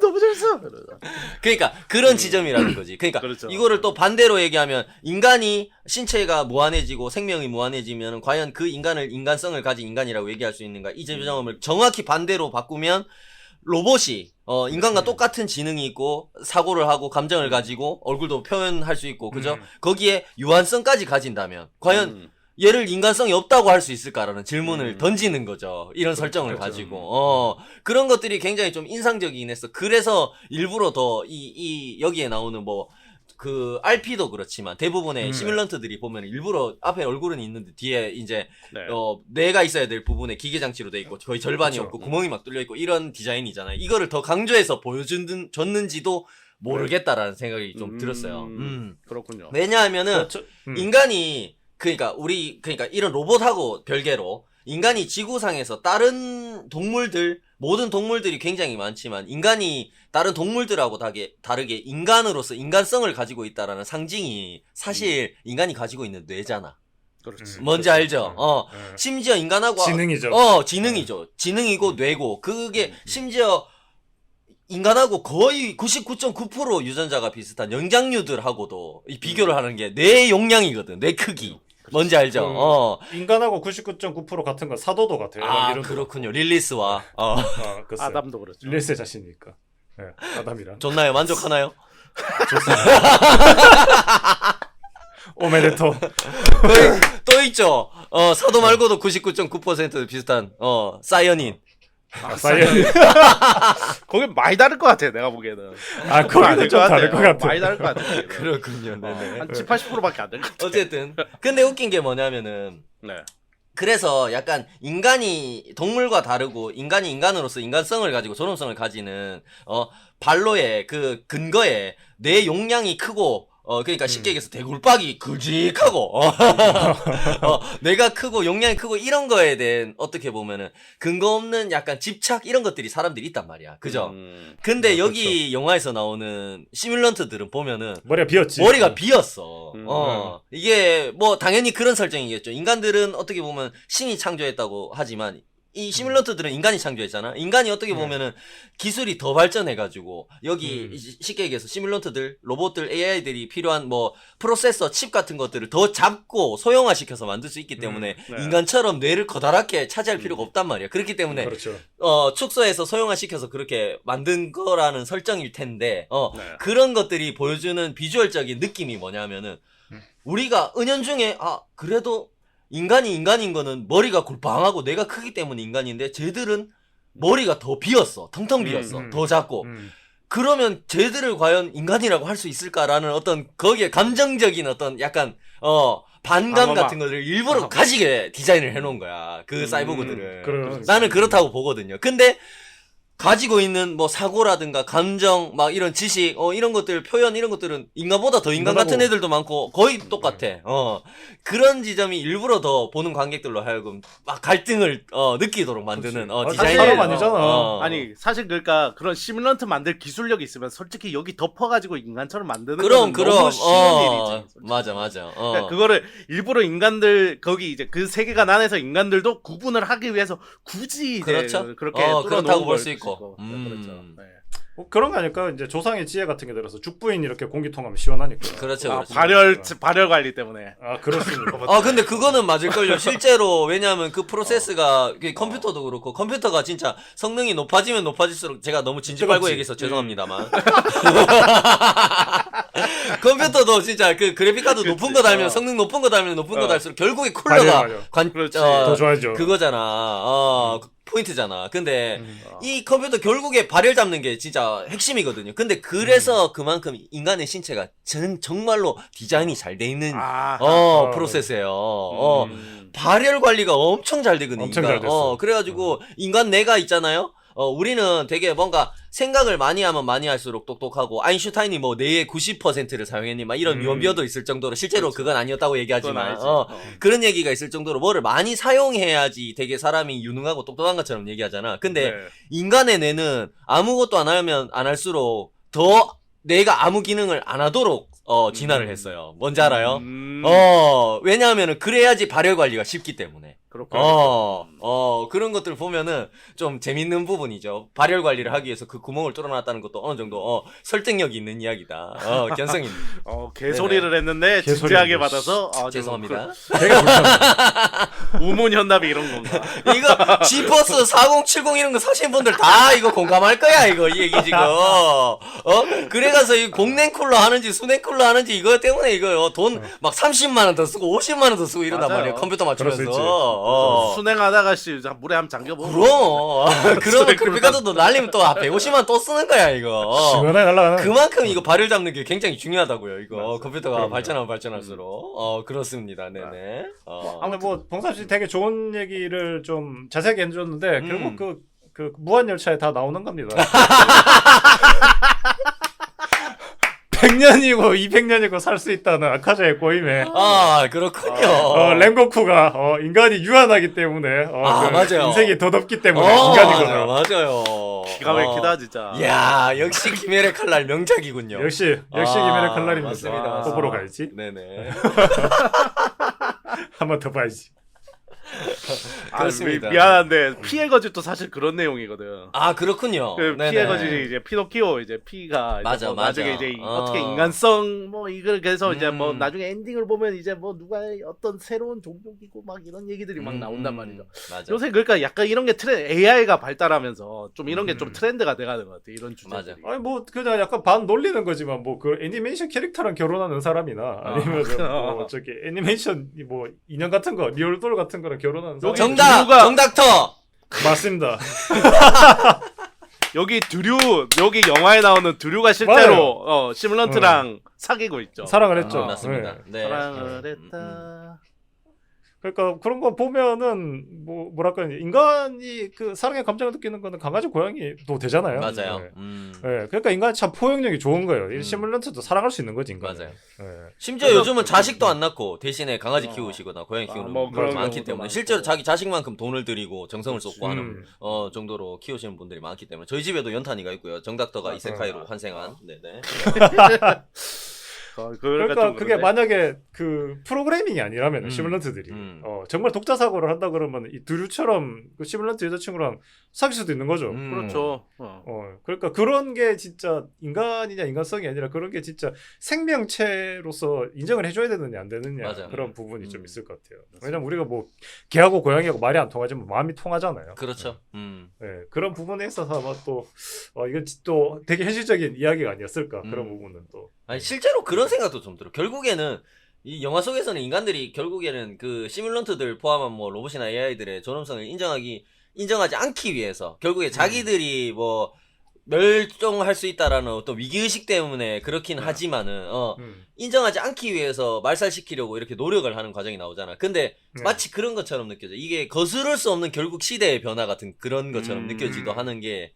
너무 재밌어. 그러니까 그런 지점이라는 거지. 그러니까 그렇죠. 이거를 또 반대로 얘기하면 인간이 신체가 무한해지고 생명이 무한해지면 과연 그 인간을 인간성을 가진 인간이라고 얘기할 수 있는가? 이 지점을 정확히 반대로 바꾸면 로봇이 인간과 똑같은 지능이 있고 사고를 하고 감정을 가지고 얼굴도 표현할 수 있고 그죠? 거기에 유한성까지 가진다면 과연 얘를 인간성이 없다고 할 수 있을까라는 질문을 던지는 거죠. 이런 설정을 가지고. 그런 것들이 굉장히 좀 인상적이긴 했어. 그래서 일부러 더 여기에 나오는 RP도 그렇지만 대부분의 시뮬런트들이 보면 일부러 앞에 얼굴은 있는데 뒤에 이제 뇌가 있어야 될 부분에 기계장치로 돼 있고 거의 절반이 그렇죠. 없고 구멍이 막 뚫려 있고 이런 디자인이잖아요. 이거를 더 강조해서 보여줬는지도 모르겠다라는 생각이 좀 들었어요. 그렇군요. 왜냐하면은 인간이 그러니까 이런 로봇하고 별개로 인간이 지구상에서 다른 동물들 모든 동물들이 굉장히 많지만 인간이 다른 동물들하고 다르게 인간으로서 인간성을 가지고 있다라는 상징이 사실 인간이 가지고 있는 뇌잖아. 그렇지. 뭔지 알죠? 심지어 인간하고 지능이죠. 지능이죠. 지능이고 뇌고 그게 심지어 인간하고 거의 99.9% 유전자가 비슷한 영장류들하고도 비교를 하는 게 뇌 용량이거든. 뇌 크기. 뭔지 알죠? 인간하고 99.9% 같은 건 사도도 같아요. 이런 그렇군요. 릴리스와 글쎄요. 아담도 그렇죠. 릴리스의 자신이니까. 네, 아담이랑. 좋나요? 만족하나요? 오메데토. 또 있죠. 사도 말고도 99.9% 비슷한 사이언인. 사이언. 거긴 많이 다를 것 같아, 내가 보기에는. 거기도 좀 다를 것 같아. 많이 다를 것 같아. 거기는. 그렇군요. 네네. 한 70, 80%밖에 안 될 것 같아. 어쨌든 근데 웃긴 게 뭐냐면은 네. 그래서 약간 인간이 동물과 다르고 인간이 인간으로서 인간성을 가지고 존엄성을 가지는 발로의 그 근거에 뇌 용량이 크고 그러니까 쉽게 얘기해서 대굴박이 굵직하고 뇌가 크고 용량이 크고 이런 거에 대한 어떻게 보면은 근거 없는 약간 집착 이런 것들이 사람들이 있단 말이야. 그죠? 근데 여기 영화에서 나오는 시뮬런트들은 보면은 머리가 비었지. 머리가 비었어. 이게 뭐 당연히 그런 설정이겠죠. 인간들은 어떻게 보면 신이 창조했다고 하지만 이 시뮬런트들은 인간이 창조했잖아. 인간이 어떻게 보면은 기술이 더 발전해가지고 여기 쉽게 얘기해서 시뮬런트들, 로봇들, AI들이 필요한 뭐 프로세서, 칩 같은 것들을 더 잡고 소형화시켜서 만들 수 있기 때문에 인간처럼 뇌를 커다랗게 차지할 필요가 없단 말이야. 그렇기 때문에 그렇죠. 축소해서 소형화시켜서 그렇게 만든 거라는 설정일 텐데 그런 것들이 보여주는 비주얼적인 느낌이 뭐냐면은 우리가 은연중에 그래도 인간이 인간인 거는 머리가 골방하고 뇌가 크기 때문에 인간인데 쟤들은 머리가 더 비었어. 텅텅 비었어. 더 작고. 그러면 쟤들을 과연 인간이라고 할 수 있을까라는 어떤 거기에 감정적인 어떤 약간 반감 같은 거를 일부러 가지게 디자인을 해놓은 거야. 그 사이보그들을. 나는 그렇다고 보거든요. 근데 가지고 있는 뭐 사고라든가 감정 막 이런 지식 이런 것들 표현 이런 것들은 인간보다 더 인간 같은 애들도 많고 거의 똑같아. 그런 지점이 일부러 더 보는 관객들로 하여금 막 갈등을 느끼도록 만드는 디자인이 사람 아니잖아. 아니 사실 그러니까 그런 시뮬런트 만들 기술력이 있으면 솔직히 여기 덮어가지고 인간처럼 만드는 그럼 건 너무 쉬운 일이지. 맞아 그러니까 그거를 일부러 인간들 거기 이제 그 세계관 안에서 인간들도 구분을 하기 위해서 굳이 이제 그렇죠. 그렇게 그렇다고 볼 수 있고. 그렇죠. 네. 뭐 그런 거 아닐까? 이제 조상의 지혜 같은 게 들어서 죽부인 이렇게 공기 통하면 시원하니까. 그렇죠. 발열 관리 때문에. 그렇습니다. 근데 그거는 맞을걸요. 실제로 왜냐하면 그 프로세스가 컴퓨터도 그렇고 컴퓨터가 진짜 성능이 높아지면 높아질수록 제가 너무 진지 빨고 얘기해서 죄송합니다만. 컴퓨터도 진짜 그 그래픽카드 높은 거 달면 성능 높은 거 달면 높은 거 달수록 결국에 쿨러가 더 좋아져. 그거잖아. 포인트잖아. 근데 이 컴퓨터 결국에 발열 잡는 게 진짜 핵심이거든요. 근데 그래서 그만큼 인간의 신체가 정말로 디자인이 잘 돼 있는 프로세스예요. 발열 관리가 엄청 잘 되거든요. 엄청 잘 됐어. 그래가지고 인간 뇌가 있잖아요. 우리는 되게 뭔가 생각을 많이 하면 많이 할수록 똑똑하고 아인슈타인이 뭐 뇌의 90%를 사용했니 막 이런 유언비어도 있을 정도로 실제로 그렇죠. 그건 아니었다고 얘기하지만 그런 얘기가 있을 정도로 뭐를 많이 사용해야지 되게 사람이 유능하고 똑똑한 것처럼 얘기하잖아. 근데 인간의 뇌는 아무것도 안 하면 안 할수록 더 뇌가 아무 기능을 안 하도록 진화를 했어요. 뭔지 알아요? 왜냐하면은 그래야지 발열 관리가 쉽기 때문에. 그렇군요. 그런 것들 보면은 좀 재밌는 부분이죠. 발열 관리를 하기 위해서 그 구멍을 뚫어놨다는 것도 어느 정도 설득력이 있는 이야기다. 견성이. 개소리를 했는데 진지하게 받아서 죄송합니다. 되게 불편해. 우문현답이 이런 건가? 이거 지퍼스 4070 이런 거 사신 분들 다 이거 공감할 거야 이거 이 얘기 지금. 그래가서 이 공냉 쿨러 하는지 수냉 쿨러 하는지 이거 때문에 이거 돈 막 30만 원 더 쓰고 50만 원 더 쓰고 이런단 말이야. 컴퓨터 맞추면서. 순행하다가 물에 한번 잠겨보고. 그러면 그래픽카드도 날리면 또 150만 원 또 쓰는 거야 이거. 시원하게 날라가는. 그만큼 이거 발열 잡는 게 굉장히 중요하다고요 이거. 맞아. 컴퓨터가 그럼요. 발전하면 발전할수록. 그렇습니다. 네네. 근데 뭐 봉삼 씨 되게 좋은 얘기를 좀 자세하게 해줬는데 결국 그 무한 열차에 다 나오는 겁니다. 100년이고 200년이고 살 수 있다는 아카자의 꼬임에 그렇군요. 랭고쿠가 인간이 유한하기 때문에 맞아요. 인생이 더덥기 때문에 인간이거든. 맞아요. 기가 막히다 진짜. 이야 역시 김혜의 칼날 명작이군요. 역시 김혜의 칼날입니다. 맞습니다. 또 보러 가야지. 네네. 한 번 더 봐야지. 그렇습니다. 미안한데 피해 거짓도 사실 그런 내용이거든. 그렇군요. 피해 거짓이 이제 피노키오 이제 피가 맞아, 뭐 맞아. 나중에 이제 어떻게 인간성 뭐 이걸 그래서 이제 뭐 나중에 엔딩을 보면 이제 뭐 누가 어떤 새로운 종족이고 막 이런 얘기들이 막 나온단 말이죠. 맞아. 요새 그러니까 약간 이런 게 AI가 발달하면서 좀 이런 게 좀 트렌드가 돼가는 것 같아. 이런 주제. 맞아. 아니 뭐 그냥 약간 반 놀리는 거지만 뭐 그 애니메이션 캐릭터랑 결혼하는 사람이나 아니면 뭐 저기 애니메이션 뭐 인형 같은 거 리얼돌 같은 거랑 결혼하는 사람. 정닥터. 맞습니다. 여기 여기 영화에 나오는 드류가 실제로 시뮬런트랑 사귀고 있죠. 사랑을 했죠. 맞습니다. 네. 사랑을 했다. 그러니까 그런 거 보면은 뭐랄까 인간이 그 사랑의 감정을 느끼는 거는 강아지 고양이도 되잖아요. 맞아요. 네, 그러니까 인간이 참 포용력이 좋은 거예요. 이 시뮬런트도 사랑할 수 있는 거지 인간. 맞아요. 네. 심지어 요즘은 자식도 안 낳고 대신에 강아지 키우시거나 고양이 키우는 뭐 분들이 그런 많기 경우도 때문에 많고. 실제로 자기 자식만큼 돈을 들이고 정성을 쏟고 하는 음. 정도로 키우시는 분들이 많기 때문에 저희 집에도 연탄이가 있고요. 정닥터가 이세카이로 환생한. 네네. 그러니까 그게 만약에 그 프로그래밍이 아니라면 시뮬런트들이 정말 독자 사고를 한다 그러면 이 드류처럼 그 시뮬런트 여자친구랑 사귈 수도 있는 거죠. 그렇죠. 그러니까 그런 게 진짜 인간이냐 인간성이 아니라 그런 게 진짜 생명체로서 인정을 해줘야 되느냐 안 되느냐 맞아요. 그런 부분이 좀 있을 것 같아요. 왜냐면 우리가 뭐 개하고 고양이하고 말이 안 통하지만 마음이 통하잖아요. 그렇죠. 네, 그런 부분에 있어서 아마 또 이건 또 되게 현실적인 이야기가 아니었을까 그런 부분은 또. 아니 실제로 그런 생각도 좀 들어. 결국에는 이 영화 속에서는 인간들이 결국에는 그 시뮬런트들 포함한 뭐 로봇이나 AI들의 존엄성을 인정하지 않기 위해서 결국에 자기들이 뭐 멸종할 수 있다라는 어떤 위기의식 때문에 그렇긴 하지만은 인정하지 않기 위해서 말살시키려고 이렇게 노력을 하는 과정이 나오잖아. 근데 마치 그런 것처럼 느껴져. 이게 거스를 수 없는 결국 시대의 변화 같은 그런 것처럼 느껴지도 하는 게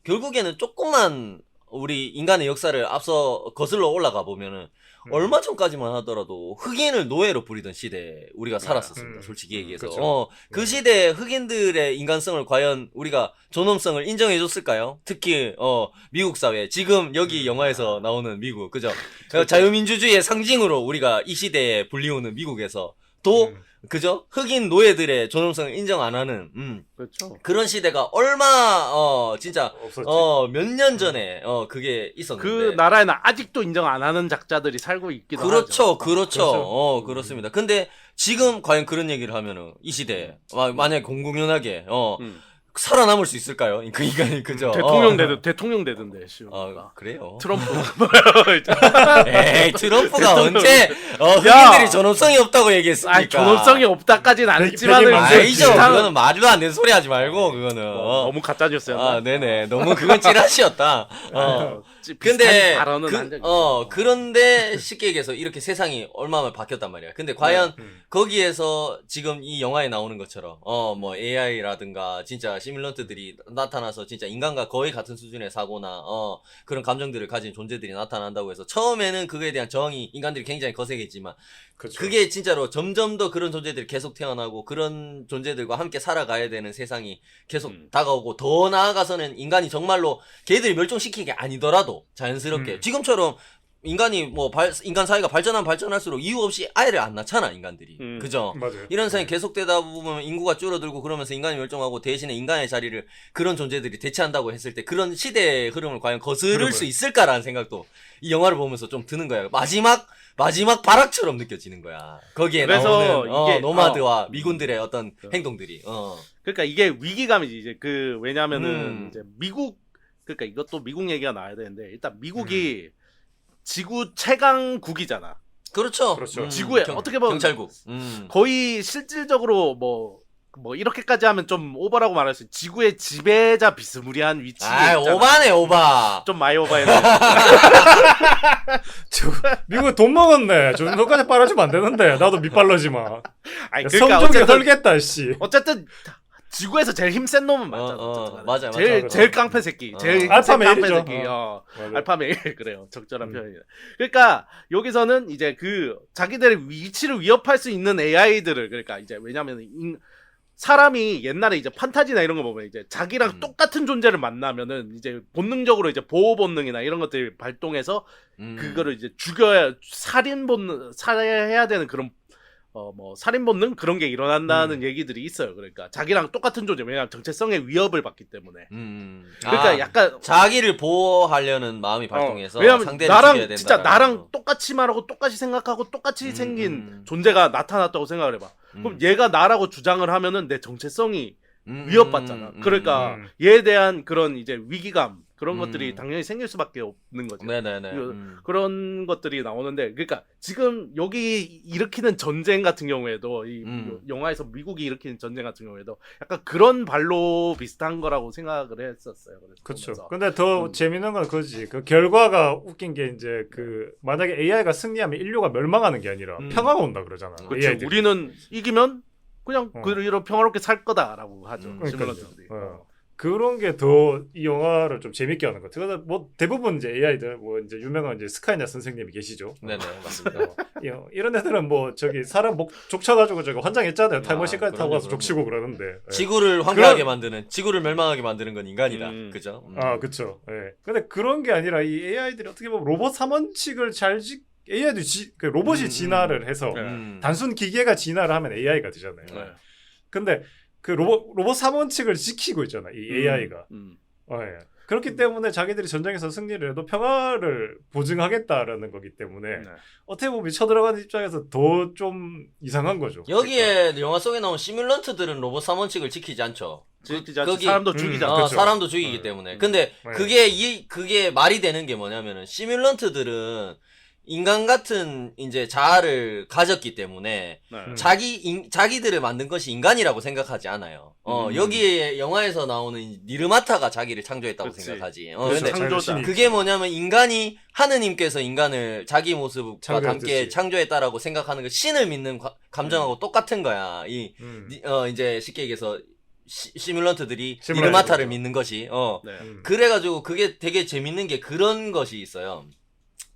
결국에는 조금만 우리 인간의 역사를 앞서 거슬러 올라가 보면은 얼마 전까지만 하더라도 흑인을 노예로 부리던 시대에 우리가 살았었습니다. 솔직히 얘기해서. 그 시대에 흑인들의 인간성을 과연 우리가 존엄성을 인정해줬을까요? 특히 미국 사회, 지금 여기 영화에서 나오는 미국, 그죠? 자유민주주의의 상징으로 우리가 이 시대에 불리우는 미국에서 또 그죠? 흑인 노예들의 존엄성을 인정 안 하는 그렇죠. 그런 시대가 얼마 진짜 몇 년 전에 그게 있었는데 그 나라에는 아직도 인정 안 하는 작자들이 살고 있기도 하죠. 그렇죠. 그렇습니다. 근데 지금 과연 그런 얘기를 하면은 이 시대에 만약에 공공연하게 살아남을 수 있을까요? 그 인간이 그죠? 대통령 되던데. 그래요? 트럼프. 에이, 트럼프가 언제 흑인들이 존엄성이 없다고 얘기했습니까? 아니, 존엄성이 없다까지는 안 했지만은 아니죠. 그거는 말도 안 되는 소리 하지 말고 그거는 너무 가짜 뉴스였나? 네네. 너무 그건 찌라시였다. 근데 그런데 쉽게 얘기해서 이렇게 세상이 얼마나 바뀌었단 말이야. 근데 과연 거기에서 지금 이 영화에 나오는 것처럼 뭐 AI라든가 진짜 시뮬런트들이 나타나서 진짜 인간과 거의 같은 수준의 사고나 그런 감정들을 가진 존재들이 나타난다고 해서 처음에는 그거에 대한 저항이 인간들이 굉장히 거세겠지만 그쵸. 그게 진짜로 점점 더 그런 존재들이 계속 태어나고 그런 존재들과 함께 살아가야 되는 세상이 계속 다가오고 더 나아가서는 인간이 정말로 걔들이 멸종시킨 게 아니더라도 자연스럽게 지금처럼 인간이 인간 사회가 발전할수록 이유 없이 아이를 안 낳잖아, 인간들이. 그죠? 맞아요. 이런 상황이 계속되다 보면 인구가 줄어들고 그러면서 인간이 멸종하고 대신에 인간의 자리를 그런 존재들이 대체한다고 했을 때 그런 시대의 흐름을 과연 거스를 수 있을까라는 생각도 이 영화를 보면서 좀 드는 거야. 마지막 발악처럼 느껴지는 거야. 거기에 그래서 나오는 이게, 노마드와 미군들의 어떤 행동들이. 그러니까 이게 위기감이지. 이제 왜냐면은 이제 그러니까 이것도 미국 얘기가 나와야 되는데 일단 미국이 지구 최강국이잖아. 그렇죠. 지구에 어떻게 보면 경찰국. 거의 실질적으로 뭐 이렇게까지 하면 좀 오버라고 말할 수 있어. 지구의 지배자 비스무리한 위치에 있잖아. 오바네, 오바. 좀 많이 오바했네. 미국 돈 먹었네. 저 정도까지 빨아주면 안 되는데. 나도 밑발러지 마. 아니, 그러니까 성적이 헐겠다, 씨. 어쨌든 지구에서 제일 힘센 놈은 맞잖아. 맞아. 제일 깡패 새끼. 제일 알파 깡패 메일이죠. 새끼. 알파 메일. 그래요. 적절한 표현이다. 그러니까 여기서는 이제 자기들의 위치를 위협할 수 있는 AI들을 그러니까 이제 왜냐면 사람이 옛날에 이제 판타지나 이런 거 보면 이제 자기랑 똑같은 존재를 만나면은 이제 본능적으로 이제 보호 본능이나 이런 것들이 발동해서 그거를 이제 살해해야 되는 그런 살인 본능 그런 게 일어난다는 얘기들이 있어요. 그러니까 자기랑 똑같은 존재, 왜냐하면 정체성의 위협을 받기 때문에. 그러니까 약간 자기를 보호하려는 마음이 발동해서 왜냐면 상대를 죽여야 된다. 진짜 나랑 똑같이 말하고 똑같이 생각하고 똑같이 생긴 존재가 나타났다고 생각을 해봐. 그럼 얘가 나라고 주장을 하면은 내 정체성이 위협받잖아. 그러니까 얘에 대한 그런 이제 위기감 그런 것들이 당연히 생길 수밖에 없는 거죠. 네네네. 그런 것들이 나오는데, 그러니까 지금 여기 일으키는 전쟁 같은 경우에도 이 영화에서 미국이 일으키는 전쟁 같은 경우에도 약간 그런 발로 비슷한 거라고 생각을 했었어요. 그렇죠. 근데 더 재밌는 건 그거지. 그 결과가 웃긴 게 이제 만약에 AI가 승리하면 인류가 멸망하는 게 아니라 평화가 온다 그러잖아. 그렇죠. 우리는 이기면 그냥 이런 평화롭게 살 거다라고 하죠. 시뮬런트들이. 그런 게 더 이 영화를 좀 재밌게 하는 것 같아요. 뭐 대부분 이제 AI들 이제 유명한 이제 스카이넷 선생님이 계시죠. 네네, 맞습니다. 이런 애들은 사람 목 족쳐가지고 환장했잖아요. 타임머신까지 타고 가서 족치고 그러는데. 지구를 황폐하게 만드는, 지구를 멸망하게 만드는 건 인간이다. 그죠? 그쵸. 예. 근데 그런 게 아니라 이 AI들이 어떻게 보면 로봇 3원칙을 AI도 로봇이 진화를 해서 단순 기계가 진화를 하면 AI가 되잖아요. 근데 그 로봇 3원칙을 지키고 있잖아, 이 AI가. 그렇기 때문에 자기들이 전쟁에서 승리를 해도 평화를 보증하겠다라는 거기 때문에 어떻게 보면 쳐들어가는 입장에서 더 좀 이상한 거죠. 여기에 영화 속에 나온 시뮬런트들은 로봇 3원칙을 지키지 않죠. 사람도 죽이잖아. 사람도 죽이기 때문에. 근데 그게 말이 되는 게 뭐냐면은 시뮬런트들은 인간 같은 이제 자아를 가졌기 때문에 자기들을 만든 것이 인간이라고 생각하지 않아요. 여기에 영화에서 나오는 니르마타가 자기를 창조했다고 그치. 생각하지. 그래서 근데 창조자. 그게 뭐냐면 인간이 하느님께서 인간을 자기 모습과 함께 창조했다라고 생각하는 거 신을 믿는 감정하고 똑같은 거야. 이제 쉽게 얘기해서 시뮬런트들이 니르마타를 믿는 것이. 네. 그래가지고 그게 되게 재밌는 게 그런 것이 있어요.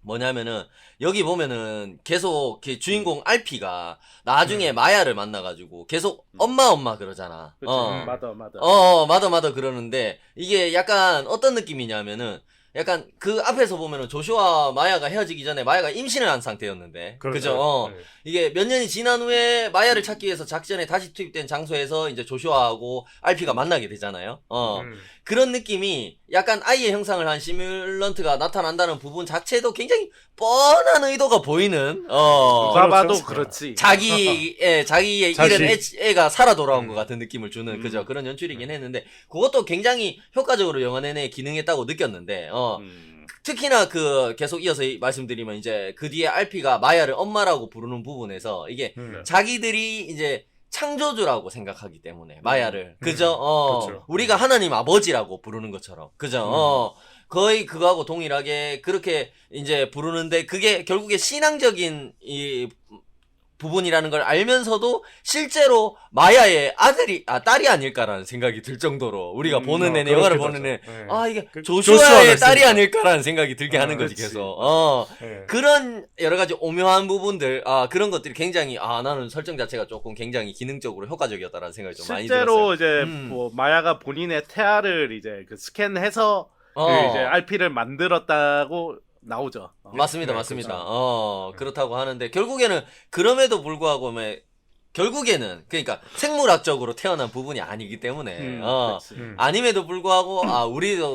뭐냐면은 여기 보면은 계속 주인공 알피가 나중에 마야를 만나가지고 계속 엄마 그러잖아. 그치. 맞아. 맞아 그러는데 이게 약간 어떤 느낌이냐면은 약간 그 앞에서 보면은 조슈아와 마야가 헤어지기 전에 마야가 임신을 한 상태였는데 그죠? 네. 이게 몇 년이 지난 후에 마야를 찾기 위해서 작전에 다시 투입된 장소에서 이제 조슈아하고 알피가 만나게 되잖아요. 그런 느낌이 약간 아이의 형상을 한 시뮬런트가 나타난다는 부분 자체도 굉장히 뻔한 의도가 보이는 누가 봐도 그렇지. 자기의 자식. 이런 애가 살아 돌아온 것 같은 느낌을 주는 그죠? 그런 연출이긴 했는데 그것도 굉장히 효과적으로 영화 내내 기능했다고 느꼈는데 특히나 계속 이어서 말씀드리면 이제 그 뒤에 알피가 마야를 엄마라고 부르는 부분에서 이게 자기들이 이제 창조주라고 생각하기 때문에 마야를 그죠? 그렇죠. 우리가 하나님 아버지라고 부르는 것처럼 그죠? 거의 그거하고 동일하게 그렇게 이제 부르는데 그게 결국에 신앙적인 이 부분이라는 걸 알면서도 실제로 마야의 딸이 아닐까라는 생각이 들 정도로 우리가 보는 내내 영화를 보는 내내 이게 조슈아의 딸이 아닐까라는 생각이 들게 하는 거지 계속. 그런 여러 가지 오묘한 부분들 그런 것들이 굉장히 나는 설정 자체가 조금 굉장히 기능적으로 효과적이었다라는 생각이 좀 많이 들었어요. 실제로 이제 뭐 마야가 본인의 태아를 이제 그 스캔해서 이제 RP를 만들었다고 나오죠. 맞습니다. 그렇다고 하는데 결국에는 그럼에도 불구하고 결국에는 그러니까 생물학적으로 태어난 부분이 아니기 때문에 아님에도 불구하고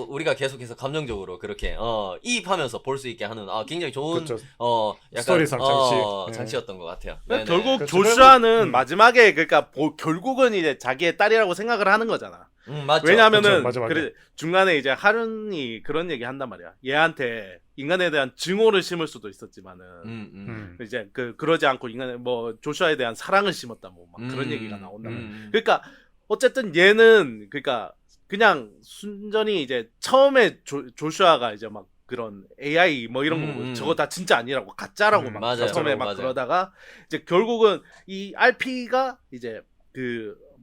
우리가 계속해서 감정적으로 그렇게 이입하면서 볼 수 있게 하는 굉장히 좋은 약간 스토리상 장치였던 것 같아요. 결국 조슈아는 마지막에 그러니까 결국은 이제 자기의 딸이라고 생각을 하는 거잖아. 맞죠. 왜냐면은 맞아. 그래, 중간에 이제 하룬이 그런 얘기 한단 말이야. 얘한테 인간에 대한 증오를 심을 수도 있었지만은 이제 그러지 않고 인간에 조슈아에 대한 사랑을 심었다 막 그런 얘기가 나온단 말이야. 그러니까 어쨌든 얘는 그러니까 그냥 순전히 이제 처음에 조슈아가 이제 막 그런 AI 이런 거 저거 다 진짜 아니라고 가짜라고 막 처음에 막 그러다가 이제 결국은 이 RP가 이제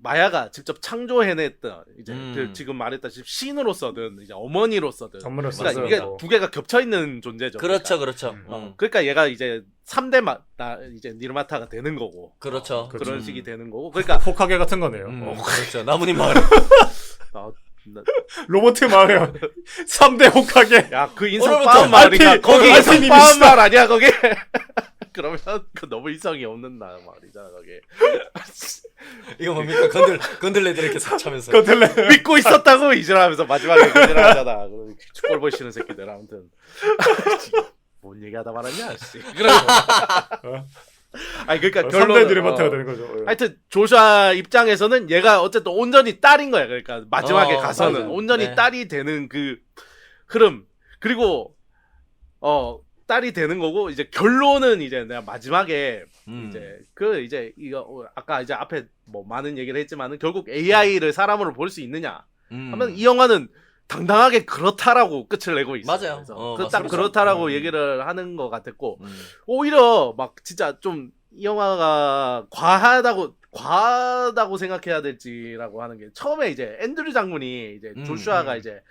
마야가 직접 창조해냈던 이제 지금 말했다시피 신으로서든 이제 어머니로서든 그러니까 이게 두 개가 겹쳐 있는 존재죠. 그렇죠. 그러니까 얘가 이제 3대 이제 니르마타가 되는 거고. 그렇죠. 그런 식이 되는 거고. 그러니까 호카게 같은 거네요. 그렇죠. 나무님 마을. 로버트 마을이야. 3대 호카게. 야, 그 인성 빠운 말인가? 거기 인성 빠운 말 아니야, 거기? 그러면 너무 이성이 없는 말이잖아, 거기. 이거 뭡니까? 건들레들 이렇게 싹 차면서. 믿고 있었다고 이질하면서 마지막에 이질하잖아. 꼴 보시는 새끼들, 아무튼. 뭔 얘기하다 말았냐, 씨. 아니, 그러니까 결론은 니르마타가 되는 거죠. 하여튼 조슈아 입장에서는 얘가 어쨌든 온전히 딸인 거야. 그러니까 마지막에 가서는 맞아요. 온전히 딸이 되는 그 흐름. 그리고 딸이 되는 거고 이제 결론은 이제 내가 마지막에 이제 이거 아까 이제 앞에 많은 얘기를 했지만은 결국 AI를 사람으로 볼 수 있느냐 하면 이 영화는 당당하게 그렇다라고 끝을 내고 있어요. 맞아요. 그래서 딱 그렇다라고 얘기를 하는 것 같았고 오히려 막 진짜 좀 이 영화가 과하다고 생각해야 될지라고 하는 게 처음에 이제 앤드류 장군이 이제 조슈아가 이제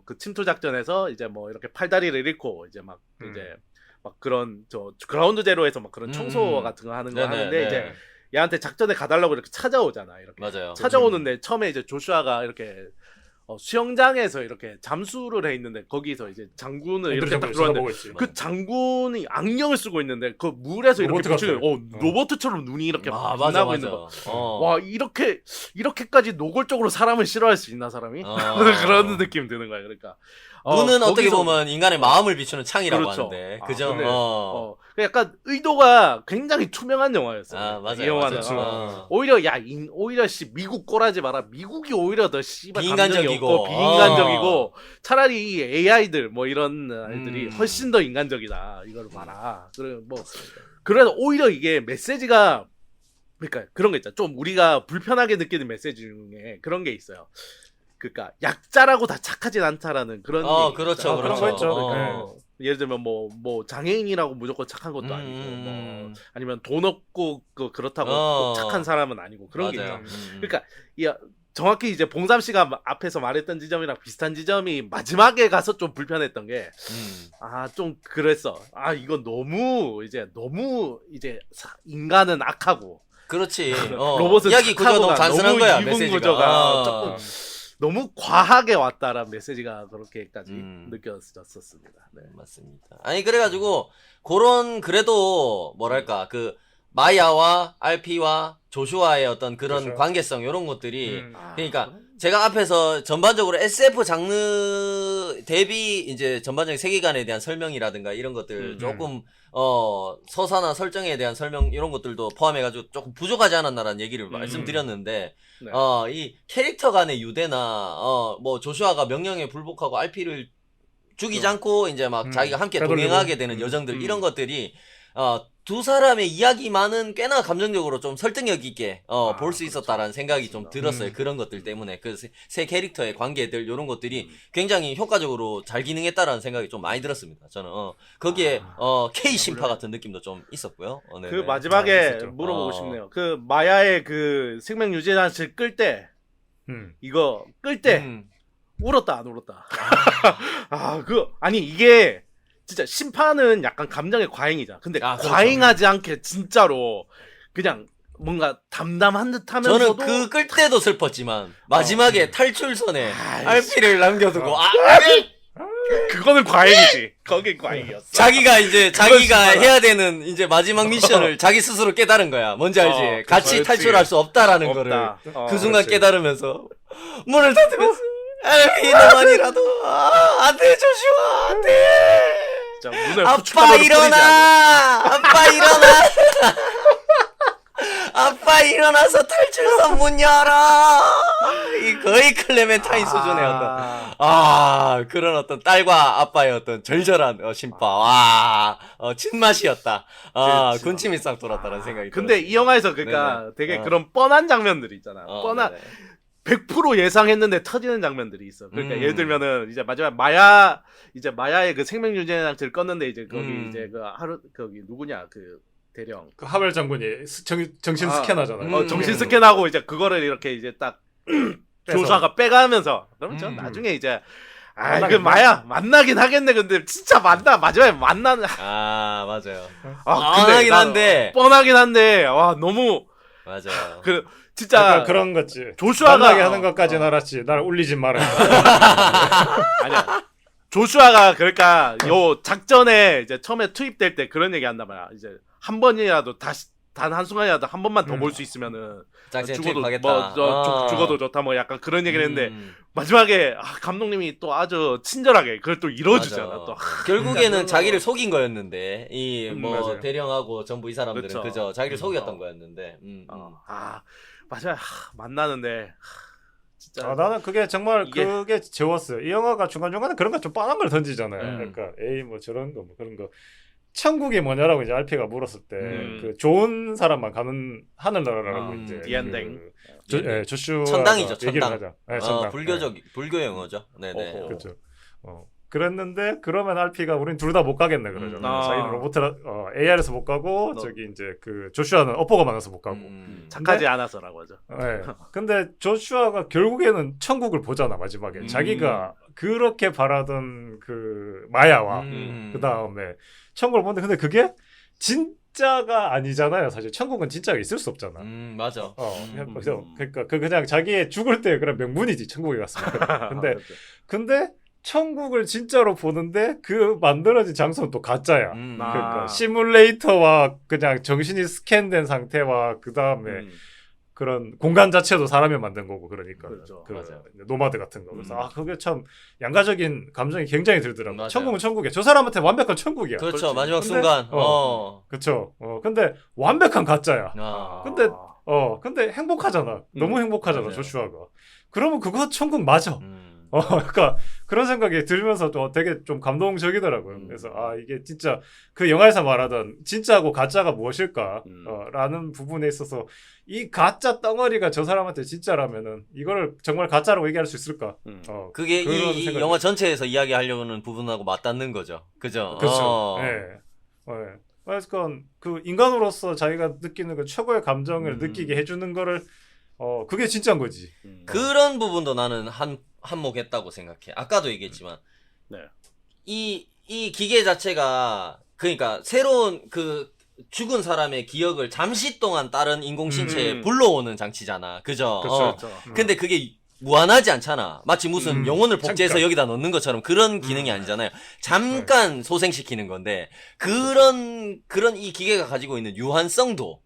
그 침투 작전에서 이제 이렇게 팔다리를 잃고 이제 이제 그런 그라운드 제로에서 그런 청소 같은 거 하는 거 하는데 이제 얘한테 작전에 가달라고 이렇게 찾아오잖아. 이렇게 맞아요. 찾아오는데 처음에 이제 조슈아가 이렇게 수영장에서 이렇게 잠수를 해 있는데 거기서 이제 장군을 이렇게 딱 들어왔는데 그 장군이 안경을 쓰고 있는데 그 물에서 이렇게 비추는 로버트처럼 눈이 이렇게 빛나고 있는 거. 와 이렇게까지 노골적으로 사람을 싫어할 수 있나 사람이? 그런 느낌 드는 거야. 그러니까 눈은 어떻게 거기서- 보면 인간의 마음을 비추는 창이라고 그렇죠. 하는데, 아, 그죠? 근데, 약간 의도가 굉장히 투명한 영화였어요. 아, 맞아요. 이 영화는. 맞아요. 오히려 오히려 미국 꼬라지 마라. 미국이 오히려 더 씨발 비인간적이고. 감정이 없고 비인간적이고 차라리 이 AI들 뭐 이런 아이들이 훨씬 더 인간적이다. 이걸 봐라. 그래 뭐 그래서 오히려 이게 메시지가 그러니까 그런 거 있잖아. 좀 우리가 불편하게 느끼는 메시지 중에 그런 게 있어요. 그러니까 약자라고 다 착하진 않다라는 그런 게 그렇죠, 있잖아. 그런 거 있죠. 예를 들면 뭐 장애인이라고 무조건 착한 것도 아니고 뭐 아니면 돈 없고 그렇다고 꼭 착한 사람은 아니고 그런 게 맞아요. 있잖아. 그러니까 정확히 이제 봉삼 씨가 앞에서 말했던 지점이랑 비슷한 지점이 마지막에 가서 좀 불편했던 게 좀 그랬어. 이건 너무 이제 인간은 악하고 그렇지. 로봇은 이야기 구조가 너무 착하고가 단순한 너무 거야, 이분 메시지가. 구조가 조금 너무 과하게 왔다라는 메시지가 그렇게까지 느껴졌었습니다. 네. 맞습니다. 아니, 그래가지고, 그래도, 뭐랄까, 마야와 RP와 조슈아의 어떤 그런 그렇죠. 관계성, 이런 것들이, 아, 그러니까, 제가 앞에서 전반적으로 SF 장르 대비, 이제 전반적인 세계관에 대한 설명이라든가 이런 것들 조금, 서사나 설정에 대한 설명, 이런 것들도 포함해가지고 조금 부족하지 않았나라는 얘기를 말씀드렸는데, 네. 이 캐릭터 간의 유대나, 뭐, 조슈아가 명령에 불복하고 RP를 죽이지 않고, 이제 막 자기가 함께 빼돌리고. 동행하게 되는 여정들, 이런 것들이, 두 사람의 이야기만은 꽤나 감정적으로 좀 설득력 있게, 볼 수 있었다라는 생각이 좀 들었어요. 그런 것들 때문에. 그 세 캐릭터의 관계들, 요런 것들이 굉장히 효과적으로 잘 기능했다라는 생각이 좀 많이 들었습니다. 저는, 거기에, K 심파 같은 느낌도 좀 있었고요. 그 네네. 마지막에 있었죠. 물어보고 싶네요. 그 마야의 그 생명 유지 장치를 끌 때 이거 끌 때 울었다 안 울었다. 아니 이게 진짜 심판은 약간 감정의 과잉이잖아. 근데 그렇죠. 과잉하지 않게 진짜로 그냥 뭔가 담담한 듯 하면서도 저는 끌 때도 슬펐지만, 마지막에 탈출선에 아이씨. RP를 남겨두고, 그거는 과잉이지. 거긴 과잉이었어. 자기가 심하다. 해야 되는 이제 마지막 미션을 자기 스스로 깨달은 거야. 뭔지 알지? 같이 그렇지. 탈출할 수 없다라는 거를 없다. 그 순간 그렇지. 깨달으면서 문을 닫으면서 RP 너만이라도 안돼 조슈아 안돼 진짜 문을 아빠 후춧가루로 뿌리지 않아. 일어나 아빠 일어나 아빠 일어나서 탈출선 문 열어 이 거의 클레멘타인 수준의 어떤 그런 어떤 딸과 아빠의 어떤 절절한 심파 와 친맛이었다 그렇죠. 군침이 싹 돌았다는 생각이 근데 들었어요. 이 영화에서 그러니까 네네. 되게 그런 뻔한 장면들이 있잖아. 뻔한 네네. 100% 예상했는데 터지는 장면들이 있어. 그러니까 예를 들면은 이제 마지막 마야의 그 생명 유지 장치를 껐는데 이제 거기 이제 거기 누구냐 그 대령 그 하벨 장군이 정신 스캔하잖아요. 정신 스캔하고 이제 그거를 이렇게 이제 딱 조사가 빼가면서 그러면 저 나중에 이제 그 마야 만나긴 하겠네. 근데 진짜 마지막에 만나는 맞아요. 근데 한데 뻔하긴 한데 와 너무 맞아요. 진짜 약간 그런 거지. 조슈아가 만나게 하는 것까지는 알았지. 날 울리지 마라. 아니야. 조슈아가 그러니까 요 작전에 이제 처음에 투입될 때 그런 얘기 한단 말이야. 이제 한 번이라도 다시 단 한순간이라도 한 번만 더 볼 수 있으면은 작전에 죽어도 투입하겠다. 죽어도 좋다 뭐 약간 그런 얘기를 했는데 마지막에 감독님이 또 아주 친절하게 그걸 또 이뤄주잖아. 맞아. 또 결국에는 자기를 속인 거였는데 이 뭐 맞아요. 대령하고 전부 이 사람들은 그쵸. 그저 자기를 속였던 거였는데. 마지막에 만나는데 진짜 나는 그게 정말 이게- 그게 재웠어요. 이 영화가 중간중간에 그런 거 좀 뻔한 걸 던지잖아요. 음. 그러니까 에이 뭐 저런 거 뭐 그런 거. 천국이 뭐냐라고 이제 RP가 물었을 때 그 좋은 사람만 가는 하늘나라라고 이제 The ending. 조슈아 천당이죠, 얘기를 천당. 하자. 네, 천당. 불교 영어죠. 네네. 어허. 그렇죠. 그랬는데 그러면 RP가 우린 둘 다 못 가겠네 그러잖아. 자기는 로봇이라 AR에서 못 가고 저기 이제 그 조슈아는 업보가 많아서 못 가고. 착하지 않아서라고 하죠. 네. 근데 조슈아가 결국에는 천국을 보잖아 마지막에. 자기가 그렇게 바라던 그 마야와 그 다음에 천국을 보는데 근데 그게 진짜가 아니잖아요. 사실 천국은 진짜가 있을 수 없잖아. 맞아. 그래서 그러니까 그 그냥 자기의 죽을 때 그런 명분이지 천국에 갔으면. 근데 천국을 진짜로 보는데 그 만들어진 장소는 또 가짜야. 그러니까 시뮬레이터와 그냥 정신이 스캔된 상태와 그 다음에 그런 공간 자체도 사람이 만든 거고 그러니까 그렇죠. 그 맞아요. 노마드 같은 거. 그래서 그게 참 양가적인 감정이 굉장히 들더라고. 맞아요. 천국은 천국이야. 저 사람한테 완벽한 천국이야. 그렇죠. 그렇지. 마지막 근데- 순간. 그렇죠. 근데 완벽한 가짜야. 아. 근데 근데 행복하잖아. 너무 행복하잖아, 맞아요. 조슈아가. 그러면 그거 천국 맞아. 그러니까 그런 생각이 들면서 또 되게 좀 감동적이더라고요. 그래서 이게 진짜 그 영화에서 말하던 진짜하고 가짜가 무엇일까? 라는 부분에 있어서 이 가짜 덩어리가 저 사람한테 진짜라면은 이거를 정말 가짜라고 얘기할 수 있을까? 그게 그런 이 생각이- 영화 전체에서 이야기하려는 부분하고 맞닿는 거죠. 그죠? 그렇죠. 그래서 그 인간으로서 자기가 느끼는 그 최고의 감정을 느끼게 해주는 거를 그게 진짜인 거지. 그런 부분도 나는 한몫했다고 생각해. 아까도 얘기했지만 네. 이 기계 자체가 그러니까 새로운 그 죽은 사람의 기억을 잠시 동안 다른 인공신체에 불러오는 장치잖아. 그죠? 그렇죠. 근데 그게 무한하지 않잖아. 마치 무슨 영혼을 복제해서 잠깐. 여기다 넣는 것처럼 그런 기능이 아니잖아요. 잠깐 소생시키는 건데 그런 이 기계가 가지고 있는 유한성도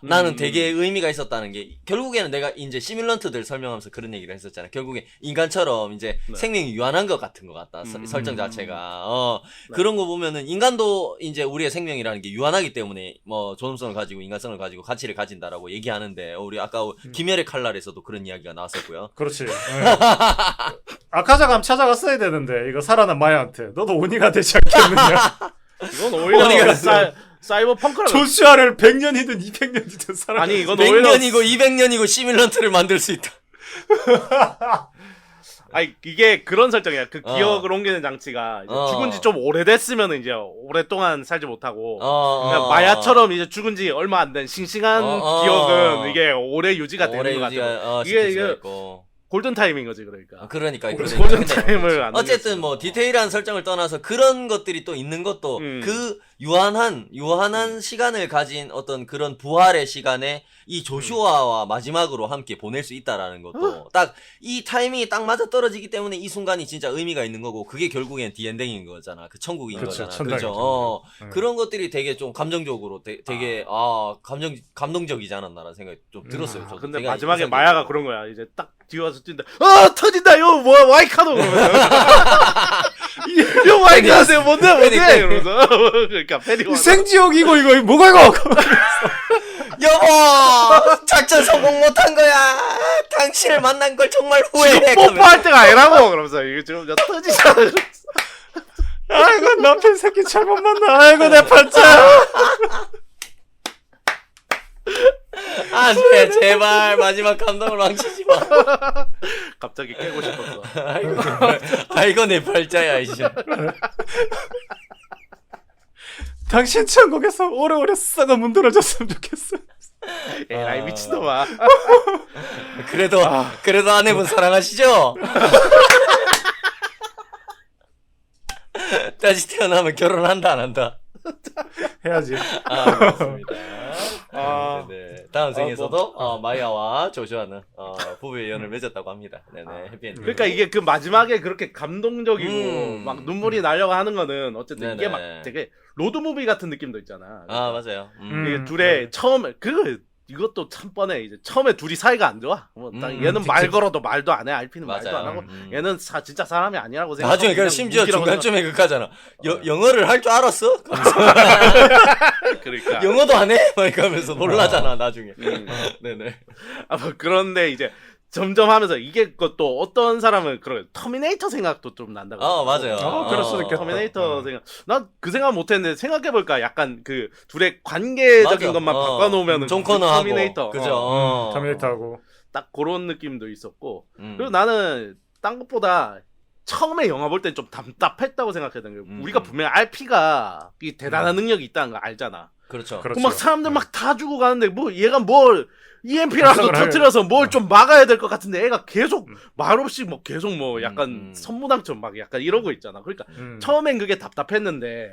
나는 되게 의미가 있었다는 게 결국에는 내가 이제 시뮬런트들 설명하면서 그런 얘기를 했었잖아. 결국에 인간처럼 이제 생명이 유한한 것 같은 것 같다. 설정 자체가 그런 거 보면은 인간도 이제 우리의 생명이라는 게 유한하기 때문에 뭐 존엄성을 가지고 인간성을 가지고 가치를 가진다라고 얘기하는데 우리 아까 김열의 칼날에서도 그런 이야기가 나왔었고요. 그렇지. 아카자감 찾아갔어야 되는데 이거 살아난 마야한테 너도 오니가 되지 않겠느냐. 이건 오히려 사이버펑크라고. 조슈아를 100년이든 200년이든 살아. 아니 이건 오히려 100년이고 200년이고 시뮬런트를 만들 수 있다. 아니 이게 그런 설정이야. 그 기억을 옮기는 장치가 이제 죽은 지 좀 오래됐으면 이제 오랫동안 살지 못하고 그냥 마야처럼 이제 죽은 지 얼마 안 된 싱싱한 기억은 이게 오래 유지가 되는 것 같아요. 이게 골든타임인 거지 그러니까. 그러니까. 골든타임을 안 어쨌든 뭐 디테일한 설정을 떠나서 그런 것들이 또 있는 것도 그 유한한 시간을 가진 어떤 그런 부활의 시간에 이 조슈아와 마지막으로 함께 보낼 수 있다라는 것도 딱 이 타이밍이 딱 맞아 떨어지기 때문에 이 순간이 진짜 의미가 있는 거고 그게 결국엔 디엔딩인 거잖아. 그 천국인 그렇죠, 거잖아. 천당이죠. 그죠? 그런 것들이 되게 좀 감정적으로 되게 감동적이지 않았나라는 생각이 좀 들었어요. 저도. 근데 되게 마지막에 인상적이고. 마야가 그런 거야. 이제 딱 뒤와서 뛴다. 터진다. 요 와이카노 그러면서. 요 와이카노 뭔데 이러면서. 그러니까 페리 생지옥이고 이거 뭐가 이거? 여보 작전 성공 못한 거야. 당신을 만난 걸 정말 후회해. 뽀뽀할 때가 아니라고 그러면서 이거 지금 터지잖아. 아이고 남편 새끼 잘못 만나. 아이고 내 팔자. 안돼 제발 마지막 감동을 망치지 마. 갑자기 깨고 싶었어. 아이고 내 팔자야 이제. 당신 천국에서 오래오래 썩어 문드러졌으면 좋겠어. 에라이 미친놈아. 그래도 아내분 사랑하시죠? 다시 태어나면 결혼한다 안 한다? 해야지. 그렇습니다. 네. 다음 뭐. 생에서도 마야와 조슈아는 부부의 연을 맺었다고 합니다. 네네 해피엔딩. 그러니까 이게 그 마지막에 그렇게 감동적이고 막 눈물이 나려고 하는 거는 어쨌든 이게 막 되게 로드무비 같은 느낌도 있잖아. 맞아요. 이게 둘의 처음에 이것도 참 뻔해. 이제 처음에 둘이 사이가 안 좋아. 얘는 말 걸어도 말도 안 해. 알피는 말도 안 하고. 얘는 진짜 사람이 아니라고 생각하고. 나중에 그냥 심지어 중간쯤에 그까잖아. 영어를 할 줄 알았어? 그러니까. 영어도 안 해? 막 이러면서 놀라잖아 나중에. 네네. 뭐 그런데 이제 점점 하면서 이게 또 어떤 사람은 그런 터미네이터 생각도 좀 난다고. 맞아요. 그럴 수도 있겠다. 터미네이터 생각. 난 그 생각 못했는데 생각해볼까 약간 그 둘의 관계적인 맞아. 것만 바꿔놓으면 존 커너하고 터미네이터. 그죠. 터미네이터하고 딱 그런 느낌도 있었고. 그리고 나는 딴 것보다 처음에 영화 볼 땐 좀 답답했다고 생각했던 게 우리가 분명 RP가 이 대단한 능력이 있다는 거 알잖아. 그렇죠. 막 사람들 막 다 죽어 가는데 뭐 얘가 뭘 EMP라도 발상을 터뜨려서 뭘 좀 막아야 될 것 같은데 애가 계속 말없이 뭐 계속 뭐 약간 선무당처럼 막 약간 이러고 있잖아. 그러니까 처음엔 그게 답답했는데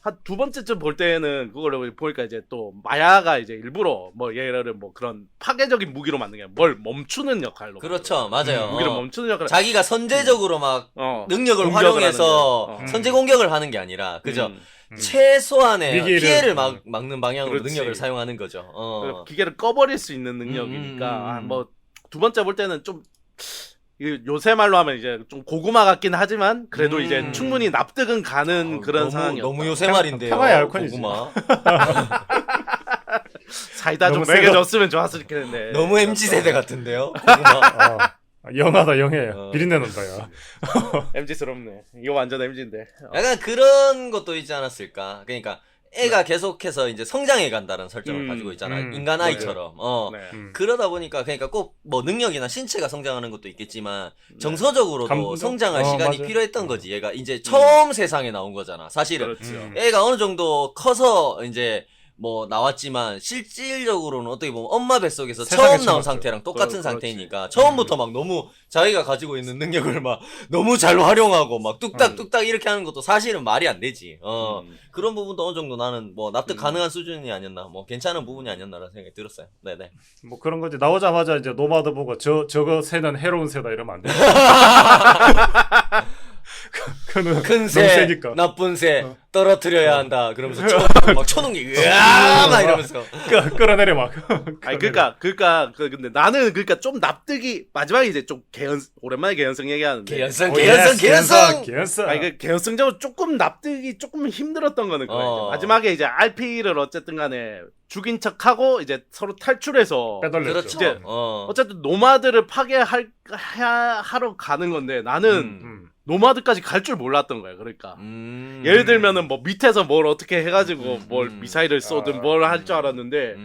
한 두 번째쯤 볼 때는 그걸 보니까 이제 또 마야가 이제 일부러 뭐 얘를 뭐 그런 파괴적인 무기로 만든 게 뭘 멈추는 역할로. 그렇죠, 맞아요. 무기를 멈추는 역할. 자기가 선제적으로 막 능력을 공격을 활용해서 하는 게. 선제 공격을 하는 게 아니라 그죠. 음. 최소한의 위기를, 피해를 막는 방향으로 그렇지. 능력을 사용하는 거죠. 기계를 꺼버릴 수 있는 능력이니까 뭐 두 번째 볼 때는 좀 요새 말로 하면 이제 좀 고구마 같긴 하지만 그래도 이제 충분히 납득은 가는 그런 상황이었다. 너무 요새 말인데요. 평화의 알콘이지. 고구마. 사이다 좀 너무 세게 세다. 줬으면 좋았을 텐데. 너무 MZ 세대 같은데요. 고구마. 영하다 영해. 비린내 난다 야. MZ스럽네. 이거 완전 MZ인데. 약간 그런 것도 있지 않았을까. 그러니까 애가 계속해서 이제 성장해 간다는 설정을 가지고 있잖아. 인간 아이처럼. 네. 그러다 보니까 그러니까 꼭 뭐 능력이나 신체가 성장하는 것도 있겠지만 정서적으로도 감정? 성장할 시간이 맞아. 필요했던 거지. 얘가 이제 처음 세상에 나온 거잖아. 사실은 그렇죠. 애가 어느 정도 커서 이제 뭐 나왔지만 실질적으로는 어떻게 보면 엄마 뱃속에서 세상에 처음 나온 처음 상태랑 똑같은 그렇지. 상태니까 처음부터 막 너무 자기가 가지고 있는 능력을 막 너무 잘 활용하고 막 뚝딱뚝딱 이렇게 하는 것도 사실은 말이 안 되지. 그런 부분도 어느 정도 나는 뭐 납득 가능한 수준이 아니었나, 뭐 괜찮은 부분이 아니었나라는 생각이 들었어요. 네네. 뭐 그런 거지. 나오자마자 이제 노마드 보고 저거 새는 해로운 새다 이러면 안 돼. 그는 큰 너무 새, 세니까. 나쁜 새 떨어뜨려야 한다. 그러면서 막 초능력 으아 막 이러면서 끌어내려 막. 아니 근데 나는 그러니까 좀 납득이 마지막에 이제 좀 오랜만에 개연성 얘기하는데. 개연성. 개연성. 아니 그 개연성적으로 조금 납득이 조금 힘들었던 거는 그거예요. 마지막에 이제 RP를 어쨌든 간에 죽인 척하고 이제 서로 탈출해서 빼돌렸죠. 그렇죠. 이제 어쨌든 노마드를 하러 가는 건데 나는 노마드까지 갈 줄 몰랐던 거야. 그러니까 예를 들면은 뭐 밑에서 뭘 어떻게 해가지고 뭘 미사일을 쏘든 뭘 할 줄 알았는데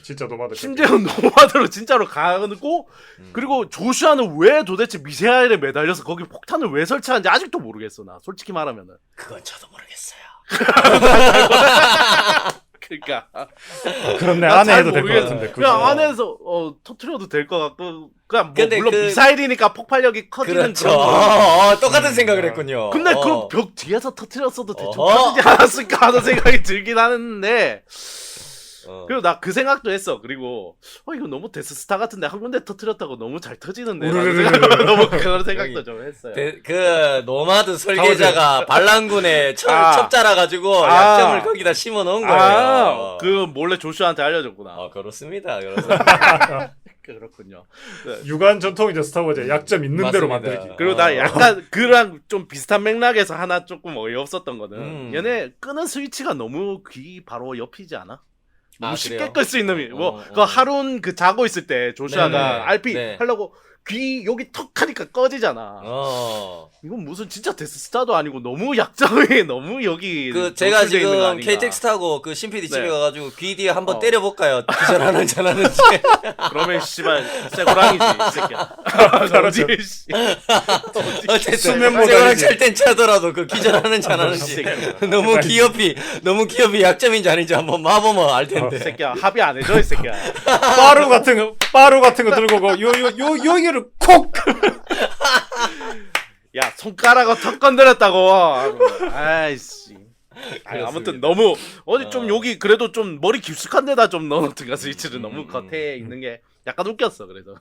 진짜 노마드. 심지어 노마드로 진짜로 가고 그리고 조슈아는 왜 도대체 미사일에 매달려서 거기 폭탄을 왜 설치하는지 아직도 모르겠어. 나 솔직히 말하면은. 그건 저도 모르겠어요. 그러니까 그럼 내 나 안에 잘 해도 될 것 모르겠어. 같은데. 굳이. 그냥 안에서 터트려도 될 것 같고 그냥 뭐 근데 물론 미사일이니까 폭발력이 커지는 그렇죠. 그런 거. 똑같은 생각을 했군요. 근데 그 벽 뒤에서 터트렸어도 대충 터지지 않았을까 하는 생각이 들긴 하는데 그리고 나 그 생각도 했어. 그리고 이거 너무 데스스타 같은데 한 군데 터트렸다고 너무 잘 터지는데 너무 그런 생각도 좀 했어요. 그 노마드 설계자가 반란군에 첩자라가지고 약점을 거기다 심어 놓은 거예요. 그 몰래 조슈아한테 알려줬구나. 그렇습니다. 그렇군요. 유관 전통이죠. 스타워즈에 약점 있는 대로 맞습니다. 만들기. 그리고 나 약간 그랑 좀 비슷한 맥락에서 하나 조금 어이없었던 거는 얘네 끄는 스위치가 너무 귀 바로 옆이지 않아? 너무 쉽게 그래요? 끌 수 있는 그 하룬 그 자고 있을 때 조슈아가 네네. RP 네. 하려고 귀 여기 턱 하니까 꺼지잖아. 이건 무슨 진짜 데스스타도 아니고 너무 약점이 너무 여기 제가 노출돼 있는 거 지금 아닌가. KTX 타고 그 신PD 집에 네. 가가지고 귀 뒤에 한번 때려볼까요? 기절하는지 안 하는지. 그러면 씨발 쇠고랑이지 이 새끼야. 어디 씨. 어쨌든 수면 제가 모델이지. 찰땐 차더라도 그 기절하는지 안 하는지 너무 기업이 약점인지 아닌지 한번 마보면 알 이 텐데. 새끼야 합의 안 해줘 이 새끼야. 빠루 같은 거 들고 여기를 콕. 야 손가락을 턱 건드렸다고. 아이씨. 아무튼 너무 좀 여기 그래도 좀 머리 깊숙한 데다 좀 넣어놓든가 스위치를 너무 겉에 있는 게 약간 웃겼어. 그래서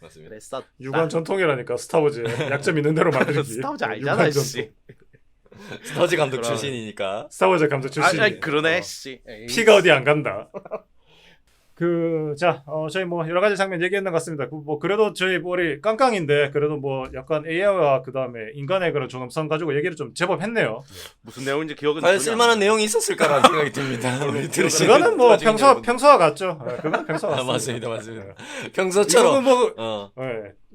맞습니다. 그랬어. 유관 전통이라니까 스타워즈에 약점 있는 대로 만들기. 스타워즈 아니잖아 유관 씨. 스터지 감독 그럼. 출신이니까. 스타워즈 감독 출신. 아니 그러네 씨. 에이. 피가 어디 안 간다. 저희 뭐 여러 가지 장면 얘기했는 것 같습니다. 뭐 그래도 저희 우리 깡깡인데 그래도 뭐 약간 AI와 그 다음에 인간의 그런 존엄성 가지고 얘기를 좀 제법 했네요. 무슨 내용인지 기억은 과연 전혀 쓸만한 안 나. 내용이 있었을까라는 생각이 듭니다. 우리 들으시는 그거는 뭐 와중에 여러분. 평소와 같죠. 그건 평소와 같습니다. 맞습니다. 이거는 평소처럼. 뭐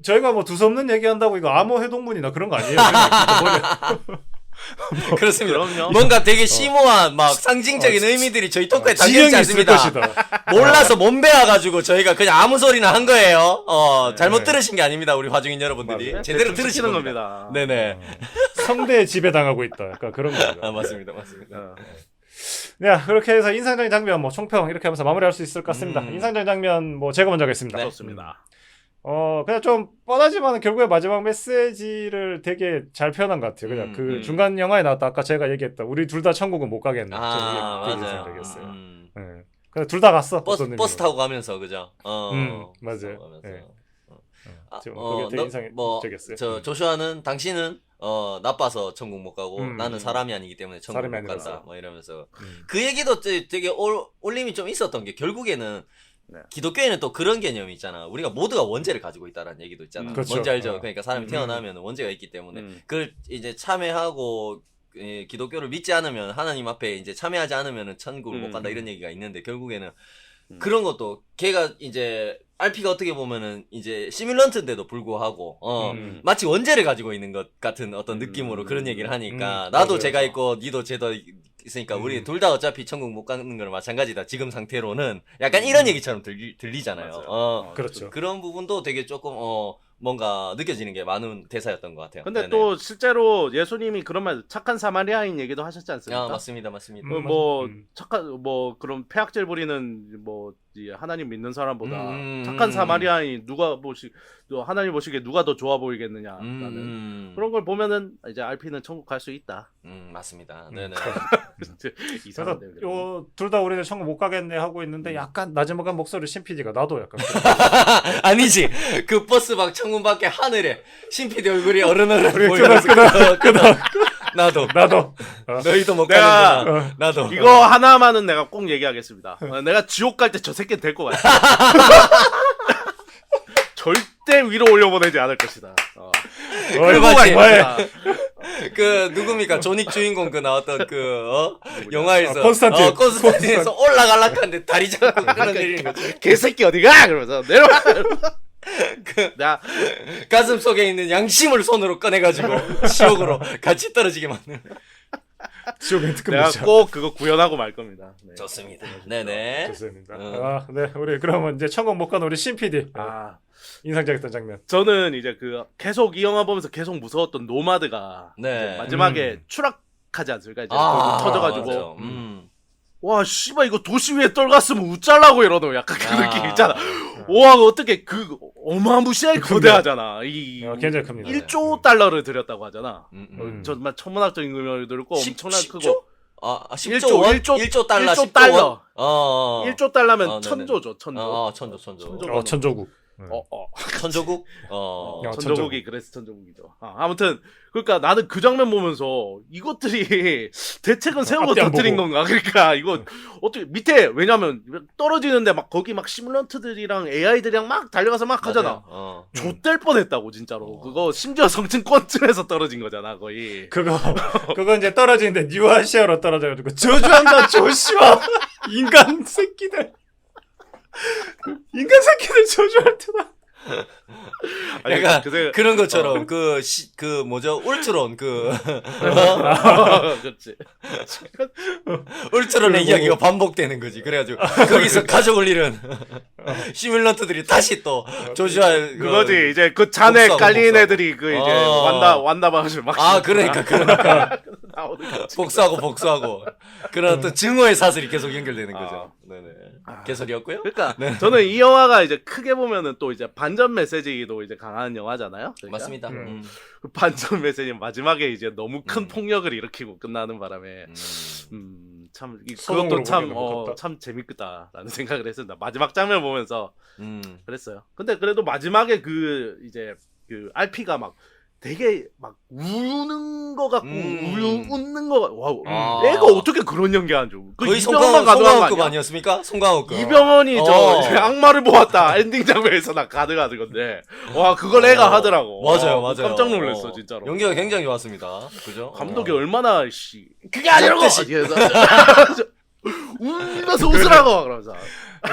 저희가 뭐 두서없는 얘기한다고 이거 암호 해동문이나 그런 거 아니에요. 그렇습니다. 그럼요. 뭔가 되게 심오한 막 상징적인 의미들이 저희 토크에 담겨있지 지형이 있을 않습니다. 것이다. 몰라서 못 배워가지고 저희가 그냥 아무 소리나 한 거예요. 잘못 들으신 게 아닙니다. 우리 화중인 여러분들이 맞아요. 제대로 대충 들으시는 시키는 겁니다. 겁니다. 네네. 성대에 지배당하고 있다. 약간 그런 거죠. 맞습니다. 네, 그렇게 해서 인상적인 장면, 뭐 총평 이렇게 하면서 마무리할 수 있을 것 같습니다. 인상적인 장면, 뭐 제가 먼저 하겠습니다. 좋습니다. 그냥 좀 뻔하지만 결국에 마지막 메시지를 되게 잘 표현한 것 같아요. 그냥 그 중간 영화에 나왔다 아까 제가 얘기했던 우리 둘 다 천국은 못 가겠네. 맞아요. 생각했어요. 그냥 둘 다 갔어. 버스 타고 가면서 그죠? 맞아요. 네. 되게 인상적이었어요. 조슈아는 당신은 나빠서 천국 못 가고 나는 사람이 아니기 때문에 천국 못 간다. 뭐 이러면서 그 얘기도 되게 올림이 좀 있었던 게 결국에는 네. 기독교에는 또 그런 개념이 있잖아. 우리가 모두가 원죄를 가지고 있다라는 얘기도 있잖아. 그렇죠. 뭔지 알죠? 그러니까 사람이 태어나면 원죄가 있기 때문에 그걸 이제 참회하고 기독교를 믿지 않으면 하나님 앞에 이제 참회하지 않으면 천국을 못 간다 이런 얘기가 있는데 결국에는 그런 것도 걔가 이제 RP가 어떻게 보면은 이제 시뮬런트인데도 불구하고 마치 원죄를 가지고 있는 것 같은 어떤 느낌으로 그런 얘기를 하니까 나도 맞아요. 제가 있고 니도 쟤도 있으니까 우리 둘 다 어차피 천국 못 가는 거랑 마찬가지다 지금 상태로는 약간 이런 얘기처럼 들리잖아요. 그렇죠. 그런 부분도 되게 조금 뭔가 느껴지는 게 많은 대사였던 것 같아요. 근데 네네. 또 실제로 예수님이 그런 말 착한 사마리아인 얘기도 하셨지 않습니까? 맞습니다. 착한 그런 폐악질 부리는 이 하나님 믿는 사람보다 착한 사마리아인 하나님 보시기에 누가 더 좋아 보이겠느냐라는 그런 걸 보면은 이제 RP는 천국 갈 수 있다. 맞습니다. 네네. 그래서 둘 다 우리는 천국 못 가겠네 하고 있는데 약간 나지막한 목소리 신PD가 나도 약간 아니지 그 버스 막 창문 밖에 하늘에 신PD 얼굴이 어른어른 보여. 끄덕. 나도 너희도 못 내가 가는구나. 나도 이거 하나만은 내가 꼭 얘기하겠습니다. 내가 지옥 갈 때 저 새끼는 될 것 같아. 절대 위로 올려보내지 않을 것이다. 맞지? 뭐야? 그 누굽니까 조닉 주인공 그 나왔던 영화에서 콘스탄틴. 올라갈락 하는데 다리 잡고 끌어내리는 거지. 개새끼 어디가? 그러면서 내려와. 나 가슴 속에 있는 양심을 손으로 꺼내가지고 지옥으로 같이 떨어지게 만드는. 지옥의 특급 내가 미션. 꼭 그거 구현하고 말 겁니다. 네. 좋습니다. 네네. 좋습니다. 네, 우리 그러면 이제 천국 못 가는 우리 신PD 인상적이었던 장면. 저는 이제 계속 이 영화 보면서 계속 무서웠던 노마드가 이제 마지막에 추락하지 않습니까? 이제 터져가지고 와 씨발 이거 도시 위에 떨갔으면 웃잘라고 이러노 약간 그 느낌 있잖아. 와 어떻게 어마무시하게 거대하잖아. 굉장히 큽니다. 1조 달러를 들였다고 하잖아. 정말 천문학적인 의미를 들고 엄청나게 크고 1조 달러 1조 달러 1조 1조 달러면 천조죠. 천조국. 천조국? 천조국이 그래서 천조국이죠. 아무튼 그러니까 나는 그 장면 보면서 이것들이 대책은 세우고 터뜨린 건가? 그러니까 이거 어떻게 밑에 왜냐면 떨어지는데 막 거기 막 시뮬런트들이랑 AI들이랑 막 달려가서 막 하잖아. 좆될 뻔했다고 진짜로. 그거 심지어 성층권쯤에서 떨어진 거잖아 거의. 그거 이제 떨어지는데 뉴아시아로 떨어져가지고 저주한다 조슈아 인간 새끼들 저주할 테다. 약간 그런 것처럼 뭐죠 울트론 그렇지. 울트론의 이야기가 반복되는 거지. 그래가지고 거기서 가져올 일은 시뮬런트들이 다시 또 조슈아 그거지. 이제 그 잔에 깔린 애들이 이제 완다 방식 막 그러니까 복수하고 그런 또 증오의 사슬이 계속 연결되는 거죠. 네네. 개소리였고요. 그러니까 저는 이 영화가 이제 크게 보면은 또 이제 반전 메시지도 이제 강한 영화잖아요. 그러니까? 맞습니다. 그 반전 메시지 마지막에 이제 너무 큰 폭력을 일으키고 끝나는 바람에 참 그것도 참 재밌겠다라는 생각을 했습니다. 마지막 장면 보면서 그랬어요. 근데 그래도 마지막에 이제 RP가 막 되게 막 우는 거 같고 웃는 거 같고 와우. 애가 어떻게 그런 연기하는 줄. 거의 송강호급 아니었습니까? 송강호급. 이병헌이 악마를 보았다 엔딩 장면에서 나 가능하는 건데 와 그걸 애가 하더라고. 맞아요. 깜짝 놀랐어 진짜로. 연기가 굉장히 좋았습니다. 그죠? 감독이 얼마나 그게 아니라고 울면서 웃으라고 그러면서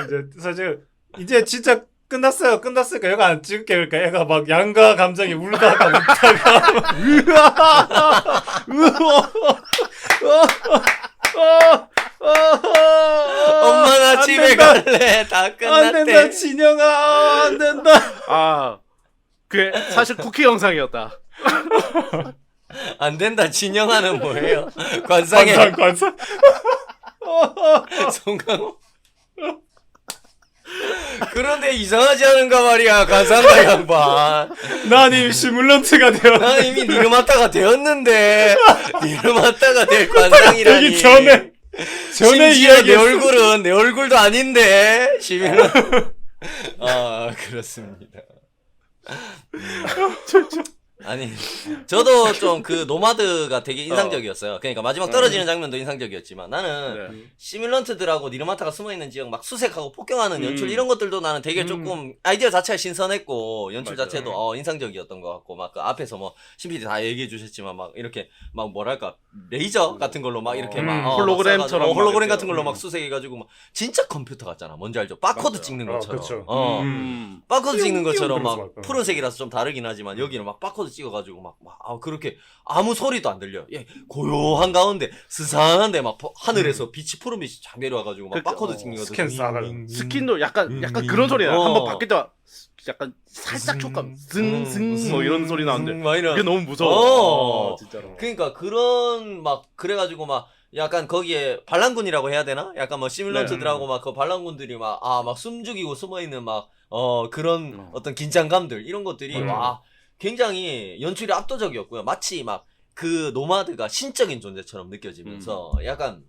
이제 사실 이제 진짜 끝났으니까 얘가 안 찍을게. 그러니까 애가 막 양가 감정이 울다가 엄마 나 집에 갈래. 다 끝났대. 안 된다 진영아 안 된다. 그게 사실 쿠키 영상이었다. 안 된다 진영아는 뭐예요? 관상 송강호 그런데 이상하지 않은가 말이야, 간상가 양반. 난 이미 시뮬런트가 되어. 난 이미 니르마타가 되었는데, 니르마타가 될 관상이라니. 되기 전에 심지어 내 이야기했어. 얼굴은 내 얼굴도 아닌데, 시밀런. 아, 그렇습니다. 아니, 저도 좀 그 노마드가 되게 인상적이었어요. 그러니까 마지막 떨어지는 장면도 인상적이었지만 나는 네. 시뮬런트들하고 니르마타가 숨어있는 지역 막 수색하고 폭격하는 연출 이런 것들도 나는 되게 조금 아이디어 자체가 신선했고 연출 맞아요. 자체도 인상적이었던 것 같고 막 그 앞에서 뭐 신PD 다 얘기해 주셨지만 막 이렇게 막 뭐랄까 레이저 같은 걸로 막 이렇게 막 홀로그램처럼 막 홀로그램 막 같은 걸로 막 수색해가지고 막 진짜 컴퓨터 같잖아. 뭔지 알죠? 바코드 맞아요. 찍는 아, 것처럼. 그쵸. 바코드 찍는 것처럼 그러면서 막 막, 푸른색이라서 좀 다르긴 하지만 여기는 막 바코드 찍어가지고 막 그렇게 아무 소리도 안 들려. 예, 고요한 가운데 스산한데 막 하늘에서 빛이 푸른 빛이 쫙 내려와가지고 막 바코드 찍는 거도 스캔 쏴가지고. 스킨도 약간 그런 소리 나. 한번 바뀔 때 약간 음. 살짝 촉감 승승 뭐 이런 소리 나는데 막 이런. 그게 너무 무서워. 진짜로. 그러니까 그런 막 그래가지고 막 약간 거기에 반란군이라고 해야 되나? 약간 뭐 시뮬런트들하고 막 그 반란군들이 막 막 숨죽이고 숨어있는 막 그런 어떤 긴장감들 이런 것들이 와 굉장히 연출이 압도적이었고요. 마치 막 그 노마드가 신적인 존재처럼 느껴지면서 약간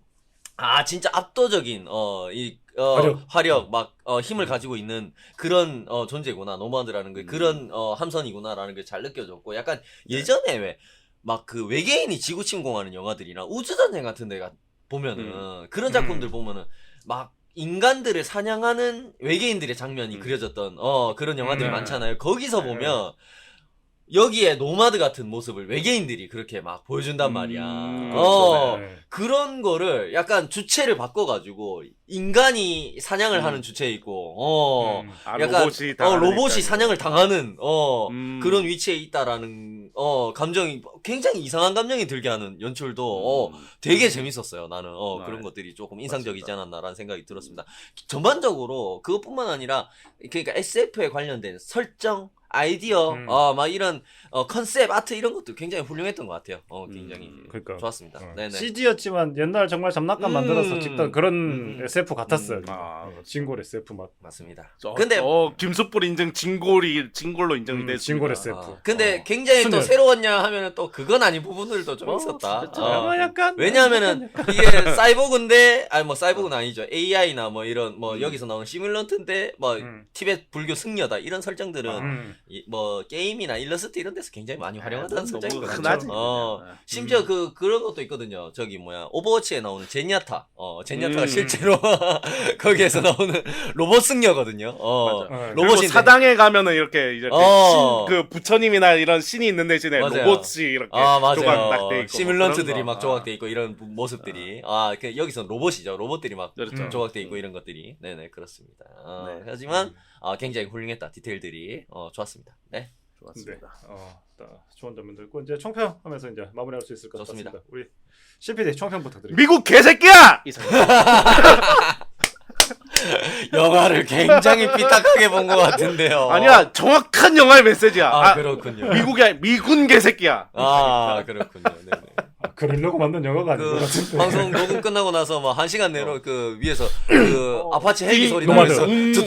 진짜 압도적인 화력 막 힘을 가지고 있는 그런 존재구나. 노마드라는 게 그런 함선이구나라는 게 잘 느껴졌고 약간 예전에 왜 막 그 외계인이 지구 침공하는 영화들이나 우주전쟁 같은 데가 보면은 그런 작품들 보면은 막 인간들을 사냥하는 외계인들의 장면이 그려졌던 그런 영화들이 많잖아요. 거기서 보면 여기에 노마드 같은 모습을 외계인들이 그렇게 막 보여준단 말이야. 그렇죠. 네. 그런 거를 약간 주체를 바꿔가지고 인간이 사냥을 하는 주체에 있고 약간 로봇이 사냥을 당하는 그런 위치에 있다라는 감정이 굉장히 이상한 감정이 들게 하는 연출도 되게 재밌었어요. 나는 그런 것들이 조금 인상적이지 않았나라는 생각이 들었습니다. 전반적으로 그것뿐만 아니라 그러니까 SF에 관련된 설정 아이디어, 막 이런, 컨셉, 아트 이런 것도 굉장히 훌륭했던 것 같아요. 굉장히 그러니까. 좋았습니다. 네네. CG였지만 옛날 정말 장난감 만들어서 찍던 그런 SF 같았어요. 진골 SF 맛. 맞습니다. 근데 김숯불 인증 진골로 인정이 됐습니다. 진골 SF. 근데 굉장히 또 순혈. 새로웠냐 하면은 또 그건 아닌 부분들도 좀 있었다. 약간 왜냐하면은 이게 사이보그인데, 뭐 사이보그는 아니죠. AI나 뭐 이런, 여기서 나오는 시뮬런트인데, 티베트 불교 승려다. 이런 설정들은 뭐 게임이나 일러스트 이런 데서 굉장히 많이 활용하는 설정이거든요. 흔하지. 심지어 그런 것도 있거든요. 저기 오버워치에 나오는 제니아타. 제니아타가 실제로 거기에서 나오는 로봇 승려거든요. 그리고 로봇인데. 사당에 가면은 이렇게 그 부처님이나 이런 신이 있는 대신에 맞아요. 로봇이 이렇게 맞아요. 조각 딱 돼 있고 시뮬런트들이 막 그런 거. 조각돼 있고 이런 모습들이 여기서 로봇이죠. 로봇들이 막 그렇죠. 조각돼 있고 이런 것들이 네네 그렇습니다. 네. 하지만 굉장히 훌륭했다. 디테일들이 좋았습니다. 네. 좋았습니다. 좋은 점들도 있고 이제 총평하면서 이제 마무리할 수 있을 것 좋습니다. 같습니다. 우리 CPD 총평 부탁드립니다. 미국 개새끼야! 이상. 영화를 굉장히 삐딱하게 본 것 같은데요. 아니야, 정확한 영화의 메시지야. 그렇군요. 미국의 미군 개새끼야. 그렇군요. 네네. 그러려고 만든 영화가 아닌 것 같은데. 방송 녹음 끝나고 나서 막 1시간 내로 그 위에서 그 아파치 헬기 소리 노마드. 나면서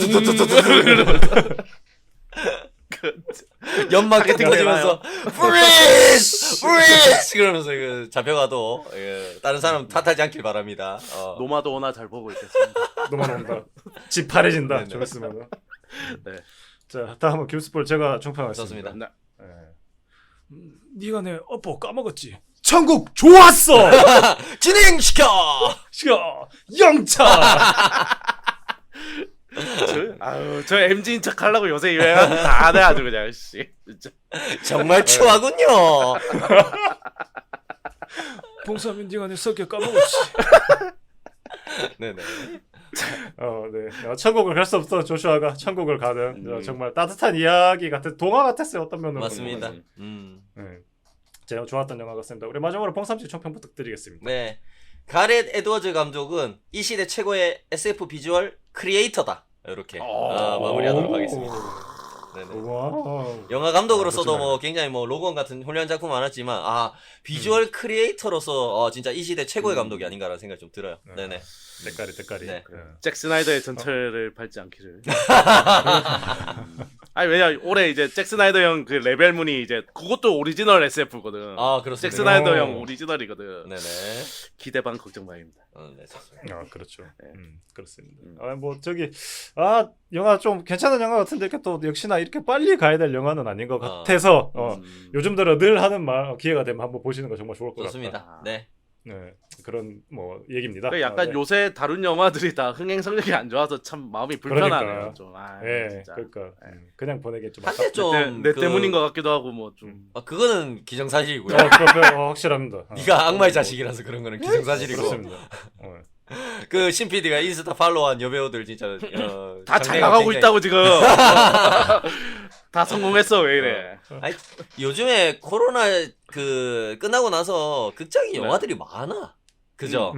연막 터지면서 프리즈 프리즈 그러면서 잡혀가도 다른 사람 탓하지 않길 바랍니다. 노마드 오나 잘 보고 있겠습니다. 노마드 온다. 집 파래진다. 네네. 좀 있으면. 네. 자 다음은 김스볼 제가 총평하겠습니다. 좋습니다. 네가 내 업보 까먹었지. 천국 좋았어. 진행시켜. 영차. 저 MG인 척 하려고 요새 유행하는 다 돼 아주 그냥 씨. 진짜. 정말 추하군요. 봉사민 네가 내 성격 까먹었지. 네네. 네. 천국을 갈 수 없어 조슈아가 천국을 가는 정말 따뜻한 이야기 같은 동화 같았어요 어떤 면으로. 맞습니다. 네. 제가 좋았던 영화 같습니다. 우리 마지막으로 봉삼씨 총평 부탁드리겠습니다. 네. 가렛 에드워즈 감독은 이 시대 최고의 SF 비주얼 크리에이터다. 이렇게 마무리하도록 하겠습니다. 네네. 와. 영화 감독으로서도 멋지다. 뭐 굉장히 뭐 로건 같은 훌륭한 작품 많았지만 비주얼 크리에이터로서 진짜 이 시대 최고의 감독이 아닌가라는 생각이 좀 들어요. 네네. 때깔이. 네. 잭 스나이더의 전철을 밟지 않기를. 아니 왜냐 올해 이제 잭 스나이더 형 그 레벨문이 이제 그것도 오리지널 SF거든. 그렇습니다. 잭 스나이더 오. 형 오리지널이거든. 네네. 기대 반 걱정 반입니다. 네, 좋습니다. 그렇죠. 그렇습니다. 음. 뭐 저기 영화 좀 괜찮은 영화 같은데 이렇게 또 역시나 이렇게 빨리 가야 될 영화는 아닌 것 같아서 요즘 들어 늘 하는 말 기회가 되면 한번 보시는 거 정말 좋을 것 같다. 좋습니다. 네. 네, 그런 뭐 얘기입니다. 그 약간 네. 요새 다룬 영화들이 다 흥행 성적이 안 좋아서 참 마음이 불편하네요. 그러니까. 좀. 네, 진짜. 그러니까 그냥 보내기 좀 한때 좀 내 때문인 것 같기도 하고 뭐 좀. 그거는 기정사실이고요. 확실합니다. 네가 악마의 자식이라서 그런 거는 기정사실이고. 그렇습니다. 그 신PD가 인스타 팔로우한 여배우들 진짜 다 잘 장래가 나가고 굉장히- 있다고 지금. 다 성공했어 왜 이래? 아니, 요즘에 코로나 끝나고 나서 극장이 네. 영화들이 많아. 그죠?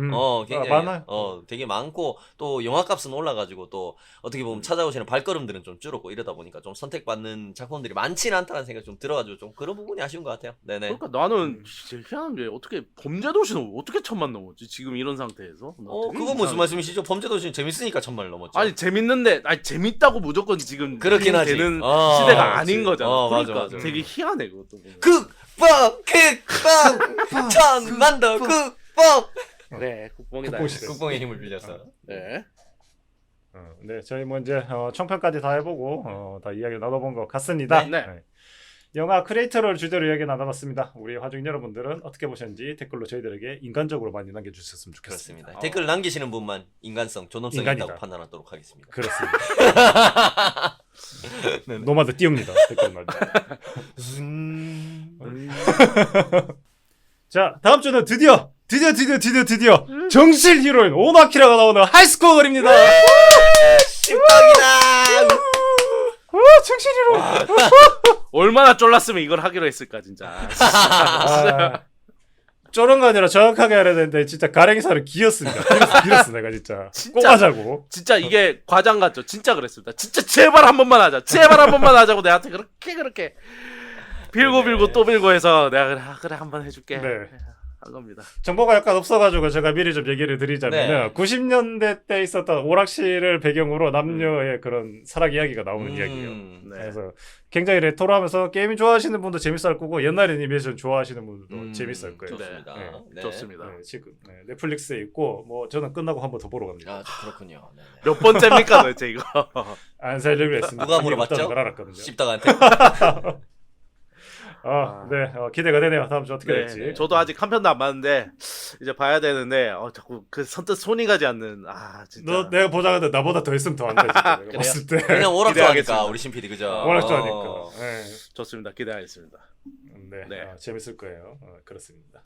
굉장히 많아요. 되게 많고 또 영화값은 올라가지고 또 어떻게 보면 찾아오시는 발걸음들은 좀 줄었고 이러다 보니까 좀 선택받는 작품들이 많지는 않다는 생각이 좀 들어가지고 좀 그런 부분이 아쉬운 것 같아요. 네네. 그러니까 나는 진짜 희한한 게 어떻게 범죄도시는 어떻게 1000만 넘었지 지금 이런 상태에서? 나 되게 그거 무슨 이상해. 말씀이시죠? 범죄도시는 재밌으니까 1000만을 넘었죠. 아니 재밌는데 재밌다고 무조건 지금 그렇긴 하지. 되는 어, 시대가 그렇지. 아닌 거잖아. 맞아, 그러니까 맞아. 되게 희한해 그것도. 보면. 극빵 1000만 더 극빵. 그래 국뽕이다. 국뽕시대. 국뽕의 힘을 빌려서. 네. 네, 저희 뭐 이제 총평까지 다 해보고 다 이야기를 나눠본 것 같습니다. 네. 영화 크리에이터를 주제로 이야기 나눠봤습니다. 우리 화중인 여러분들은 어떻게 보셨는지 댓글로 저희들에게 인간적으로 많이 남겨주셨으면 좋겠습니다. 그렇습니다. 댓글 남기시는 분만 인간성, 존엄성이 인간이다. 있다고 판단하도록 하겠습니다. 그렇습니다. 노마드 띄웁니다. 댓글 말. 자, 다음 주는 드디어 정실 히로인 오마키라가 나오는 하이스코어 거리입니다. 십덕이다. 정실 히로인. 얼마나 쫄랐으면 이걸 하기로 했을까 진짜. 쫄은 거 아니라 정확하게 해야 되는데 진짜 가랭이살을 기었습니다. 기었어 내가 진짜. 꼭 진짜. 하자고. 진짜 이게 과장 같죠. 진짜 그랬습니다. 진짜 제발 한 번만 하자. 제발 한 번만 하자고 내한테 그렇게 빌고 또 빌고 해서 내가 그래 한 번 해줄게. 네. 한 겁니다. 정보가 약간 없어가지고 제가 미리 좀 얘기를 드리자면 네. 90년대 때 있었던 오락실을 배경으로 남녀의 그런 사랑 이야기가 나오는 이야기예요. 네. 그래서 굉장히 레트로하면서 게임 좋아하시는 분도 재밌을 거고 옛날 애니메이션 좋아하시는 분들도 재밌을 거예요. 좋습니다. 네. 네. 좋습니다. 네, 지금 넷플릭스에 있고 뭐 저는 끝나고 한 번 더 보러 갑니다. 그렇군요. 네. 몇 번째입니까 도대체 이거? 안 살려고 했습니다. 누가 물어봤죠? 걸 알았거든요. 십덕한테. 네, 기대가 되네요. 다음 주 어떻게 될지. 저도 아직 한 편도 안 봤는데 이제 봐야 되는데 자꾸 그 선뜻 손이 가지 않는 진짜. 너 내가 보자는데 나보다 더 했으면 더 안 돼. 진짜 내가 봤을 때. 그냥 오락도 기대하겠습니다. 하니까 우리 신PD 그죠? 워낙 좋아하니까. 네. 좋습니다. 기대하겠습니다. 네. 재밌을 거예요. 그렇습니다.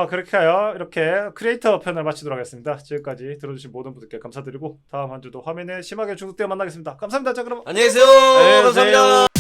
그렇게 하여 이렇게 크리에이터 편을 마치도록 하겠습니다. 지금까지 들어주신 모든 분들께 감사드리고 다음 한 주도 화면에 심하게 중독되어 만나겠습니다. 감사합니다. 자 그럼 안녕히 계세요. 안녕히 계세요. 감사합니다.